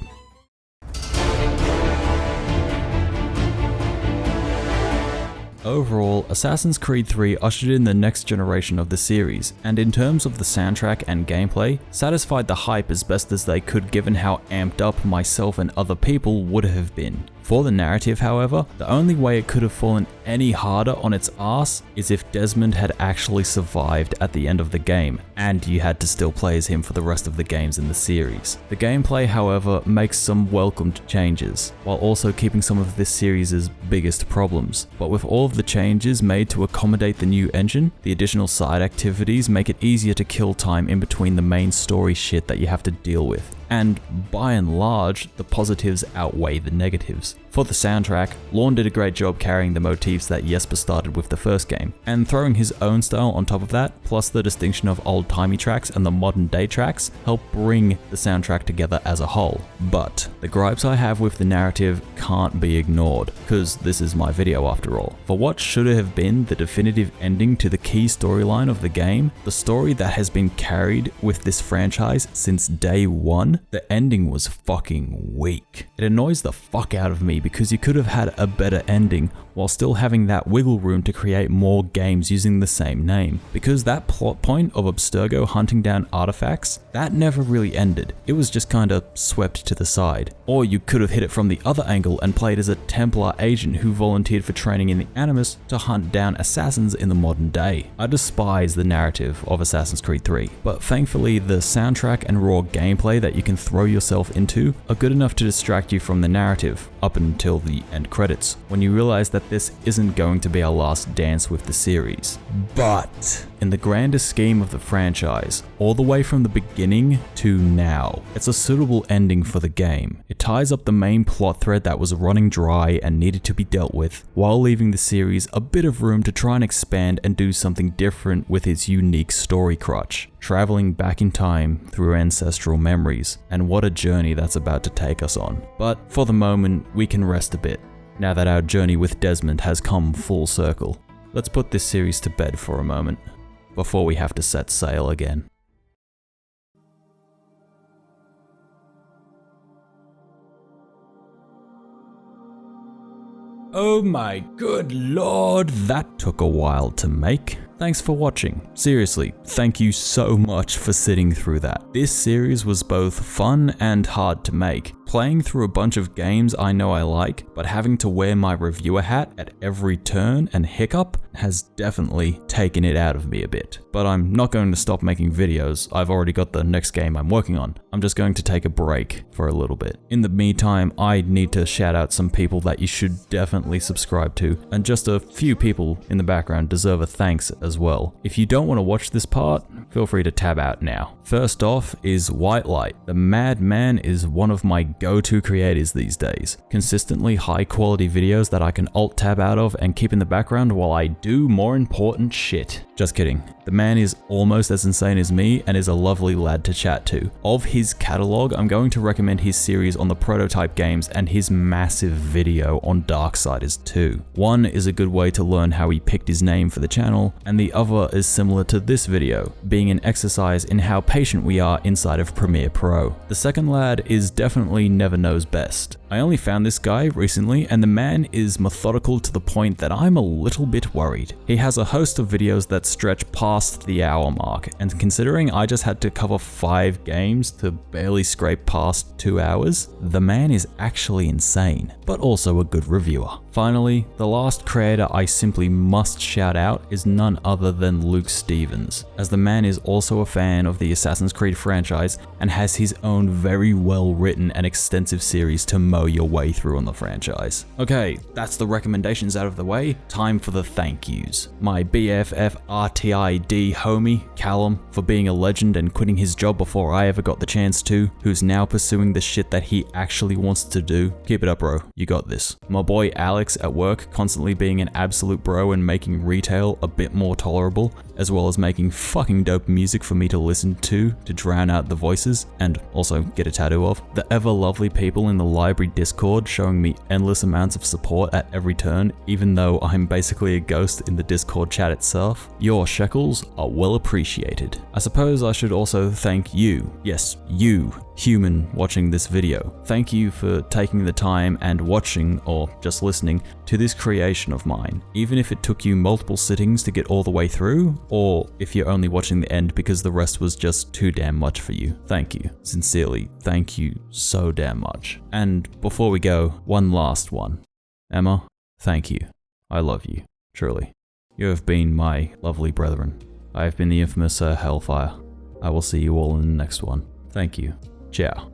Overall, Assassin's Creed 3 ushered in the next generation of the series, and in terms of the soundtrack and gameplay, satisfied the hype as best as they could given how amped up myself and other people would have been. For the narrative, however, the only way it could have fallen any harder on its ass is if Desmond had actually survived at the end of the game, and you had to still play as him for the rest of the games in the series. The gameplay, however, makes some welcomed changes, while also keeping some of this series' biggest problems. But with all of the changes made to accommodate the new engine, the additional side activities make it easier to kill time in between the main story shit that you have to deal with. And by and large, the positives outweigh the negatives. For the soundtrack, Lorne did a great job carrying the motifs that Jesper started with the first game, and throwing his own style on top of that, plus the distinction of old-timey tracks and the modern-day tracks, help bring the soundtrack together as a whole. But the gripes I have with the narrative can't be ignored, because this is my video after all. For what should have been the definitive ending to the key storyline of the game, the story that has been carried with this franchise since day one, the ending was fucking weak. It annoys the fuck out of me because you could have had a better ending while still having that wiggle room to create more games using the same name. Because that plot point of Abstergo hunting down artifacts, that never really ended. It was just kinda swept to the side. Or you could have hit it from the other angle and played as a Templar agent who volunteered for training in the Animus to hunt down assassins in the modern day. I despise the narrative of Assassin's Creed 3, but thankfully the soundtrack and raw gameplay that you can throw yourself into are good enough to distract you from the narrative up until the end credits, when you realize that this isn't going to be our last dance with the series. But in the grander scheme of the franchise, all the way from the beginning to now, it's a suitable ending for the game. It ties up the main plot thread that was running dry and needed to be dealt with, while leaving the series a bit of room to try and expand and do something different with its unique story crutch, traveling back in time through ancestral memories, and what a journey that's about to take us on. But for the moment, we can rest a bit, now that our journey with Desmond has come full circle. Let's put this series to bed for a moment, before we have to set sail again. Oh my good lord, that took a while to make. Thanks for watching. Seriously, thank you so much for sitting through that. This series was both fun and hard to make. Playing through a bunch of games I know I like, but having to wear my reviewer hat at every turn and hiccup has definitely taken it out of me a bit. But I'm not going to stop making videos. I've already got the next game I'm working on. I'm just going to take a break for a little bit. In the meantime, I need to shout out some people that you should definitely subscribe to, and just a few people in the background deserve a thanks as well. If you don't want to watch this part, feel free to tab out now. First off is White Light. The madman is one of my go-to creators these days. Consistently high quality videos that I can alt tab out of and keep in the background while I do more important shit. Just kidding. The man is almost as insane as me and is a lovely lad to chat to. Of his catalog, I'm going to recommend his series on the Prototype games and his massive video on Darksiders 2. One is a good way to learn how he picked his name for the channel, and the other is similar to this video, being an exercise in how patient we are inside of Premiere Pro. The second lad is definitely Never Knows Best. I only found this guy recently, and the man is methodical to the point that I'm a little bit worried. He has a host of videos that stretch past the hour mark, and considering I just had to cover 5 games to barely scrape past 2 hours, the man is actually insane, but also a good reviewer. Finally, the last creator I simply must shout out is none other than Luke Stevens, as the man is also a fan of the Assassin's Creed franchise and has his own very well written and extensive series to mow your way through on the franchise. Okay, that's the recommendations out of the way, time for the thank yous. My BFF RTID homie, Callum, for being a legend and quitting his job before I ever got the chance to, who's now pursuing the shit that he actually wants to do. Keep it up, bro, you got this. My boy Alex at work, constantly being an absolute bro and making retail a bit more tolerable, as well as making fucking dope music for me to listen to drown out the voices, and also get a tattoo of. The ever lovely people in the library Discord showing me endless amounts of support at every turn, even though I'm basically a ghost in the Discord chat itself. Your shekels are well appreciated. I suppose I should also thank you. Yes, you, human watching this video. Thank you for taking the time and watching, or just listening, to this creation of mine. Even if it took you multiple sittings to get all the way through, or if you're only watching the end because the rest was just too damn much for you. Thank you. Sincerely, thank you so damn much. And before we go, one last one. Emma, thank you. I love you, truly. You have been my lovely brethren. I have been the infamous Hellfire. I will see you all in the next one. Thank you. Ciao.